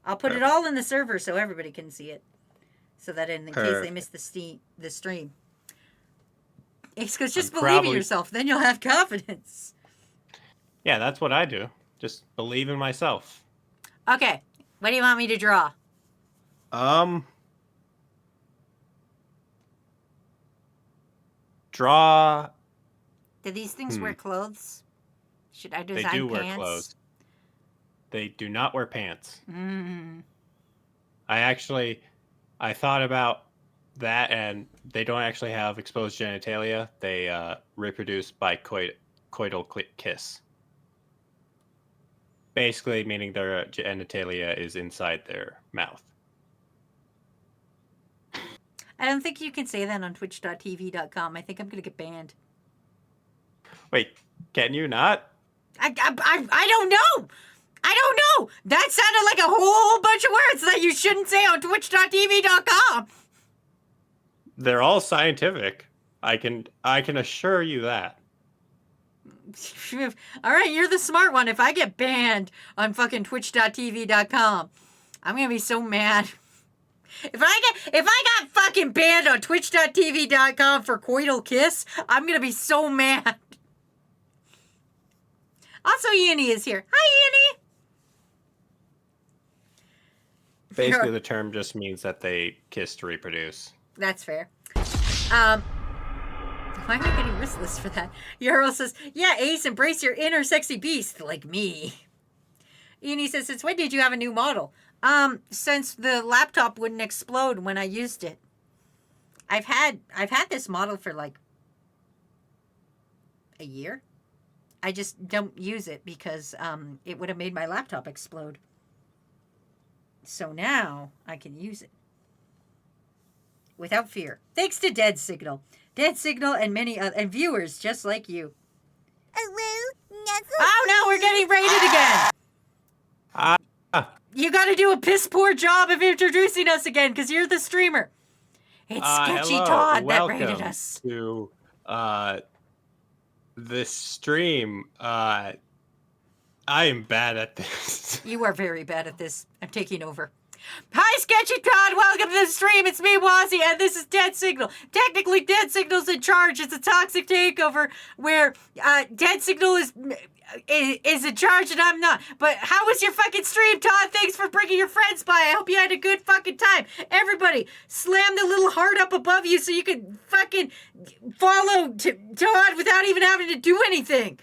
I'll put it all in the server so everybody can see it. So that in case they miss the stream. It's because just believe in yourself, then you'll have confidence. Yeah, that's what I do. Just believe in myself. Okay, what do you want me to draw? Draw. Do these things wear clothes? Should I design They do pants? wear clothes. They do not wear pants. Mm. I thought about that, and they don't actually have exposed genitalia. They reproduce by coital kiss. Basically, meaning their genitalia is inside their mouth. I don't think you can say that on twitch.tv.com. I think I'm going to get banned. Wait, can you not? I don't know. I don't know. That sounded like a whole bunch of words that you shouldn't say on twitch.tv.com. They're all scientific. I can assure you that. All right, you're the smart one. If I get banned on fucking twitch.tv.com, I'm going to be so mad. If I got fucking banned on twitch.tv.com for coital kiss, I'm going to be so mad. Also, Ianny is here. Hi, Ianny. Basically, the term just means that they kiss to reproduce. That's fair. Why am I getting wristless for that? Yarl says, yeah, Ace, embrace your inner sexy beast, like me. Ianny says, since when did you have a new model? Since the laptop wouldn't explode when I used it. I've had this model for like a year. I just don't use it because it would have made my laptop explode. So now I can use it without fear. Thanks to Dead Signal. Dead Signal and many other and viewers just like you. Oh no, we're getting raided again. You got to do a piss poor job of introducing us again because you're the streamer. It's Sketchy hello. Todd that Welcome raided us. To this stream. I am bad at this. You are very bad at this. I'm taking over. Hi, Sketchy Todd. Welcome to the stream. It's me, Wazzy, and this is Dead Signal. Technically, Dead Signal's in charge. It's a toxic takeover where Dead Signal is in charge and I'm not. But how was your fucking stream, Todd? Thanks for bringing your friends by. I hope you had a good fucking time. Everybody, slam the little heart up above you so you can fucking follow Todd without even having to do anything.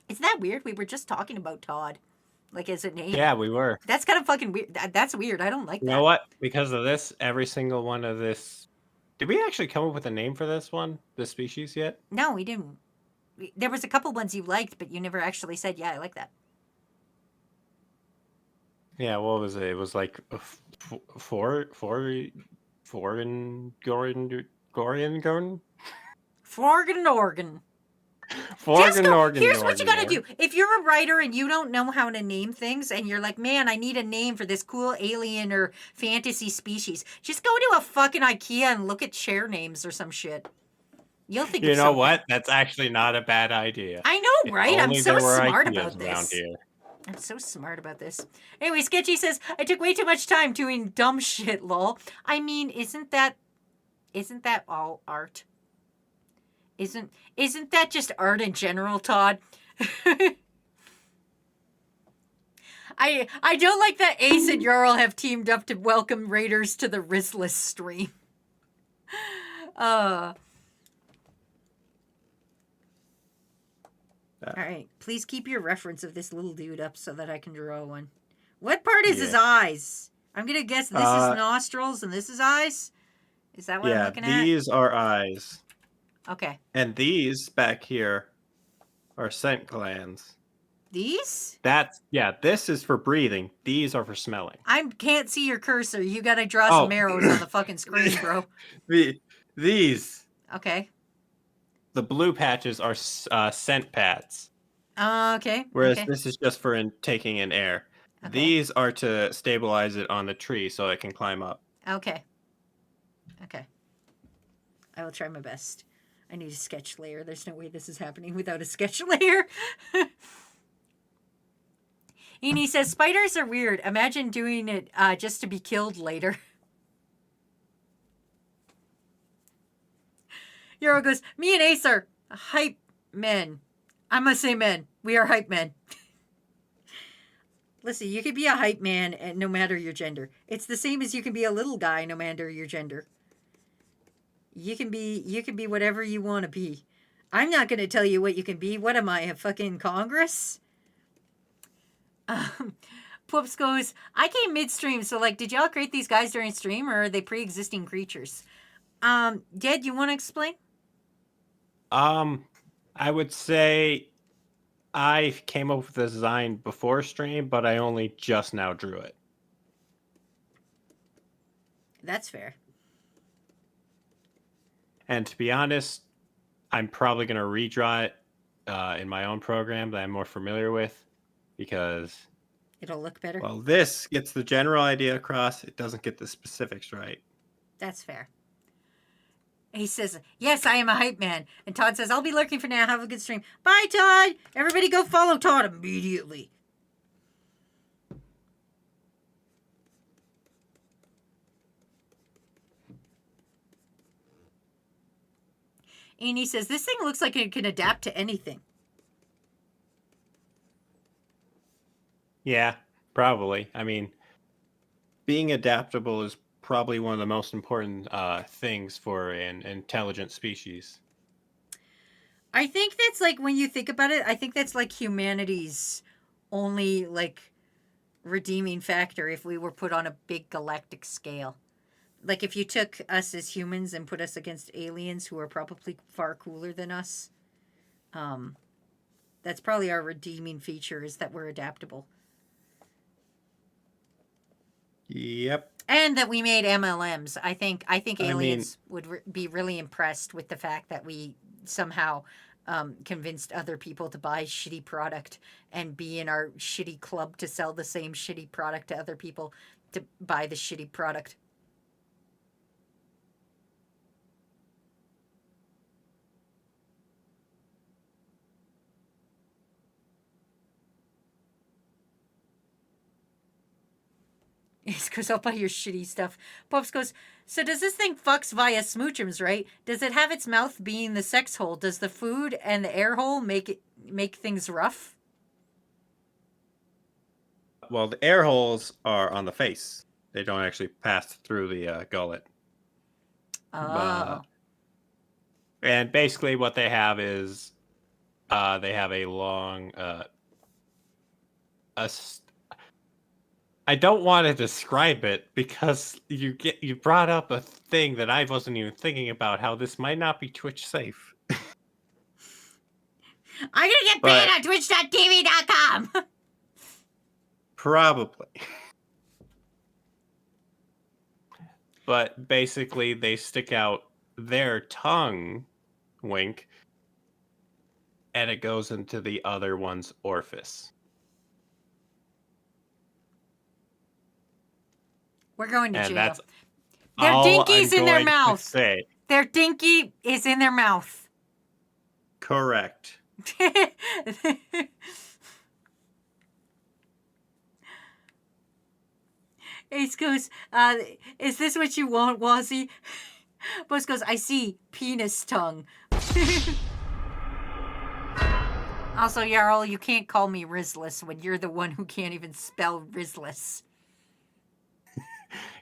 Isn't that weird? We were just talking about Todd. Like, as a name. Yeah, we were. That's kind of fucking weird. That's weird. I don't like that. You know what? Because of this, every single one of this... Did we actually come up with a name for this one? This species yet? No, we didn't. There was a couple ones you liked, but you never actually said, yeah, I like that. Yeah, what was it? It was like... Forgan Organ. Here's what you gotta do. If you're a writer and you don't know how to name things and you're like, man, I need a name for this cool alien or fantasy species, just go to a fucking IKEA and look at chair names or some shit. You'll think You know what? That's actually not a bad idea. I know, right? I'm so smart about Ikeas around this. here. I'm so smart about this. Anyway, Sketchy says, I took way too much time doing dumb shit, lol. I mean, isn't that all art? Isn't that just art in general, Todd? I don't like that Ace and Jarl have teamed up to welcome raiders to the wristless stream. All right. Please keep your reference of this little dude up so that I can draw one. What part is his eyes? I'm going to guess this is nostrils and this is eyes. Is that what I'm looking at? These are eyes. Okay. And these back here are scent glands. These? This is for breathing. These are for smelling. I can't see your cursor. You got to draw some arrows on the fucking screen, bro. These. Okay. The blue patches are scent pads. Okay. Whereas this is just for taking in air. Okay. These are to stabilize it on the tree so it can climb up. Okay. Okay. I will try my best. I need a sketch layer. There's no way this is happening without a sketch layer. And he says, spiders are weird. Imagine doing it just to be killed later. Euro goes, me and Ace are hype men. I must say men. We are hype men. Listen, you can be a hype man no matter your gender. It's the same as you can be a little guy no matter your gender. You can be whatever you want to be. I'm not going to tell you what you can be. What am I, a fucking Congress? Poops goes, I came midstream, so like, did y'all create these guys during stream or are they pre-existing creatures? Dad, you want to explain? I would say I came up with the design before stream, but I only just now drew it. That's fair. And to be honest, I'm probably going to redraw it in my own program that I'm more familiar with because... It'll look better? Well, this gets the general idea across. It doesn't get the specifics right. That's fair. He says, yes, I am a hype man. And Todd says, I'll be lurking for now. Have a good stream. Bye, Todd. Everybody go follow Todd immediately. And he says, this thing looks like it can adapt to anything. Yeah, probably. I mean, being adaptable is probably one of the most important things for an intelligent species. I think that's like, when you think about it, I think that's like humanity's only like redeeming factor if we were put on a big galactic scale. Like if you took us as humans and put us against aliens who are probably far cooler than us, that's probably our redeeming feature is that we're adaptable. Yep. And that we made MLMs. I think aliens would be really impressed with the fact that we somehow convinced other people to buy shitty product and be in our shitty club to sell the same shitty product to other people to buy the shitty product. Ace goes, I'll buy your shitty stuff. Pops goes, so does this thing fucks via smoochums, right? Does it have its mouth being the sex hole? Does the food and the air hole make things rough? Well, the air holes are on the face. They don't actually pass through the gullet. Oh. And basically what they have is they have a long... I don't want to describe it because you brought up a thing that I wasn't even thinking about, how this might not be Twitch safe. I'm gonna get banned on twitch.tv.com. Probably. But basically they stick out their tongue, wink, and it goes into the other one's orifice. We're going to And jail. that's their all dinky's I'm in their going to mouth. say. Their dinky is in their mouth. Correct. Ace goes, is this what you want, Wazzy? Buzz goes, I see. Penis tongue. Also, Jarl, you can't call me Rizless when you're the one who can't even spell Rizless.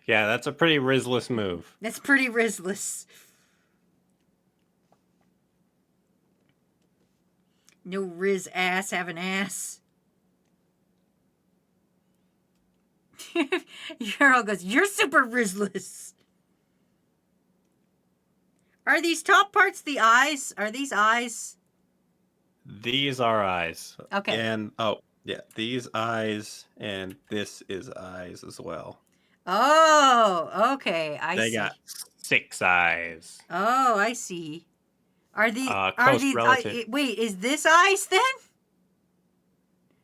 Yeah, that's a pretty Rizless move. That's pretty Rizless. No Riz ass have an ass. Euro goes, you're super Rizless. Are these top parts the eyes? Are these eyes? These are eyes. Okay. And yeah, these eyes and this is eyes as well. Oh, okay. I They see. got 6 eyes. Oh, I see. Are Close these relative. wait, is this eyes then?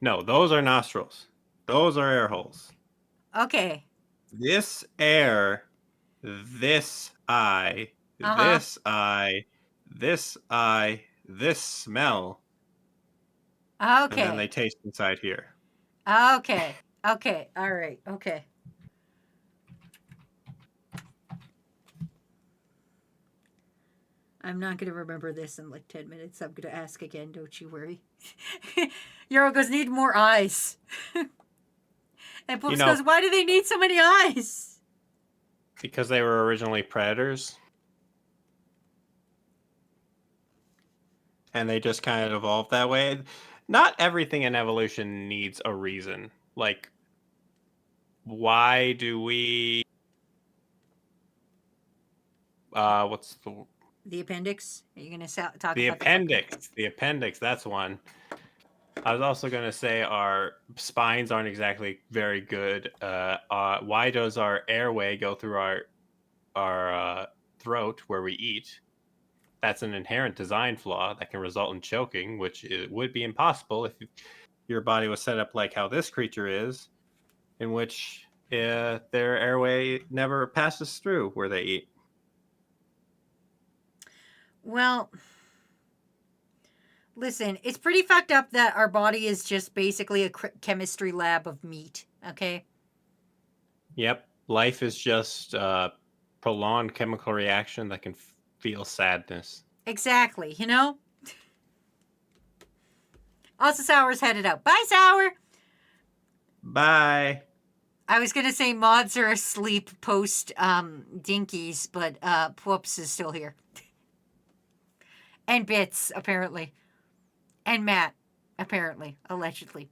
No, those are nostrils. Those are air holes. Okay. This air, this eye, Uh-huh. this eye, this eye, this smell, and then they Okay. taste inside here. Okay. Okay. All right. Okay. I'm not going to remember this in like 10 minutes. I'm going to ask again. Don't you worry. Euro goes, need more eyes. And Poops goes, why do they need so many eyes? Because they were originally predators. And they just kind of evolved that way. Not everything in evolution needs a reason. Like, why do we... what's the appendix? Are you going to talk about the appendix? The appendix, that's one. I was also going to say our spines aren't exactly very good. Why does our airway go through our throat where we eat? That's an inherent design flaw that can result in choking, which would be impossible if your body was set up like how this creature is, in which their airway never passes through where they eat. Well, listen, it's pretty fucked up that our body is just basically a chemistry lab of meat, okay? Yep. Life is just a prolonged chemical reaction that can feel sadness. Exactly, you know? Also, Sour's headed out. Bye, Sour! Bye! I was going to say mods are asleep post Dinkies, but Pwoops is still here. And Bits, apparently. And Matt, apparently, allegedly.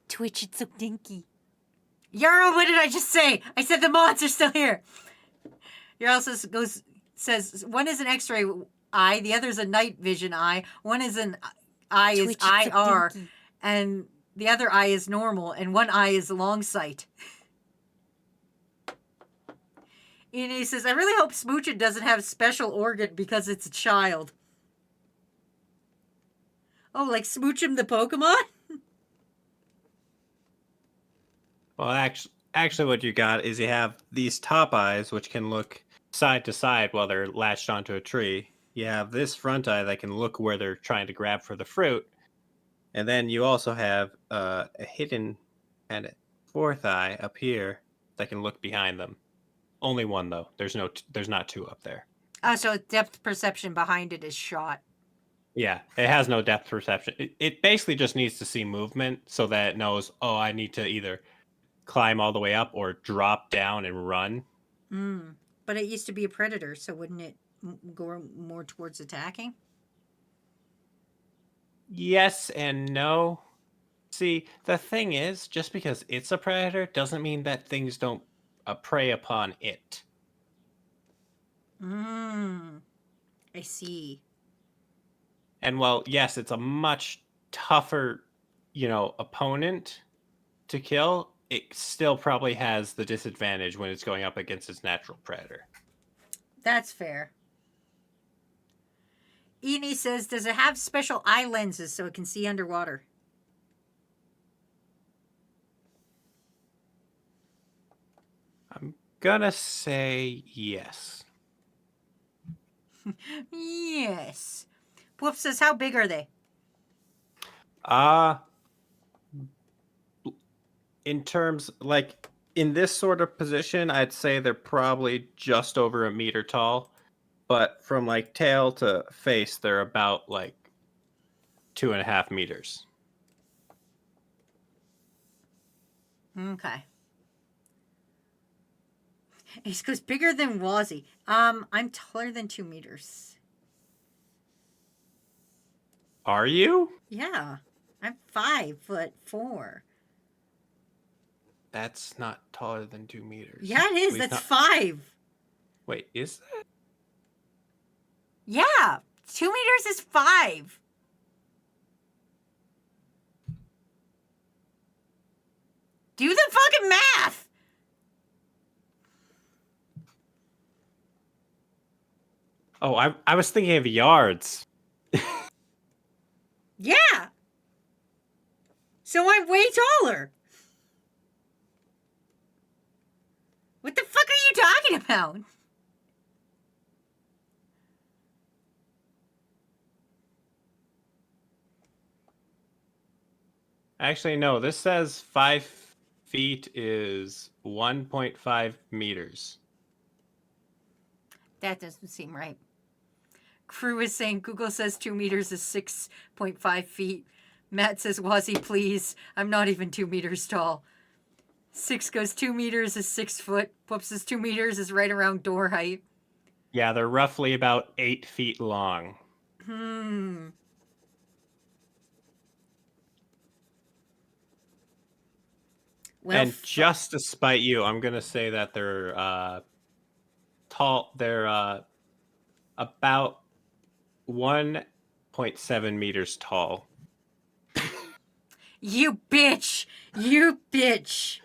Twitch, it's so dinky. Yarrow, what did I just say? I said the mods are still here. Yarrow says one is an X-ray eye, the other is a night vision eye. One is an eye is IR, and the other eye is normal, and one eye is long sight. And he says, I really hope Smoochin doesn't have special organ because it's a child. Oh, like Smoochum the Pokemon? Well, actually, what you got is you have these top eyes, which can look side to side while they're latched onto a tree. You have this front eye that can look where they're trying to grab for the fruit. And then you also have a hidden and a fourth eye up here that can look behind them. Only one, though. There's not 2 up there. Oh, so depth perception behind it is shot. Yeah, it has no depth perception. It basically just needs to see movement so that it knows, oh, I need to either climb all the way up or drop down and run. But it used to be a predator, so wouldn't it go more towards attacking? Yes and no. See, the thing is, just because it's a predator doesn't mean that things don't prey upon it. I see. And well, yes, it's a much tougher, opponent to kill. It still probably has the disadvantage when it's going up against its natural predator. That's fair. Eni says, does it have special eye lenses so it can see underwater? I'm gonna say yes. Yes. Pwoof says, how big are they? In terms, like, in this sort of position, I'd say they're probably just over 1 meter tall. But from, like, tail to face, they're about, like, 2.5 meters. Okay. Ace goes, bigger than Wazzy. I'm taller than 2 meters. Are you? Yeah. I'm 5'4". That's not taller than 2 meters. Yeah, it At is. least That's not- 5. Wait, is that? Yeah. 2 meters is 5. Do the fucking math. Oh, I was thinking of yards. Yeah. So I'm way taller. What the fuck are you talking about? Actually, no. This says 5 feet is 1.5 meters. That doesn't seem right. Crew is saying Google says 2 meters is 6.5 feet. Matt says, Wazzy, please. I'm not even 2 meters tall. 6 goes 2 meters is 6 foot. Whoops is 2 meters is right around door height. Yeah, they're roughly about 8 feet long. Well, And just to spite you, I'm gonna say that they're tall. They're about 1.7 meters tall. you bitch! You bitch!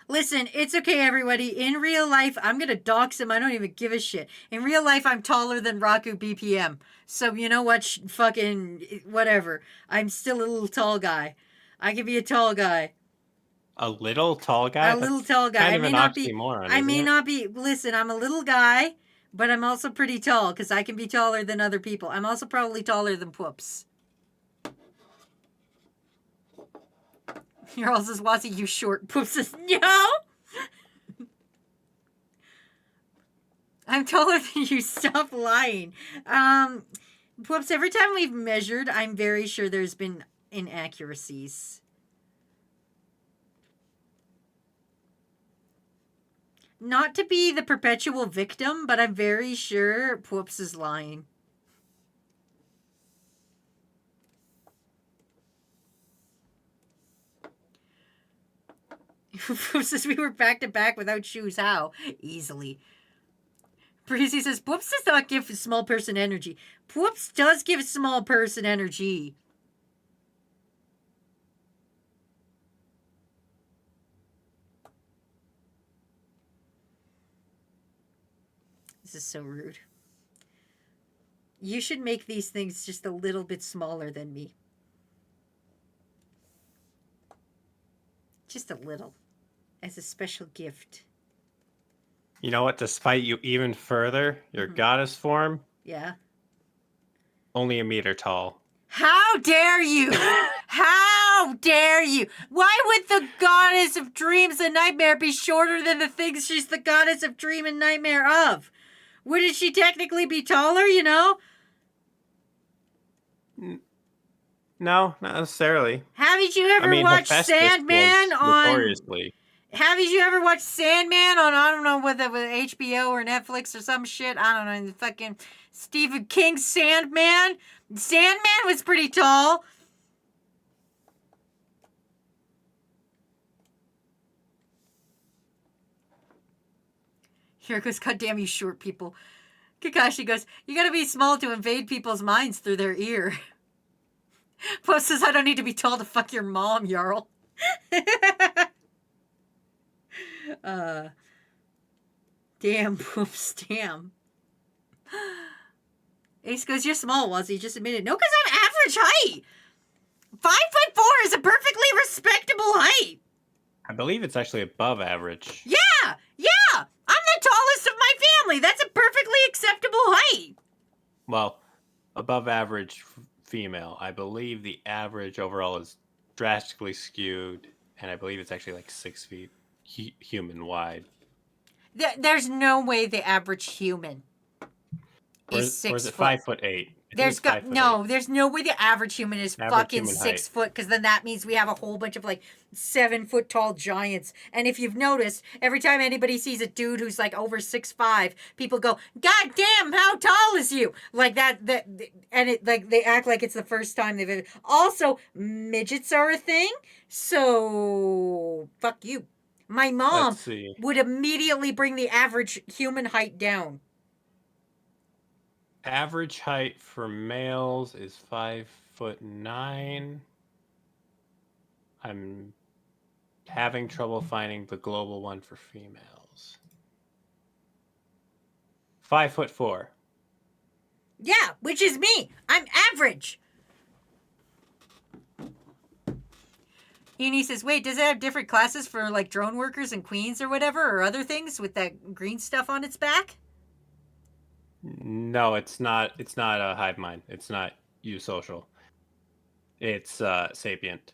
Listen, it's okay, everybody. In real life, I'm gonna dox him. I don't even give a shit. In real life, I'm taller than Raku BPM. So, you know what? Fucking whatever. I'm still a little tall guy. I can be a tall guy. A little tall guy. A little tall guy. Kind I of may an not be. oxymoron, I may isn't it? not be. Listen, I'm a little guy, but I'm also pretty tall because I can be taller than other people. I'm also probably taller than Poops. You're also Wazzy, you short. Poops says no. I'm taller than you. Stop lying. Poops, every time we've measured, I'm very sure there's been inaccuracies. Not to be the perpetual victim, but I'm very sure Poops is lying. Poops says we were back to back without shoes. How? Easily. Breezy says, Poops does not give a small person energy. Poops does give a small person energy. This is so rude. You should make these things just a little bit smaller than me. Just a little. As a special gift. You know what? To spite you even further, your goddess form, Yeah. only a meter tall. How dare you? How dare you? Why would the goddess of dreams and nightmare be shorter than the things she's the goddess of dream and nightmare of? Wouldn't she technically be taller, you know? No, not necessarily. Haven't you ever I mean, watched Hephaestus Sandman was on... notoriously. Haven't you ever watched Sandman on, I don't know, whether it was HBO or Netflix or some shit? I don't know, fucking Stephen King's Sandman? Sandman was pretty tall. Here goes, goddamn you short people. Kakashi goes, you gotta be small to invade people's minds through their ear. Poe says, I don't need to be tall to fuck your mom, Jarl. Damn, Poops, damn. Ace goes, you're small, Wazzy, just admit it. No, because I'm average height. 5'4" is a perfectly respectable height. I believe it's actually above average. Yeah. I'm the tallest of my family. That's a perfectly acceptable height. Well, above average female. I believe the average overall is drastically skewed, and I believe it's actually like 6 feet human wide. There's no way the average human is 6 Or is it foot. 5'8"? There's there's no way the average human is Average fucking human 6 height. foot, because then that means we have a whole bunch of like 7 foot tall giants. And if you've noticed, every time anybody sees a dude who's like over 6'5", people go, "God damn, how tall is you?" Like that, and it like they act like it's the first time they've ever. Also, midgets are a thing, so fuck you. My mom Let's see. would immediately bring the average human height down. Average height for males is 5'9". I'm having trouble finding the global one for females. 5'4". Yeah, which is me. I'm average. Uni says, wait, does it have different classes for like drone workers and queens or whatever, or other things with that green stuff on its back? No, it's not. It's not a hive mind. It's not eusocial. It's sapient.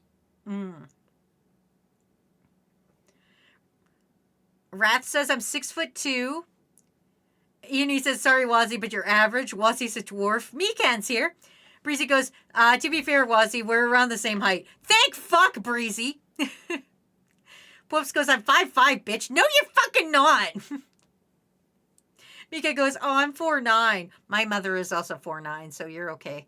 Wrath says I'm 6'2". Uni says, sorry, Wazzy, but you're average. Wazzy's a dwarf. Meekan's here. Breezy goes, to be fair, Wazzy, we're around the same height. Thank fuck, Breezy. Poops goes, I'm 5'5", bitch. No, you're fucking not. Mika goes, oh, I'm 4'9". My mother is also 4'9", so you're okay.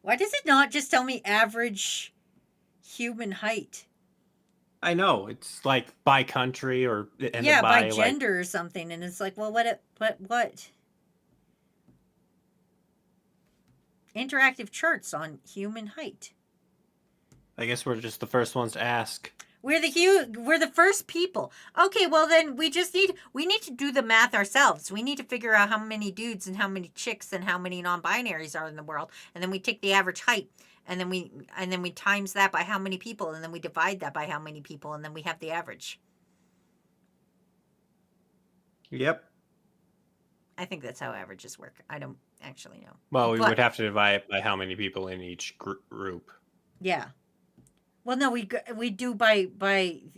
Why does it not just tell me average human height? I know, it's like by country or by gender or something, and it's like, well, what? Interactive charts on human height. I guess we're just the first ones to ask. We're the first people. Okay, well then we need to do the math ourselves. We need to figure out how many dudes and how many chicks and how many non-binaries are in the world, and then we take the average height, and then we times that by how many people, and then we divide that by how many people, and then we have the average. Yep. I think that's how averages work. I don't actually know. Well, we would have to divide it by how many people in each group. Yeah. Well, no, we do by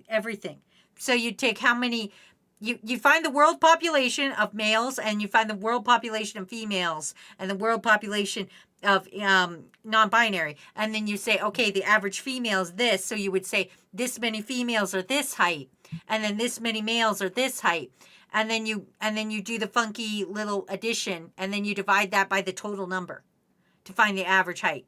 everything. So you take how many, you find the world population of males, and you find the world population of females, and the world population of non-binary, and then you say, okay, the average female is this, so you would say this many females are this height, and then this many males are this height, and then you do the funky little addition, and then you divide that by the total number to find the average height.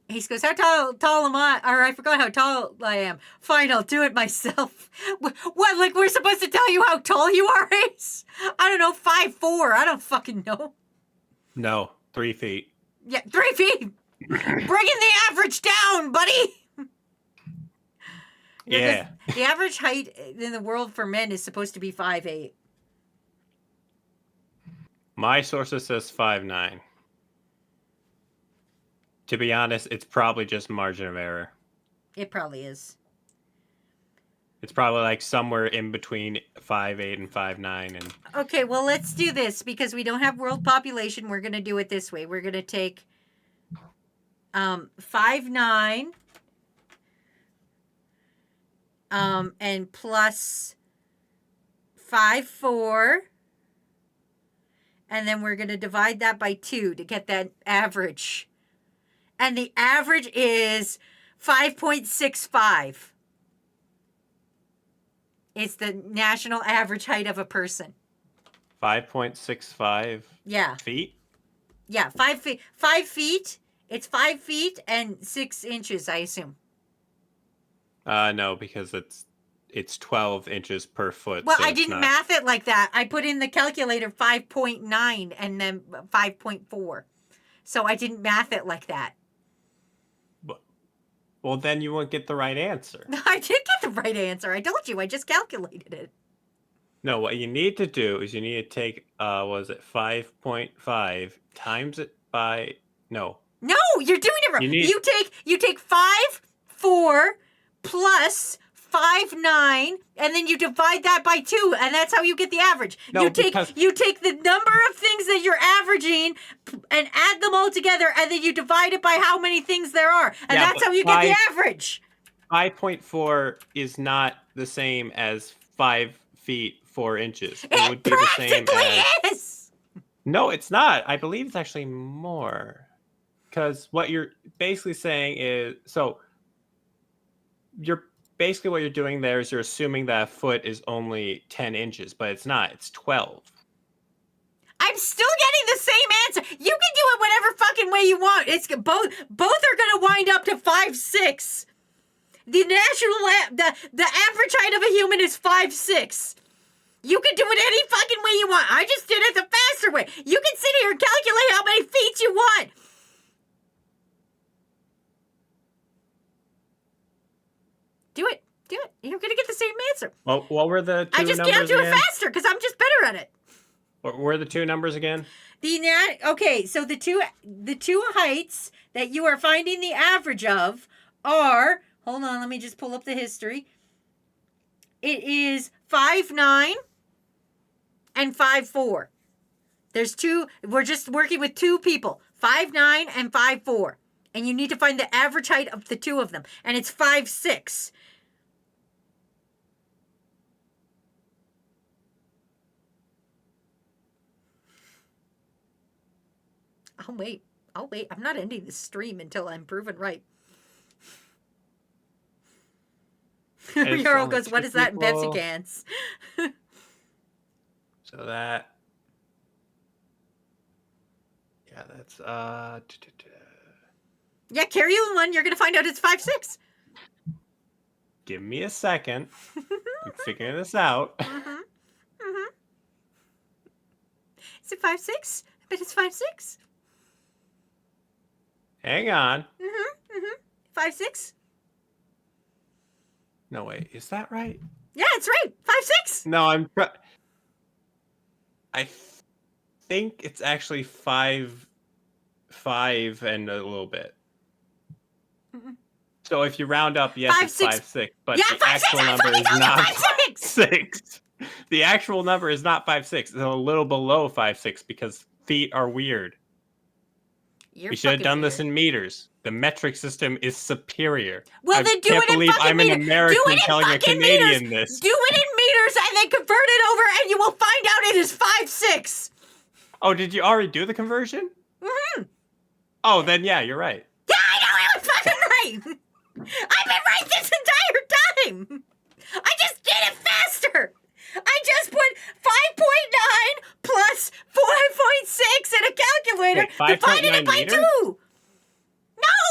He goes, how tall am I? Or I forgot how tall I am. Fine, I'll do it myself. What, like we're supposed to tell you how tall you are, Ace? I don't know, 5'4". I don't fucking know. No, 3 feet. Yeah, 3 feet. Bringing the average down, buddy. Yeah. The average height in the world for men is supposed to be 5'8". My sources says 5'9". To be honest, it's probably just margin of error. It probably is. It's probably like somewhere in between 5'8" and 5'9". And okay, well, let's do this because we don't have world population. We're going to do it this way. We're going to take 5'9", and plus 5'4", and then we're going to divide that by 2 to get that average. And the average is 5.65. It's the national average height of a person. 5.65 feet? Yeah, 5 feet. 5 feet. It's 5 feet and 6 inches, I assume. No, because it's 12 inches per foot. Well, so I didn't math it like that. I put in the calculator 5.9 and then 5.4. So I didn't math it like that. Well, then you won't get the right answer. I did get the right answer. I told you. I just calculated it. No, what you need to do is you need to take, 5.5 times it by, no. No, you're doing it wrong. You take 5'4" plus 5'9", and then you divide that by 2, and that's how you get the average. No, you take the number of things that you're averaging and add them all together, and then you divide it by how many things there are, and that's how you get the average. 5.4 is not the same as 5 feet 4 inches. It would It be the same practically as. is. No, it's not. I believe it's actually more. Because what you're basically saying is, so you're basically what you're doing there is you're assuming that a foot is only 10 inches, but it's not. It's 12. I'm still getting the same answer. You can do it whatever fucking way you want. It's both are gonna wind up to 5'6". The the average height of a human is 5'6". You can do it any fucking way you want. I just did it the faster way. You can sit here and calculate how many feet you want. Do it. Do it. You're gonna get the same answer. Well, what were the two I just numbers can't do again? it faster because I'm just better at it. What were the two numbers again? Okay, so the two heights that you are finding the average of are, hold on, let me just pull up the history. It is 5'9" and 5'4". There's two, we're just working with two people, 5'9" and 5'4". And you need to find the average height of the two of them. And it's 5'6". I'll wait. I'm not ending the stream until I'm proven right. Yarrow goes, what is that in Pepsi cans? So that... Yeah, that's... Yeah, carry on one. You're going to find out it's 5'6". Give me a second. I'm figuring this out. Is it 5'6"? I bet it's 5'6". Hang on. 5'6". No, wait. Is that right? Yeah, it's right. 5'6". No, I think it's actually 5'5" and a little bit. So if you round up, yes, it's 5'6", but yeah, the actual number is not 5'6". The actual number is not 5'6". It's a little below 5'6" because feet are weird. We should have done this in meters. The metric system is superior. Well, then do it in fucking meters. I'm an American telling a Canadian this. Do it in meters and then convert it over and you will find out it is 5'6". Oh, did you already do the conversion? Mm-hmm. Oh, then yeah, you're right. Yeah, I know I was fucking right. I've been right this entire time. I just did it faster. I just put 5.9 plus 4.6 in a calculator, divided it by 2.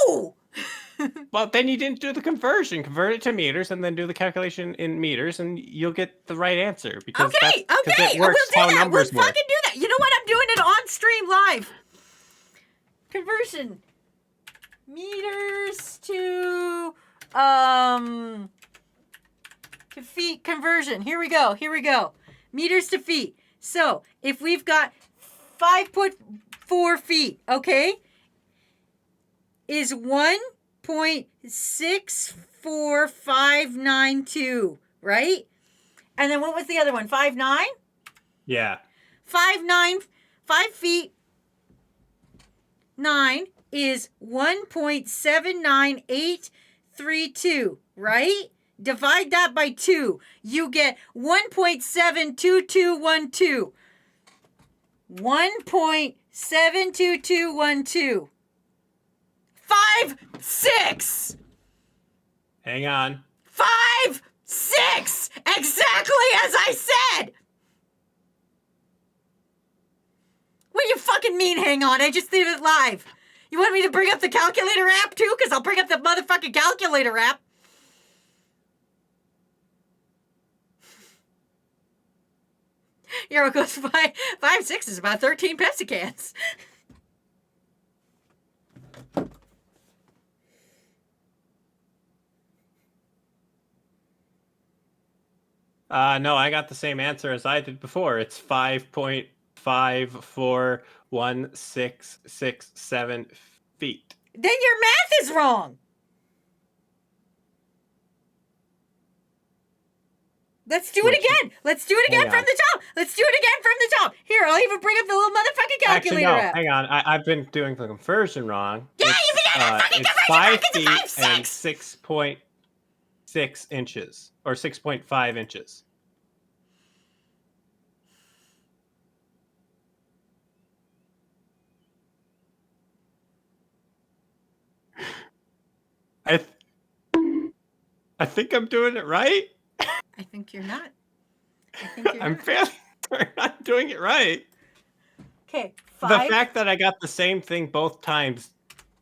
No! Well, then you didn't do the conversion. Convert it to meters and then do the calculation in meters and you'll get the right answer. Because okay. it works We'll how do that. numbers We'll work. fucking do that. You know what? I'm doing it on stream live. Conversion. Meters to feet conversion. Here we go. Meters to feet. So if we've got 5.4 feet, okay, is 1.64592, right? And then what was the other one? 5'9"? Yeah. 5 feet 9 is 1.79832, right? Divide that by 2. You get 1.72212. 1.72212. 5'6". Hang on. 5'6". Exactly as I said. What do you fucking mean, hang on? I just did it live. You want me to bring up the calculator app too? Because I'll bring up the motherfucking calculator app. Yarrow goes, 5'6" is about 13 Pepsi cans. No, I got the same answer as I did before. It's 5.54167 feet. Then your math is wrong. Let's do it again. Let's do it again from the top. Let's do it again from the top. Here, I'll even bring up the little motherfucking calculator app. Hang on. I've been doing the conversion wrong. Yeah, you've been doing the fucking it's conversion 5 wrong. feet and 6 point. 6 inches or 6.5 inches. I think I'm doing it right. I think you're not. I think you're I'm not. fairly certain I'm doing it right. Okay, The 5. fact that I got the same thing both times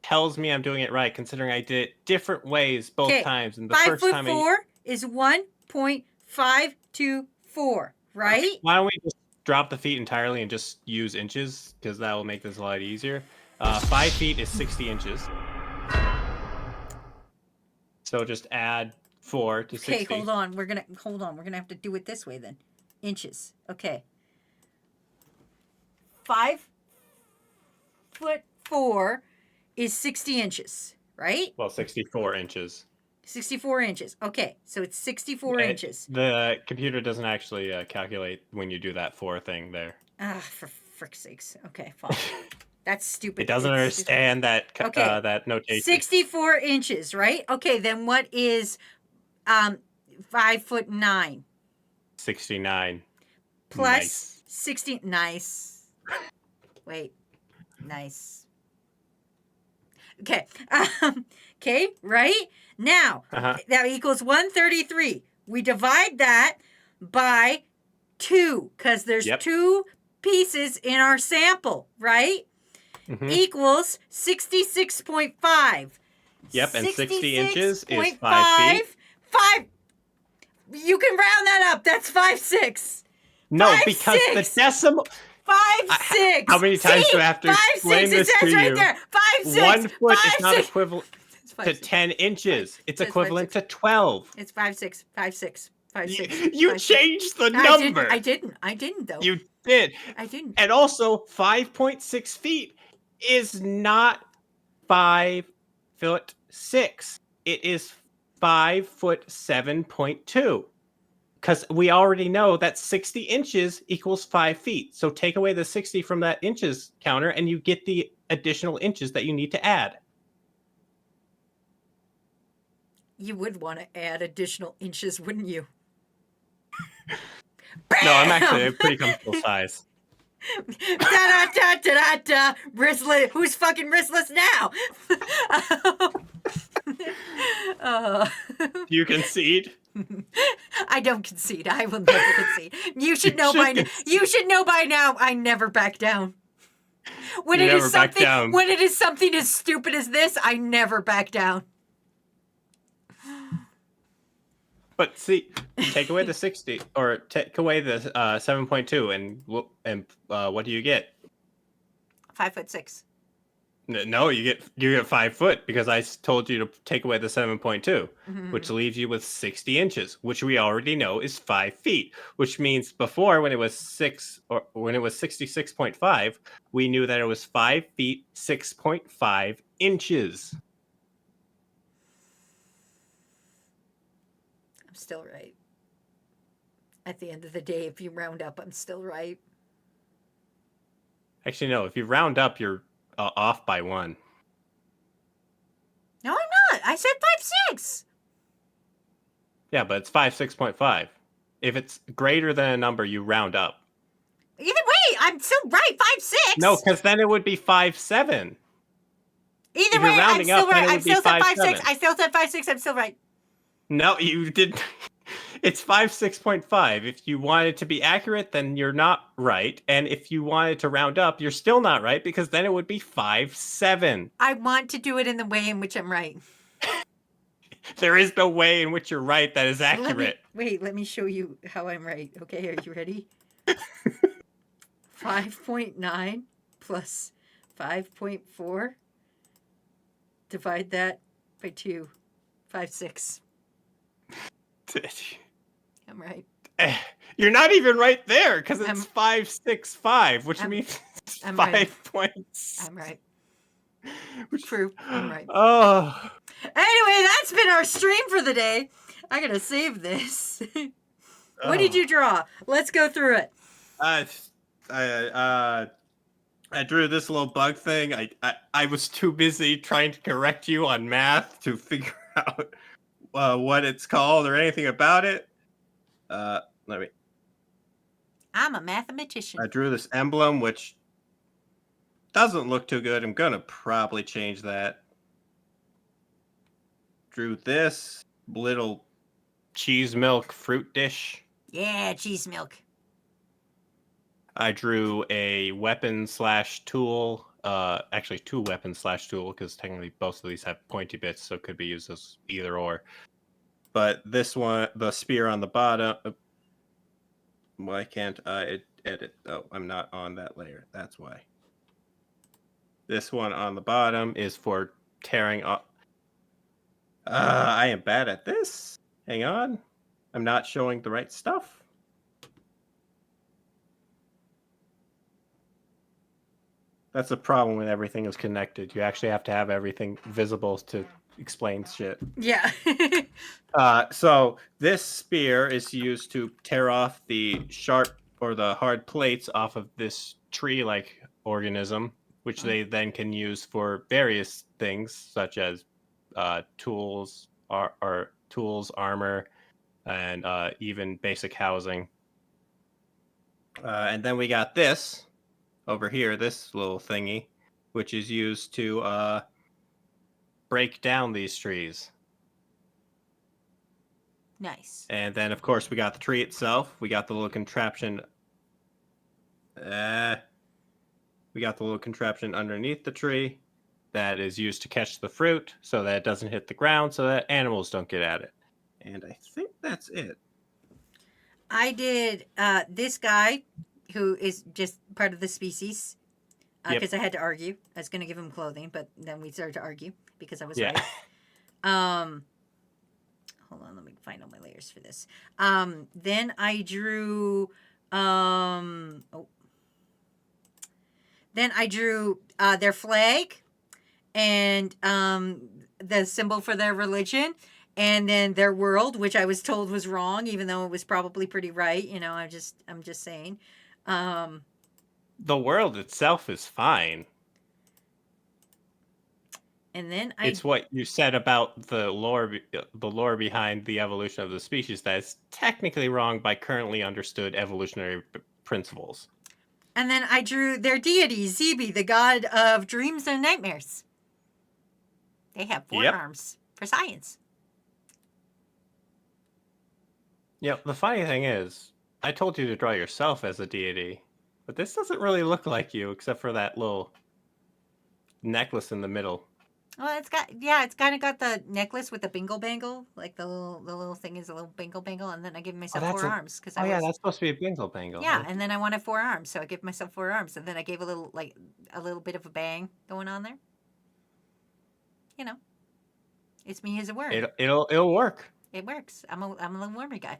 tells me I'm doing it right, considering I did it different ways both Okay, times. And the 5 first foot time 4 is 1.524, right? Why don't we just drop the feet entirely and just use inches? Because that will make this a lot easier. 5 feet is 60 inches. So just add 4 to 60. Okay, hold on. We're gonna have to do it this way then. Inches. Okay. 5 foot 4 is 60 inches, right? Well, 64 inches. 64 inches. Okay, so it's 64 inches. The computer doesn't actually calculate when you do that 4 thing there. Ah, for frick's sakes. Okay, fine. That's stupid. It doesn't It's understand that Okay. that notation. 64 inches, right? Okay, then what is 5 foot 9 69. plus Nice. 60? Nice. Wait, nice. Okay. Okay, right? Now, that equals 133. We divide that by 2 because there's 2 pieces in our sample, right? Equals 66.5. Yep, and 60 inches is 5 feet. 5. You can round that up. That's 5.6. No, 5, because 6. the decimal... 5.6. How many times do I have to explain this to you? Right there. 5.6. 1 foot is not 5.6. equivalent to 10 inches. It's It's equivalent to 12. It's 5.6. 5.6. 5.6. You 5.6. changed the number. I didn't though. You did. I didn't. And also, 5.6 feet is not 5 foot 6. It is 5 foot 7.2. Because we already know that 60 inches equals 5 feet. So take away the 60 from that inches counter and you get the additional inches that you need to add. You would want to add additional inches, wouldn't you? No, I'm actually a pretty comfortable size. Da-da-da-da-da-da. Wristless. Who's fucking wristless now? Do you concede? I don't concede. I will never concede. You should know by now. You should know by now. I never back down. When it is something as stupid as this, I never back down. But see, take away the 60 or take away the 7.2, and what do you get? 5'6". No, you get 5 foot because I told you to take away the 7.2, which leaves you with 60 inches, which we already know is 5 feet. Which means before, when it was 66.5, we knew that it was 5 feet 6.5 inches. I'm still right. At the end of the day, if you round up, I'm still right. Actually, no. If you round up, you're off by 1. No, I'm not. I said 5'6". Yeah, but it's 6.5. If it's greater than a number, you round up. Either way, I'm still right. 5'6". No, because then it would be 5'7". Either way, I'm still right. I still said 5'6". I still said 5'6". I'm still right. No, you didn't. It's 6.5. If you wanted to be accurate, then you're not right. And if you wanted to round up, you're still not right because then it would be 5'7". I want to do it in the way in which I'm right. There is no way in which you're right that is accurate. Let me show you how I'm right. Okay, are you ready? 5.9 plus 5.4. Divide that by 2. 5'6". I'm right. You're not even right there because it's 5.65, which means it's 5 points. I'm right. True. I'm right. Oh. Anyway, that's been our stream for the day. I gotta save this. What did you draw? Let's go through it. I drew this little bug thing. I was too busy trying to correct you on math to figure out what it's called or anything about it. Let me. I'm a mathematician. I drew this emblem, which doesn't look too good. I'm gonna probably change that. Drew this little Cheese milk fruit dish. Yeah, cheese milk. I drew a weapon/tool. Actually, two weapon/tool because technically both of these have pointy bits, so it could be used as either or. But this one, the spear on the bottom. Why can't I edit? Oh, I'm not on that layer. That's why. This one on the bottom is for tearing off. I am bad at this. Hang on. I'm not showing the right stuff. That's the problem when everything is connected. You actually have to have everything visible to explain shit. Yeah. So this spear is used to tear off the sharp or the hard plates off of this tree-like organism, which they then can use for various things, such as tools, or tools, armor, and even basic housing. And then we got this over here, this little thingy, which is used to break down these trees. Nice. And then, of course, we got the tree itself. We got the little contraption. We got the little contraption underneath the tree that is used to catch the fruit so that it doesn't hit the ground so that animals don't get at it. And I think that's it. I did this guy who is just part of the species because I had to argue. I was going to give him clothing, but then we started to argue because I was right. Hold on, let me find all my layers for this. Then I drew then I drew their flag and the symbol for their religion, and then their world, which I was told was wrong, even though it was probably pretty right. You know, I'm just saying. The world itself is fine. And then it's what you said about the lore behind the evolution of the species that is technically wrong by currently understood evolutionary principles. And then I drew their deity, Zebi, the god of dreams and nightmares. They have forearms for science. Yep, the funny thing is, I told you to draw yourself as a deity, but this doesn't really look like you, except for that little necklace in the middle. Well, it's kind of got the necklace with the bingle bangle, like the little thing is a little bingle bangle, and then I give myself four arms because that's supposed to be a bingle bangle. Yeah, and then I wanted 4 arms, so I give myself 4 arms, and then I gave a little bit of a bang going on there. You know, it's me as a worm. It'll work. It works. I'm a little wormy guy.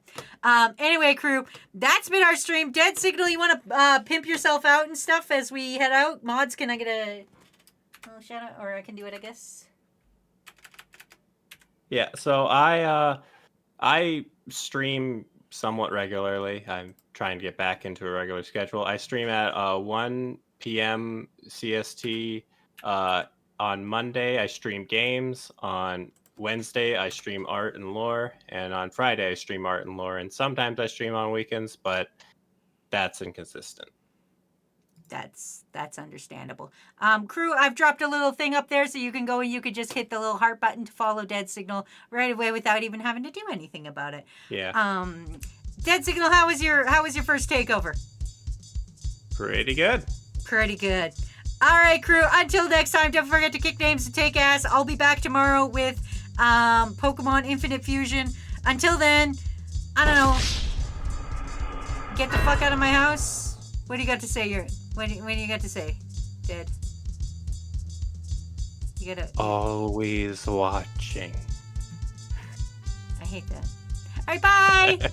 Anyway, crew, that's been our stream. Dead Signal, you want to pimp yourself out and stuff as we head out? Mods, can I get a little shout out, or I can do it, I guess. Yeah. So I stream somewhat regularly. I'm trying to get back into a regular schedule. I stream at 1 p.m. CST. On Monday, I stream games. On Wednesday, I stream art and lore. And on Friday, I stream art and lore. And sometimes I stream on weekends, but that's inconsistent. That's understandable. Crew, I've dropped a little thing up there so you can go and you could just hit the little heart button to follow Dead Signal right away without even having to do anything about it. Yeah. Dead Signal, how was your first takeover? Pretty good. Pretty good. All right, crew. Until next time, don't forget to kick names and take ass. I'll be back tomorrow with Pokemon Infinite Fusion. Until then, I don't know. Get the fuck out of my house. What do you got to say, What do you got to say, Dead? You gotta. Always watching. I hate that. All right, bye.